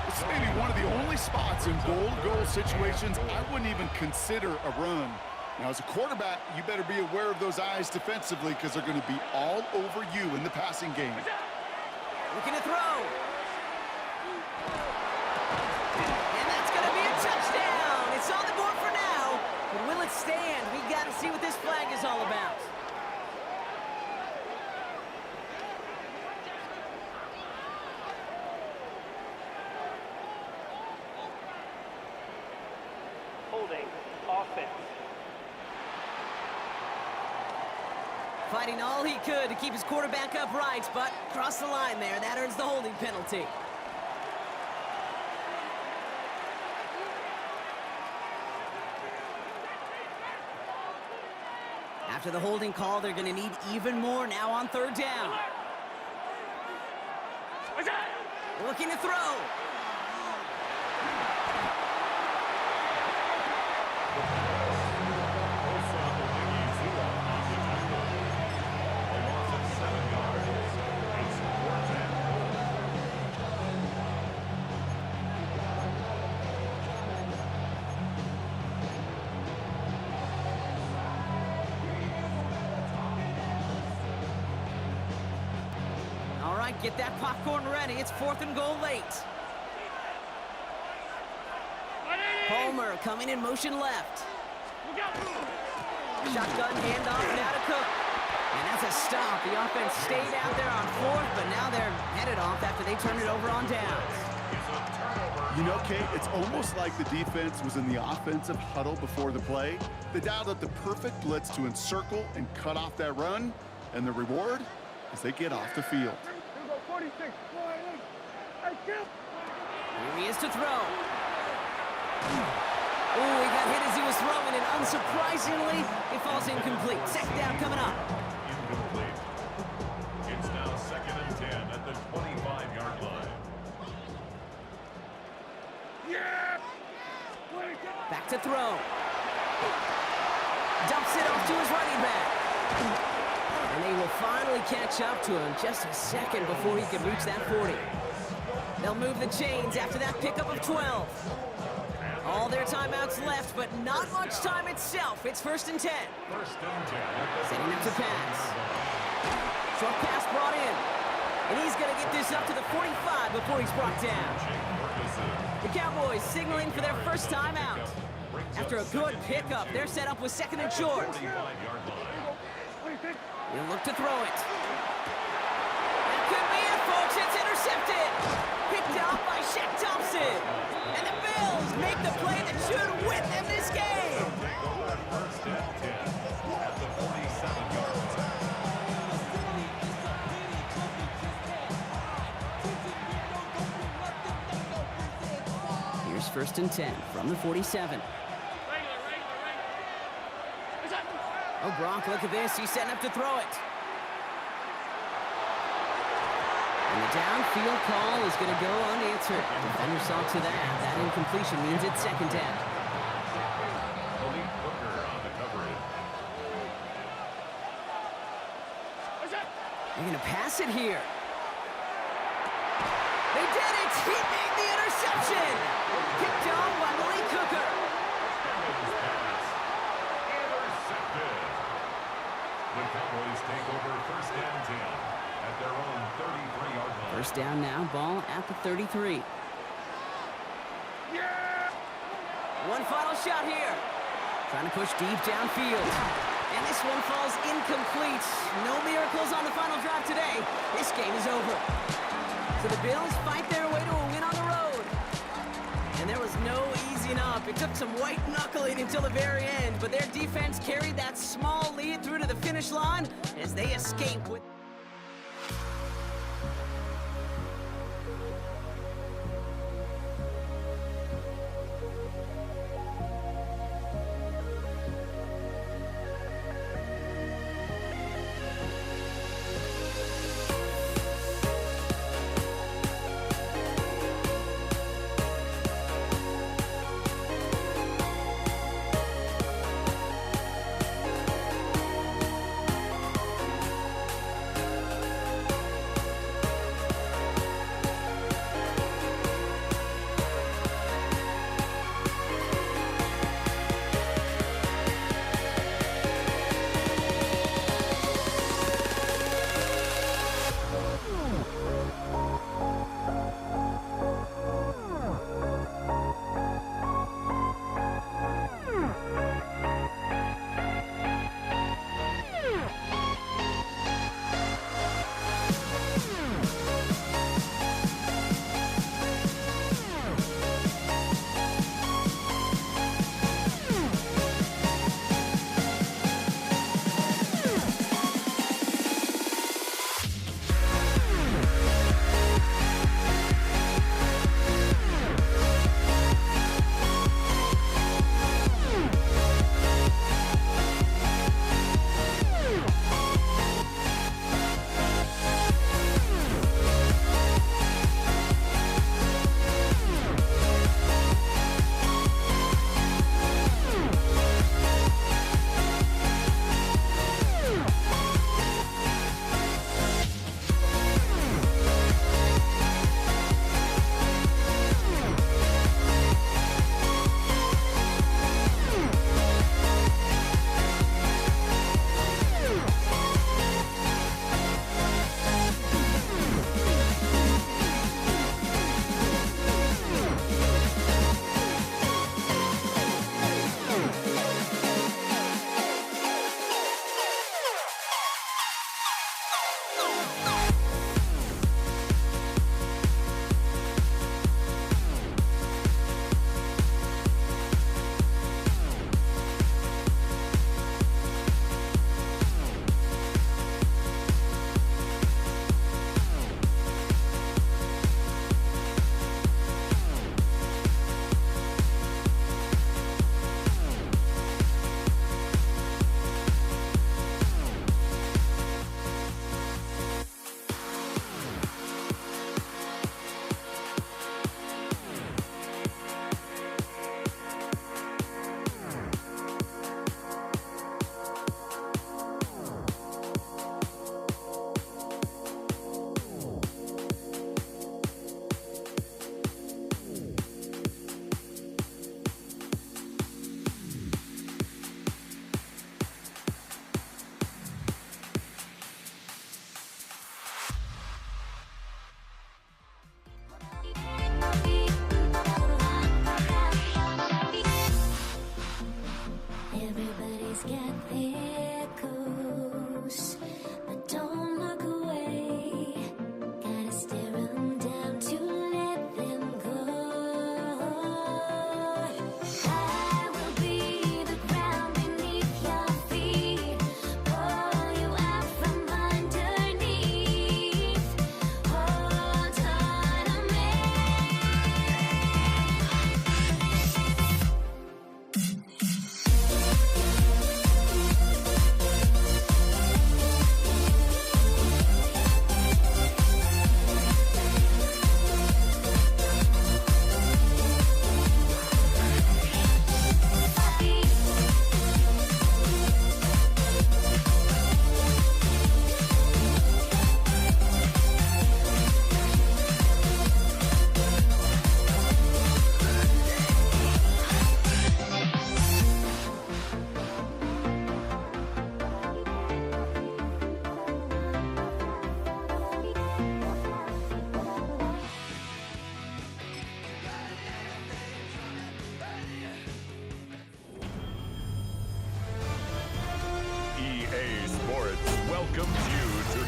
This is maybe one of the only spots in goal-to-goal situations I wouldn't even consider a run. Now, as a quarterback, you better be aware of those eyes defensively because they're going to be all over you in the passing game. Looking to throw. And that's going to be a touchdown. It's on the board for now. But will it stand? We got to see what this flag is all about. Holding. Offense. Fighting all he could to keep his quarterback upright, but crossed the line there. That earns the holding penalty. After the holding call, they're going to need even more now on 3rd down. Looking to throw. Get that popcorn ready. It's 4th and goal late. Palmer coming in motion left. Shotgun handoff now to Cook. And that's a stop. The offense stayed out there on 4th, but now they're headed off after they turned it over on downs. You know, Kate, it's almost like the defense was in the offensive huddle before the play. They dialed up the perfect blitz to encircle and cut off that run. And the reward is they get off the field. Here he is to throw. Oh, he got hit as he was throwing, and unsurprisingly, it falls incomplete. 2nd down coming up. Incomplete. It's now 2nd and 10 at the 25-yard line. Back to throw. Dumps it off to his running back. And they will finally catch up to him just a second before he can reach that 40. They'll move the chains after that pickup of 12. All their timeouts left, but not much time itself. It's 1st and 10. 1st and 10. Setting up to pass. Short pass brought in. And he's going to get this up to the 45 before he's brought down. The Cowboys signaling for their first timeout. After a good pickup, they're set up with 2nd and short. He'll look to throw it. That could be it, folks. It's intercepted. Picked off by Shaq Thompson. And the Bills make the play that should win them this game. 1st and 10 at the 47-yard line. Here's 1st and 10 from the 47. Oh, Gronk, look at this. He's setting up to throw it. And the downfield call is going to go unanswered. Defender saw to that. That incompletion means it's second down. Malik Hooker on the coverage. They're going to pass it here. They did it! He made the interception! Picked off by Malik Hooker. Evans pass. Intercepted. The Cowboys take over first and 10 at their own 33-yard line. First down now, ball at the 33. One final shot here. Trying to push deep downfield. And this one falls incomplete. No miracles on the final drive today. This game is over. So the Bills fight their way to a win on the road. And there was no easing up. It took some white knuckling until the very end, but their defense carried that small lead through to the finish line as they escape with...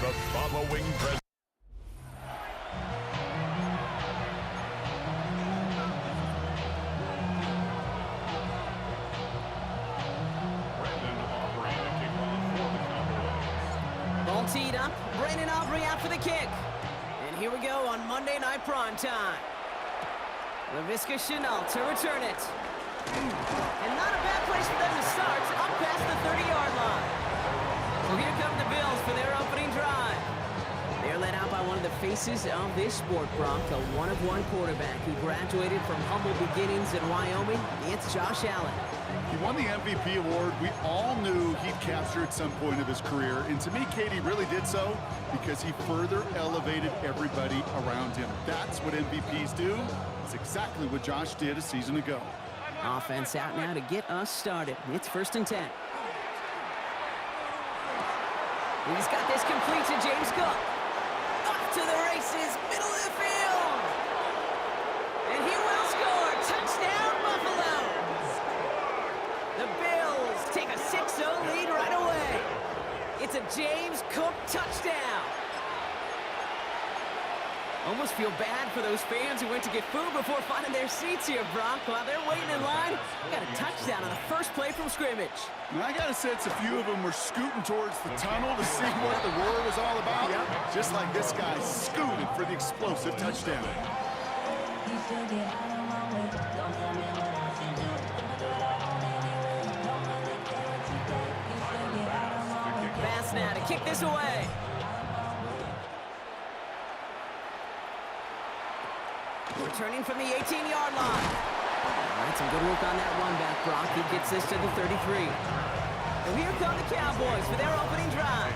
The following Brandon Aubrey to kick off for the Cowboys. Ball teed up. Brandon Aubrey out for the kick. And here we go on Monday Night Prime Time. LaVisca Chenault to return it. And not a bad place for them to start, up past the 30-yard line. Well, here come the Bills for their opening drive. They're led out by one of the faces of this sport, Brock, a one-of-one quarterback who graduated from humble beginnings in Wyoming. It's Josh Allen. He won the MVP award. We all knew he'd capture at some point of his career. And to me, Katie really did so because he further elevated everybody around him. That's what MVPs do. It's exactly what Josh did a season ago. Offense out now to get us started. It's 1st and 10. He's got this complete to James Cook. Up to the races, middle of the field. And he will score. Touchdown, Buffalo. The Bills take a 6-0 lead right away. It's a James Cook touchdown. Almost feel bad for those fans who went to get food before finding their seats here, Brock. While they're waiting in line, we got a touchdown on the first play from scrimmage. And I got to sense a few of them were scooting towards the tunnel to see what the roar was all about. Yep. Just like this guy scooted for the explosive touchdown. Pass now to kick this away. Returning from the 18-yard line. All right, some good work on that run back, Brock. He gets this to the 33. And here come the Cowboys for their opening drive.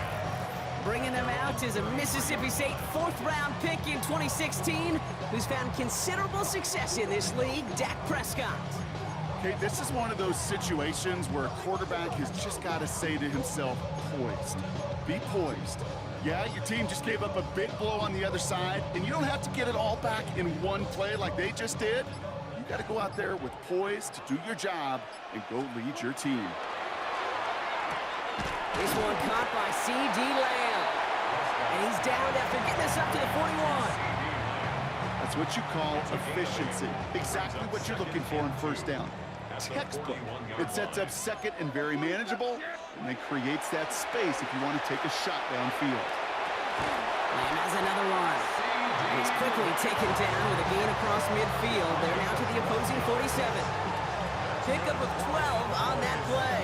Bringing them out is a Mississippi State 4th-round pick in 2016 who's found considerable success in this league, Dak Prescott. Okay, this is one of those situations where a quarterback has just got to say to himself, poised. Be poised. Yeah, your team just gave up a big blow on the other side, and you don't have to get it all back in one play like they just did. You got to go out there with poise to do your job and go lead your team. This one caught by C.D. Lamb. And he's down after getting us up to the 41. That's what you call efficiency. Exactly what you're looking for on 1st down. Textbook. It sets up 2nd and very manageable, and then creates that space if you want to take a shot downfield. Lamb has another one. He's quickly taken down with a gain across midfield. They're now to the opposing 47. Pickup of 12 on that play.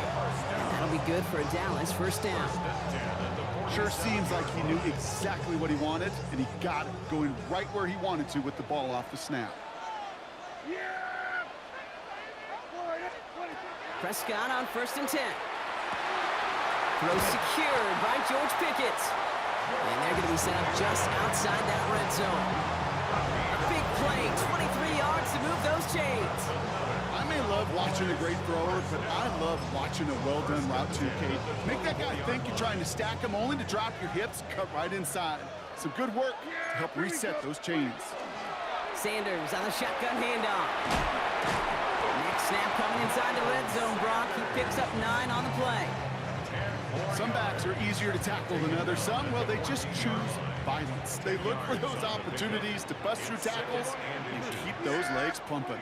And that'll be good for Dallas 1st down. Sure seems like he knew exactly what he wanted, and he got it, going right where he wanted to with the ball off the snap. Prescott on 1st and 10. Throw secured by George Pickett. And they're going to be set up just outside that red zone. A big play, 23 yards to move those chains. I may love watching a great thrower, but I love watching a well-done route too, Kate. Make that guy think you're trying to stack him only to drop your hips, cut right inside. Some good work to help reset those chains. Sanders on the shotgun handoff. Next snap coming inside the red zone, Brock. He picks up 9 on the play. Some backs are easier to tackle than others. Some, well, they just choose violence. They look for those opportunities to bust through tackles and keep those legs pumping.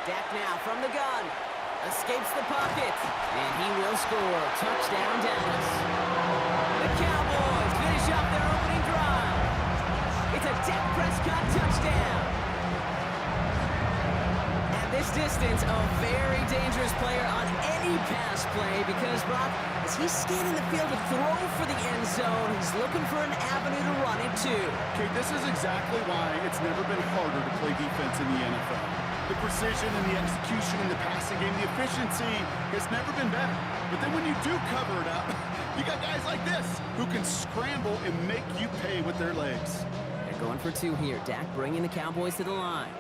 Dak now from the gun. Escapes the pocket. And he will score. Touchdown, Dallas. The Cowboys finish up their opening drive. It's a Dak Prescott touchdown. At this distance, a very dangerous player on any pass play because, Brock, as he's scanning the field to throw for the end zone, he's looking for an avenue to run it to. Okay, this is exactly why it's never been harder to play defense in the NFL. The precision and the execution in the passing game, the efficiency has never been better. But then when you do cover it up, you got guys like this who can scramble and make you pay with their legs. They're going for 2 here. Dak bringing the Cowboys to the line.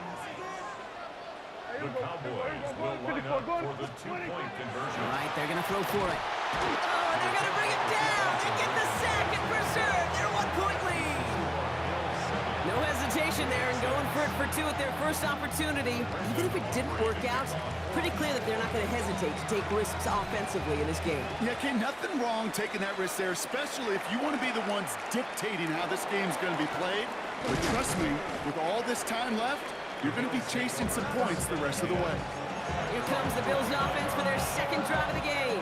The Cowboys will line up for the 2-point conversion. All right, they're going to throw for it. Oh, they're going to bring it down and get the sack and preserve their 1-point lead. No hesitation there and going for it for two at their first opportunity. Even if it didn't work out, pretty clear that they're not going to hesitate to take risks offensively in this game. Yeah, okay, nothing wrong taking that risk there, especially if you want to be the ones dictating how this game's going to be played. But trust me, with all this time left, you're going to be chasing some points the rest of the way. Here comes the Bills offense for their second drive of the game.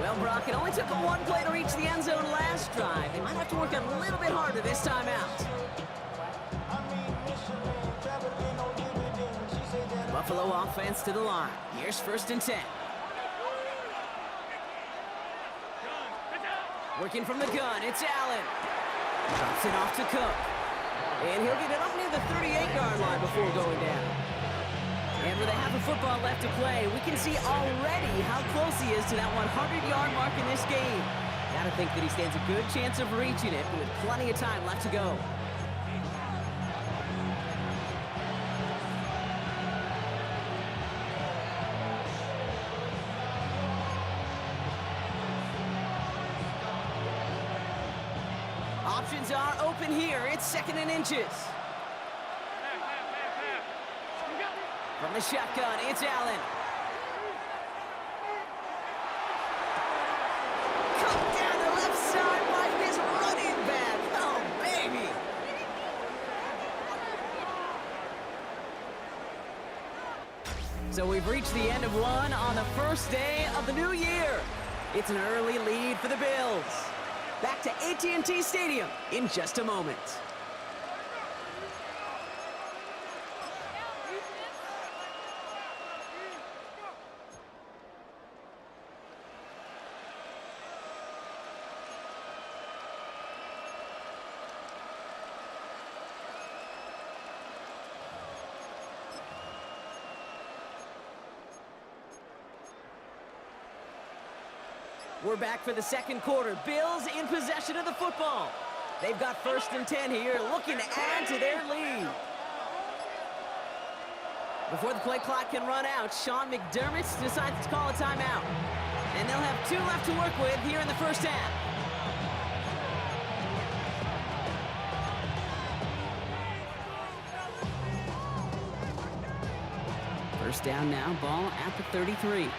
Well, Brock, it only took one play to reach the end zone last drive. They might have to work a little bit harder this time out. Buffalo offense to the line. Here's 1st and 10. Working from the gun, it's Allen. Drops it off to Cook. And he'll get it up near the 38-yard line before going down. And with a half of football left to play, we can see already how close he is to that 100-yard mark in this game. Gotta think that he stands a good chance of reaching it with plenty of time left to go. Options are open here. It's 2nd and inches. From the shotgun, it's Allen. Cut down the left side by his running back. Oh, baby. So we've reached the end of one on the first day of the new year. It's an early lead for the Bills. Back to AT&T Stadium in just a moment. We're back for the second quarter. Bills in possession of the football. They've got 1st and 10 here, looking to add to their lead. Before the play clock can run out, Sean McDermott decides to call a timeout. And they'll have 2 left to work with here in the first half. First down now, ball at the 33.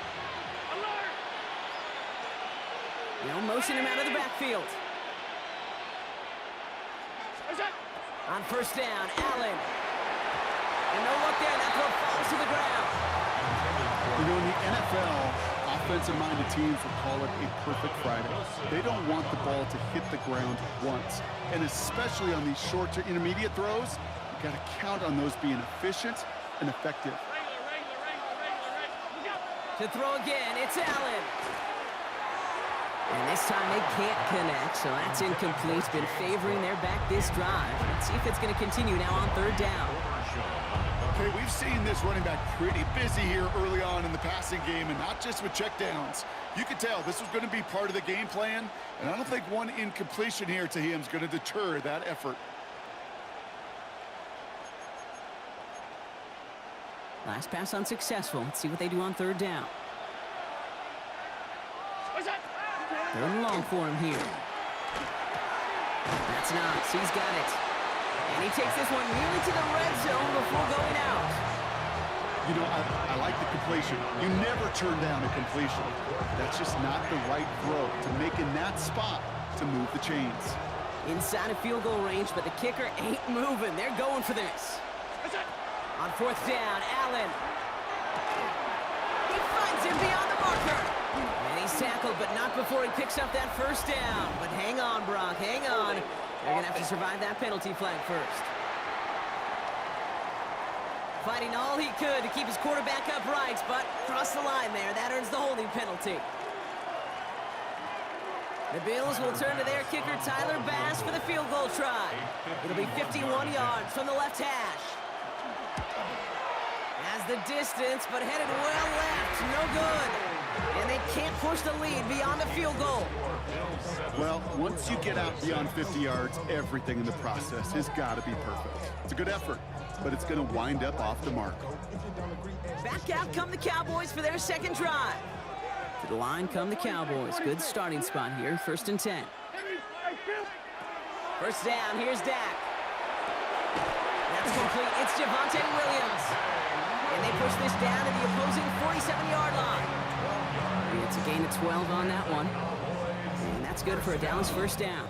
They'll motion him out of the backfield. On 1st down, Allen. And no look there, that throw falls to the ground. You know, in the NFL, offensive-minded teams will call it a perfect Friday. They don't want the ball to hit the ground once. And especially on these short to intermediate throws, you got to count on those being efficient and effective. To throw again, it's Allen. And this time they can't connect, so that's incomplete. Been favoring their back this drive. Let's see if it's going to continue now on 3rd down. Okay, we've seen this running back pretty busy here early on in the passing game, and not just with checkdowns. You could tell this was going to be part of the game plan, and I don't think one incompletion here to him is going to deter that effort. Last pass unsuccessful. Let's see what they do on 3rd down. 3rd and long for him here. That's Knox. He's got it. And he takes this one nearly to the red zone before going out. You know, I like the completion. You never turn down a completion. That's just not the right throw to make in that spot to move the chains. Inside of field goal range, but the kicker ain't moving. They're going for this. On 4th down, Allen. He finds him beyond the marker. And he's tackled, but not before he picks up that 1st down. But hang on, Brock, hang on. They're going to have to survive that penalty flag first. Fighting all he could to keep his quarterback upright, but crossed the line there. That earns the holding penalty. The Bills will turn to their kicker, Tyler Bass, for the field goal try. It'll be 51 yards from the left hash. Has the distance, but headed well left. No good. And they can't push the lead beyond the field goal. Well, once you get out beyond 50 yards, everything in the process has got to be perfect. It's a good effort, but it's going to wind up off the mark. Back out come the Cowboys for their second drive. To the line come the Cowboys. Good starting spot here. 1st and 10. 1st down. Here's Dak. That's complete. It's Javonte Williams. And they push this down to the opposing 47-yard line. It's a gain of 12 on that one. And that's good for a Dallas first down.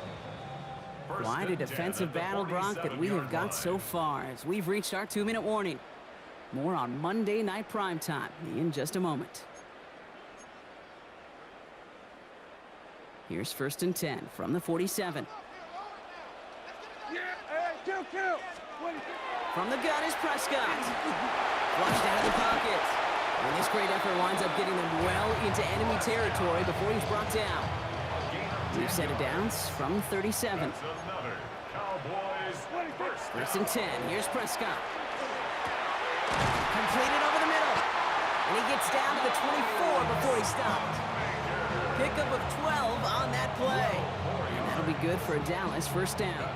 Quite a defensive battle, Brock, that we have got so far as we've reached our 2-minute warning. More on Monday Night Primetime in just a moment. Here's 1st and 10 from the 47. Kill. From the gun is Prescott. Flushed out of the pocket. And this great effort winds up getting them well into enemy territory before he's brought down. We've set it downs from 37. First and 10. Here's Prescott. Completed over the middle. And he gets down to the 24 before he stopped. Pickup of 12 on that play. And that'll be good for Dallas first down.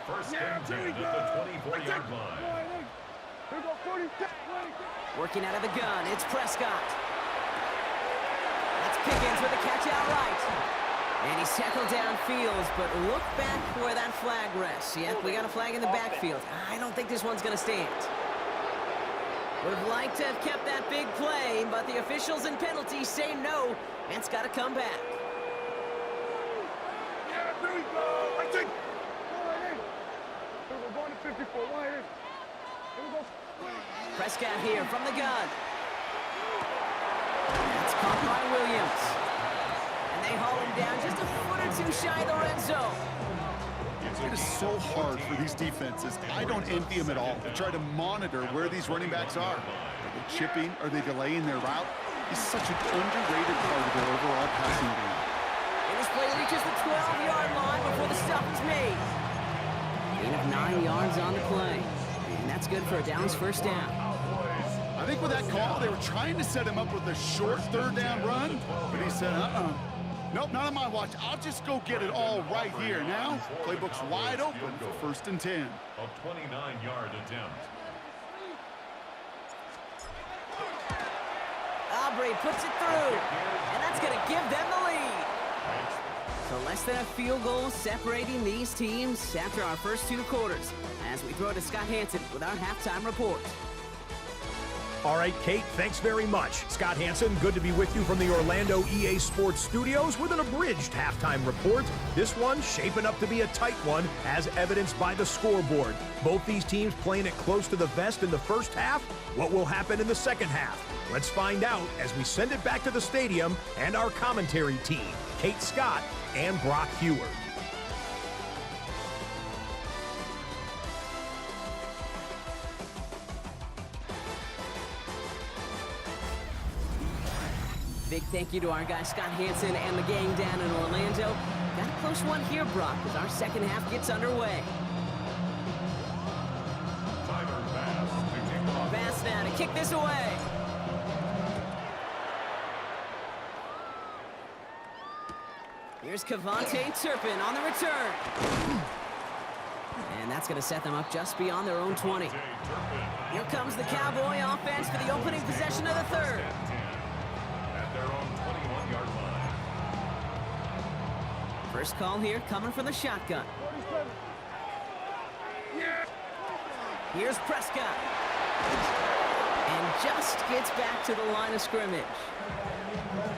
First and 10 at the 24-yard line. Working out of the gun, it's Prescott. That's Pickens with a catch outright. And he's tackled downfield, but look back where that flag rests. Yep, we got a flag in the backfield. I don't think this one's going to stand. Would have liked to have kept that big play, but the officials and penalties say no, and it's got to come back. Yeah, there we go. I think. We're going to 54. Here we go. Prescott here from the gun. That's caught by Williams. And they haul him down just a foot or two shy of the red zone. It is so hard for these defenses. I don't envy them at all to try to monitor where these running backs are. Are they chipping? Are they delaying their route? He's such an underrated part of their overall passing game. And this play reaches the 12-yard line before the stop is made. Gain of 9 yards on the play. And that's good for a Dallas first down. I think with that call, they were trying to set him up with a short 3rd down run, but he said, nope, not on my watch. I'll just go get it all right here. Now, playbook's wide open for 1st and 10. A 29-yard attempt. Aubrey puts it through, and that's going to give them the lead. So less than a field goal separating these teams after our first 2 quarters, as we throw to Scott Hanson with our halftime report. All right, Kate, thanks very much. Scott Hanson, good to be with you from the Orlando EA Sports Studios with an abridged halftime report. This one shaping up to be a tight one, as evidenced by the scoreboard. Both these teams playing it close to the vest in the first half. What will happen in the second half? Let's find out as we send it back to the stadium and our commentary team, Kate Scott and Brock Huard. Big thank you to our guy Scott Hanson and the gang down in Orlando. Got a close one here, Brock, as our second half gets underway. Bass now to kick this away. Here's Kevontae Turpin on the return. And that's going to set them up just beyond their own 20. Here comes the Cowboy offense for the opening possession of the third. First call here coming from the shotgun. Here's Prescott. And just gets back to the line of scrimmage.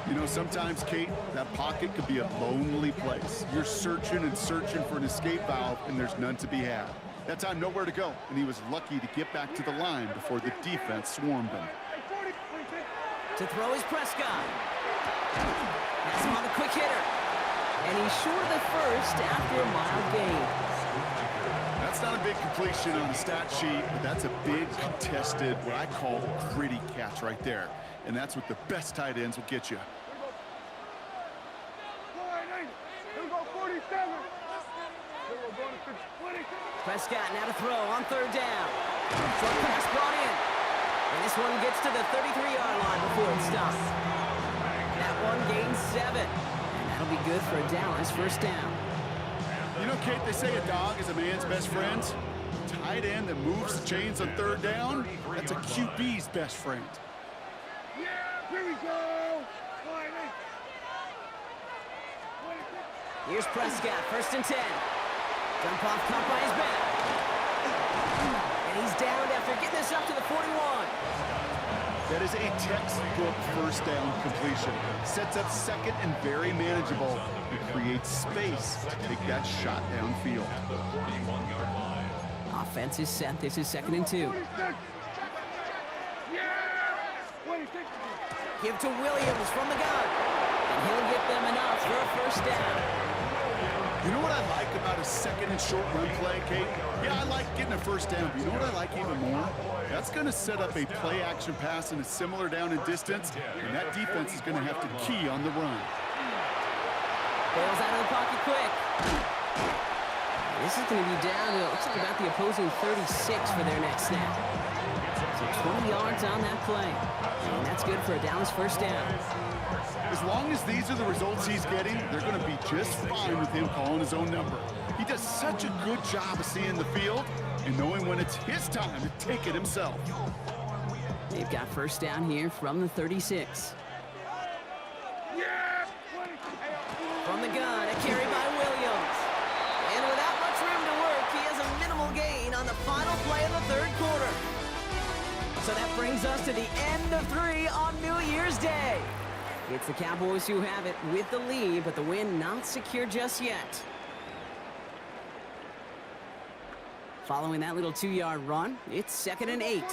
You know, sometimes, Kate, that pocket could be a lonely place. You're searching and searching for an escape valve, and there's none to be had. That time, nowhere to go, and he was lucky to get back to the line before the defense swarmed him. To throw is Prescott. That's him on the quick hitter. And he's short of the first after a mild gain. That's not a big completion on the stat sheet, but that's a big contested, what I call gritty catch right there. And that's what the best tight ends will get you. Prescott now to throw on third down. Short pass brought in. And this one gets to the 33-yard line before it stops. That one gains 7. And that'll be good for Dallas first down. You know, Kate, they say a dog is a man's best friend. Tight end that moves the chains on third down, that's a QB's best friend. Yeah, here we go. Here's Prescott, first and 10. Dump off caught by his back. And he's downed after getting this up to the 41. That is a textbook first down completion. Sets up second and very manageable. It creates space to take that shot downfield. Offense is set. This is 2nd and 2. Give to Williams from the gun. And he'll get them enough for a first down. You know what I like about a second and short run play, Kate? Yeah, I like getting a first down, but you know what I like even more? That's going to set up a play-action pass in a similar down and distance, and that defense is going to have to key on the run. Bails out of the pocket quick. This is going to be down to, looks like about the opposing 36 for their next snap. So 20 yards on that play. And that's good for a Dallas first down. As long as these are the results he's getting, they're going to be just fine with him calling his own number. He does such a good job of seeing the field and knowing when it's his time to take it himself. They've got first down here from the 36. From the gun, a carry by Williams. And without much room to work, he has a minimal gain on the final play of the 3rd quarter. So that brings us to the end of 3 on New Year's Day. It's the Cowboys who have it with the lead, but the win not secure just yet. Following that little 2-yard run, it's 2nd and 8.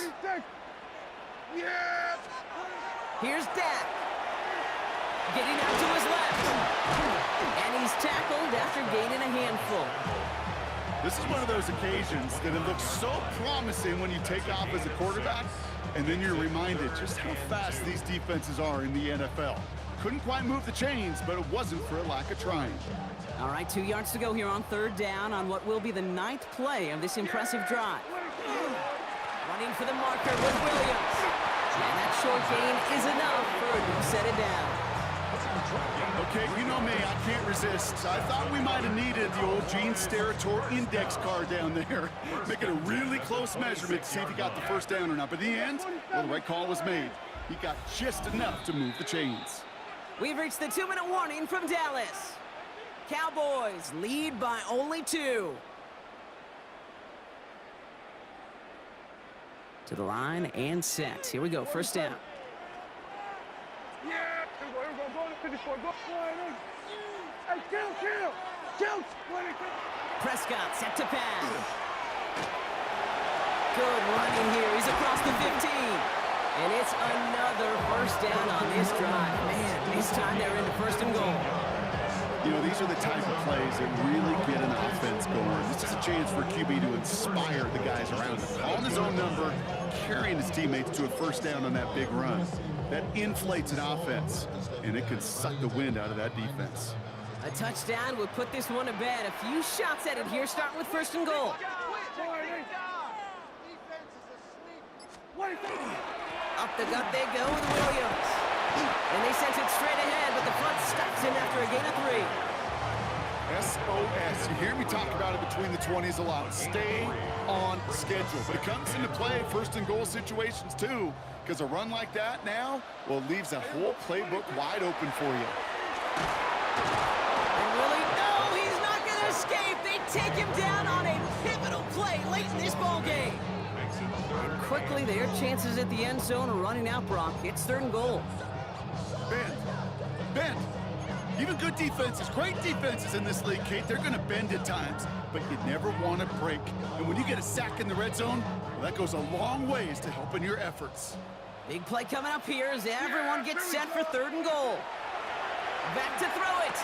Here's Dak. Getting out to his left. And he's tackled after gaining a handful. This is one of those occasions that it looks so promising when you take off as a quarterback, and then you're reminded just how fast these defenses are in the NFL. Couldn't quite move the chains, but it wasn't for a lack of trying. All right, 2 yards to go here on 3rd down on what will be the 9th play of this impressive drive. Running for the marker with Williams. And that short gain is enough for a new set it down. Okay, you know me, I can't resist. I thought we might have needed the old Gene Steratore index card down there. Making a really close measurement to see if he got the first down or not. But in the end, well, the right call was made. He got just enough to move the chains. We've reached the 2-minute warning from Dallas. Cowboys lead by only 2. To the line and set. Here we go, first down. Prescott set to pass. Good running here. He's across the 15. And it's another first down on this drive. Man, this time they're into 1st and goal. You know, these are the type of plays that really get an offense going. This is a chance for QB to inspire the guys around him. Calling his own number, carrying his teammates to a first down on that big run. That inflates an offense, and it can suck the wind out of that defense. A touchdown would put this one to bed. A few shots at it here, starting with 1st and goal. Up the gut they go with Williams. And they sent it straight ahead, but the front stops him after a gain of 3. SOS. You hear me talk about it between the 20s a lot. Stay on schedule. But it comes into play 1st and goal situations too, because a run like that now, well, it leaves a whole playbook wide open for you. And really, no, he's not going to escape. They take him down on a pivotal play late in this ball game. And quickly, their chances at the end zone are running out, Brock. It's 3rd and goal. Bend. Even good defenses, great defenses in this league, Kate, they're going to bend at times, but you never want to break. And when you get a sack in the red zone, well, that goes a long ways to helping your efforts. Big play coming up here as everyone gets set for 3rd and goal. Back to throw it.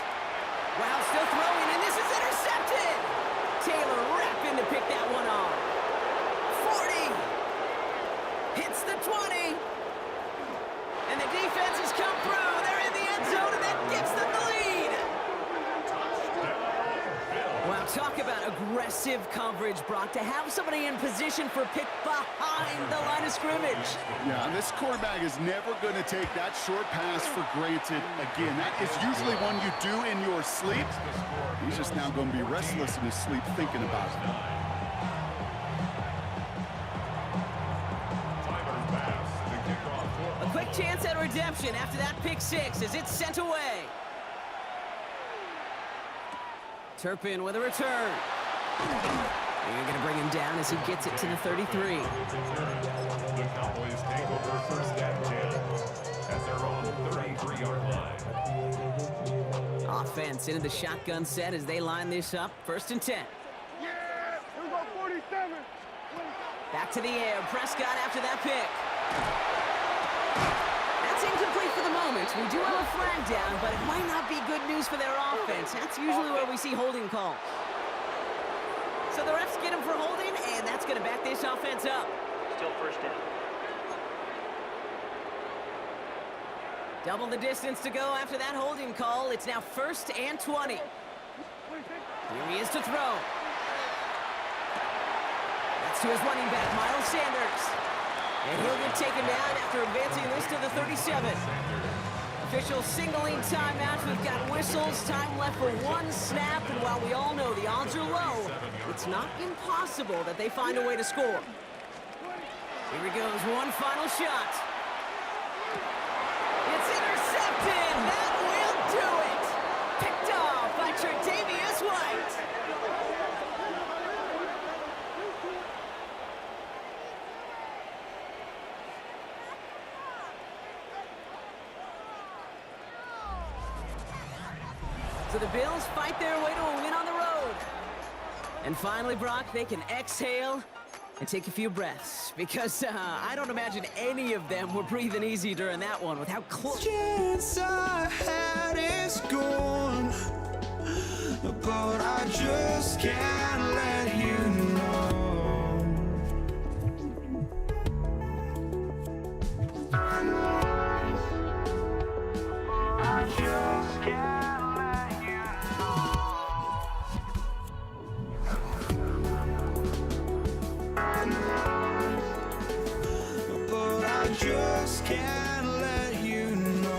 Wow, still throwing, and this is intercepted. Taylor rapping to pick that one off. 40. Hits the 20. And the defense has come through. They're in the end zone, and that gives them the lead. Wow, talk about aggressive coverage, Brock. To have somebody in position for a pick behind the line of scrimmage. Yeah, this quarterback is never going to take that short pass for granted again. That is usually one you do in your sleep. He's just now going to be restless in his sleep thinking about it. A quick chance at redemption after that pick 6 as it's sent away. Turpin with a return. You're going to bring him down as he gets it to the 33. The Cowboys take over first and 10 at their own 33-yard line. Offense into the shotgun set as they line this up. First and 10. Yeah! Here we go, 47. Back to the air. Prescott after that pick. That's incomplete for the moment. We do have a flag down, but it might not be good news for their offense. That's usually where we see holding calls. So the refs get him for holding, and that's going to back this offense up. Still first down. Double the distance to go after that holding call. It's now first and 20. Here he is to throw. That's to his running back, Miles Sanders. And he'll get taken down after advancing this to the 37. Officials signaling timeout. We've got whistles. Time left for one snap. And while we all know the odds are low, it's not impossible that they find a way to score. Here he goes. One final shot. It's intercepted. That will do it. Picked off by Tre'Davious White. So the Bills fight their way to a win on the road. And finally, Brock, they can exhale and take a few breaths, because I don't imagine any of them were breathing easy during that one with how close. Chance I had is gone, but I just can't let you know. I just can't let you know. But I just can't let you know.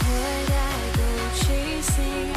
Would I go chasing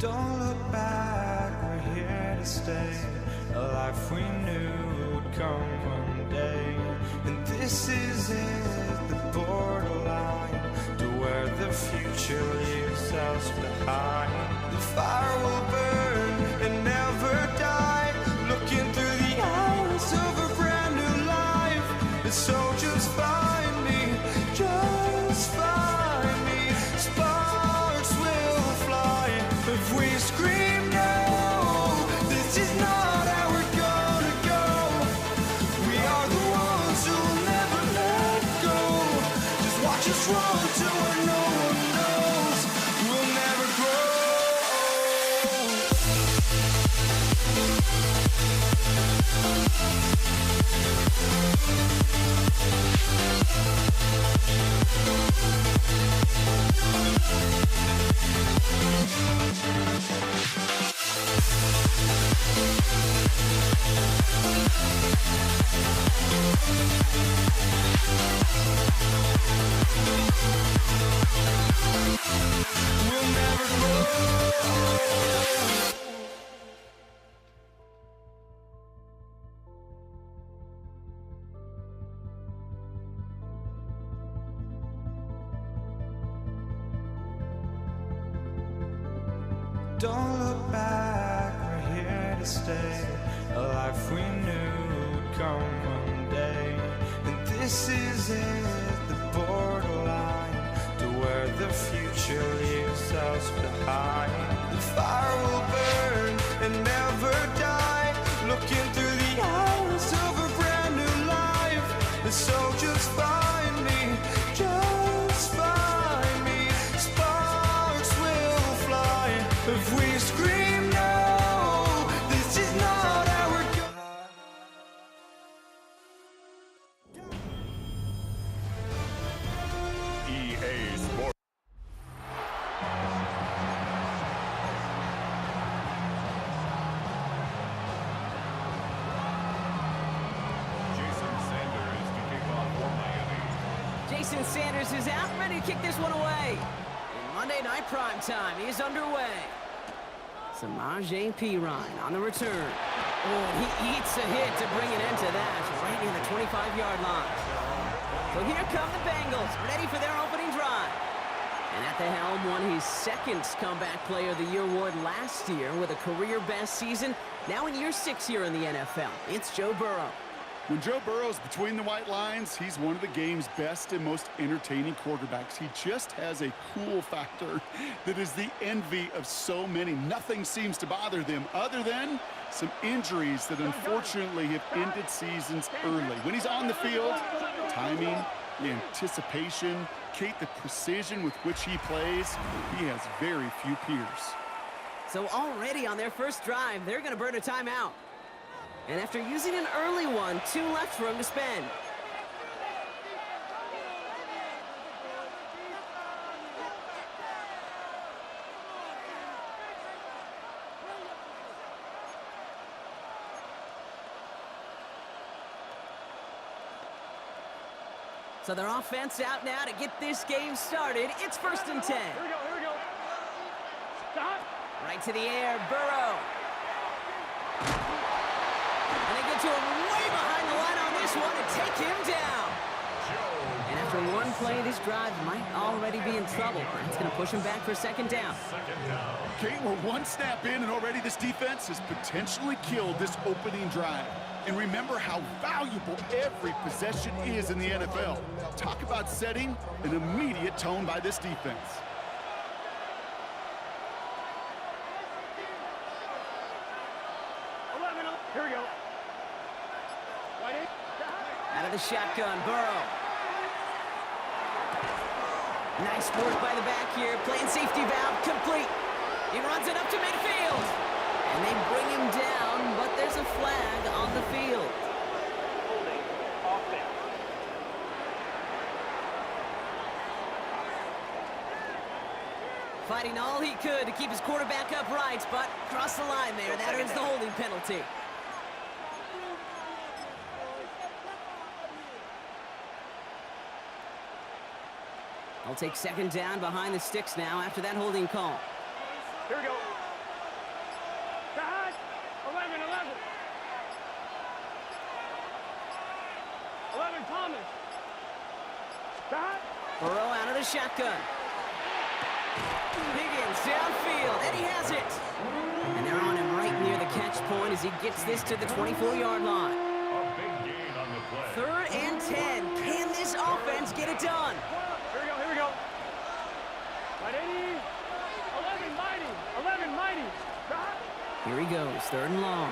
Don't look back, we're here to stay. A life we knew would come one day. And this is it, the borderline to where the future leaves us behind. The fire will burn and never die, looking through the eyes of a brand new life. And so just find me, just find me. Sparks will fly if we scream no. This is not how we're gonna go. We are the ones who'll never let go. Just watch us run to where no one knows. We'll never grow. We'll never grow. Don't look back, we're here to stay. A life we knew would come one day. And this is it, the borderline to where the future leaves us behind. The fire will burn and never die, looking through the eyes of a brand new life. And so just find me, just find me. Sparks will fly if we scream no. This is not how we're going. EA Sports. Jason Sanders to kick off for Miami. Jason Sanders is out, ready to kick this one away. And Monday Night Prime Time is underway. Samaje Perine on the return. Oh, and he eats a hit to bring an end to that, right near the 25-yard line. So here come the Bengals, ready for their opening drive. And at the helm, won his second Comeback Player of the Year award last year with a career-best season. Now in year 6 here in the NFL, it's Joe Burrow. When Joe Burrow's between the white lines, he's one of the game's best and most entertaining quarterbacks. He just has a cool factor that is the envy of so many. Nothing seems to bother them other than some injuries that unfortunately have ended seasons early. When he's on the field, the timing, the anticipation, Kate, the precision with which he plays, he has very few peers. So already on their first drive, they're going to burn a timeout. And after using an early one, 2 left for him to spend. So their offense out now to get this game started. It's 1st and 10. Here we go. Stop. Right to the air, Burrow. And they get to him way behind the line on this one and take him down. And after one play, this drive might already be in trouble. It's going to push him back for 2nd down. Kate, we're 1 snap in, and already this defense has potentially killed this opening drive. And remember how valuable every possession is in the NFL. Talk about setting an immediate tone by this defense. Here we go. Out of the shotgun, Burrow. Nice work by the back here. Playing safety valve complete. He runs it up to midfield. And they bring him down, but there's a flag on the field. Holding. Offense. Fighting all he could to keep his quarterback upright, but crossed the line there. That earns the holding penalty. They'll take 2nd down behind the sticks now after that holding call. Here we go. Back. 11. 11 Thomas. Back. Burrow out of the shotgun. Higgins downfield, and he has it. And they're on him right near the catch point as he gets this to the 24-yard line. A big gain on the play. 3rd and 10. Can this offense get it done? Here we go. 11 mighty. Back. Here he goes, 3rd and long.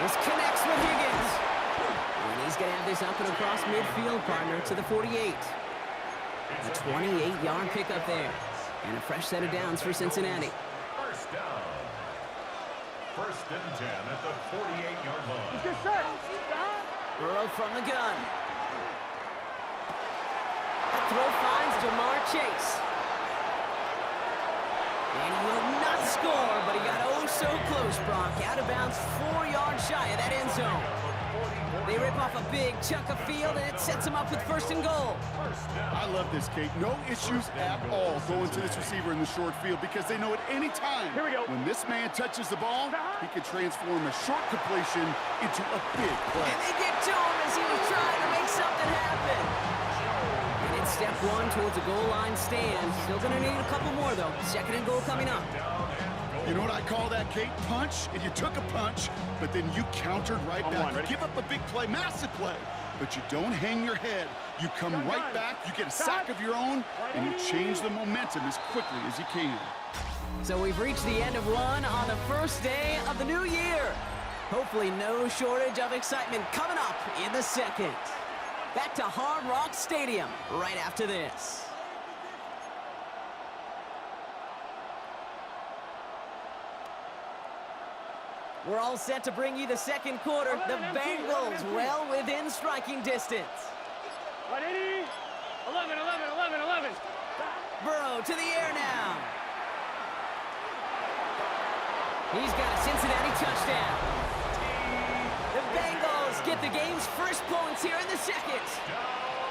This connects with Higgins. And he's going to have this up and across midfield, partner, to the 48. A 28-yard pickup there. And a fresh set of downs for Cincinnati. 1st down. 1st and 10 at the 48-yard line. Get set. Back. Burrow from the gun. That throw finds Jamar Chase. And he will not score, but he got oh so close, Brock. Out of bounds, 4 yards shy of that end zone. They rip off a big chunk of field, and it sets him up with 1st and goal. I love this, Kate. No issues at all going to this receiver in the short field because they know at any time Here we go. when this man touches the ball, he can transform a short completion into a big play. And they get to him as he was trying to make something happen. And it's step 1 towards a goal line stand. Still going to need a couple more, though. 2nd and goal coming up. You know what I call that, Kate? Punch, and you took a punch, but then you countered right back. You give up a big play, massive play, but you don't hang your head. You come right back, you get a sack of your own, and you change the momentum as quickly as you can. So we've reached the end of one on the first day of the new year. Hopefully no shortage of excitement coming up in the 2nd. Back to Hard Rock Stadium right after this. We're all set to bring you the 2nd quarter. The Bengals well within striking distance. 180. 11. Burrow to the air now. He's got a Cincinnati touchdown. The Bengals get the game's first points here in the 2nd.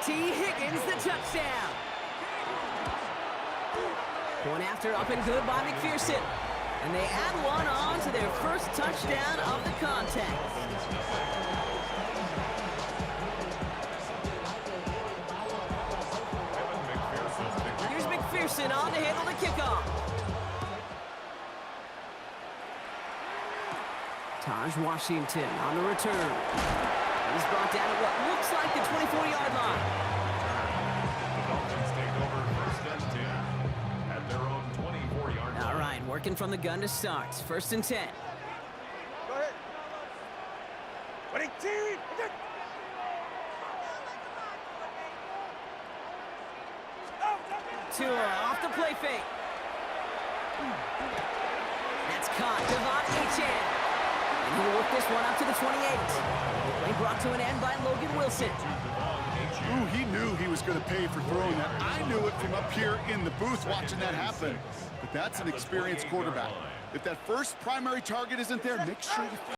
T. Higgins the touchdown. Point after up and good by McPherson. And they add one on to their first touchdown of the contest. Here's McPherson on to handle the kickoff. Taj Washington on the return. He's brought down at what looks like the 24-yard line. The Dolphins take over first and 10 at their own 24-yard line. All right, working from the gun to start. First and 10. Go ahead. Ready, team. Tua off the play fake. That's caught. Devon Achane. And he'll work this one up to the 28. Play brought to an end by Logan Wilson. Ooh, he knew he was going to pay for throwing that. I knew it from up here in the booth watching that happen. But that's an experienced quarterback. If that first primary target isn't there, make sure you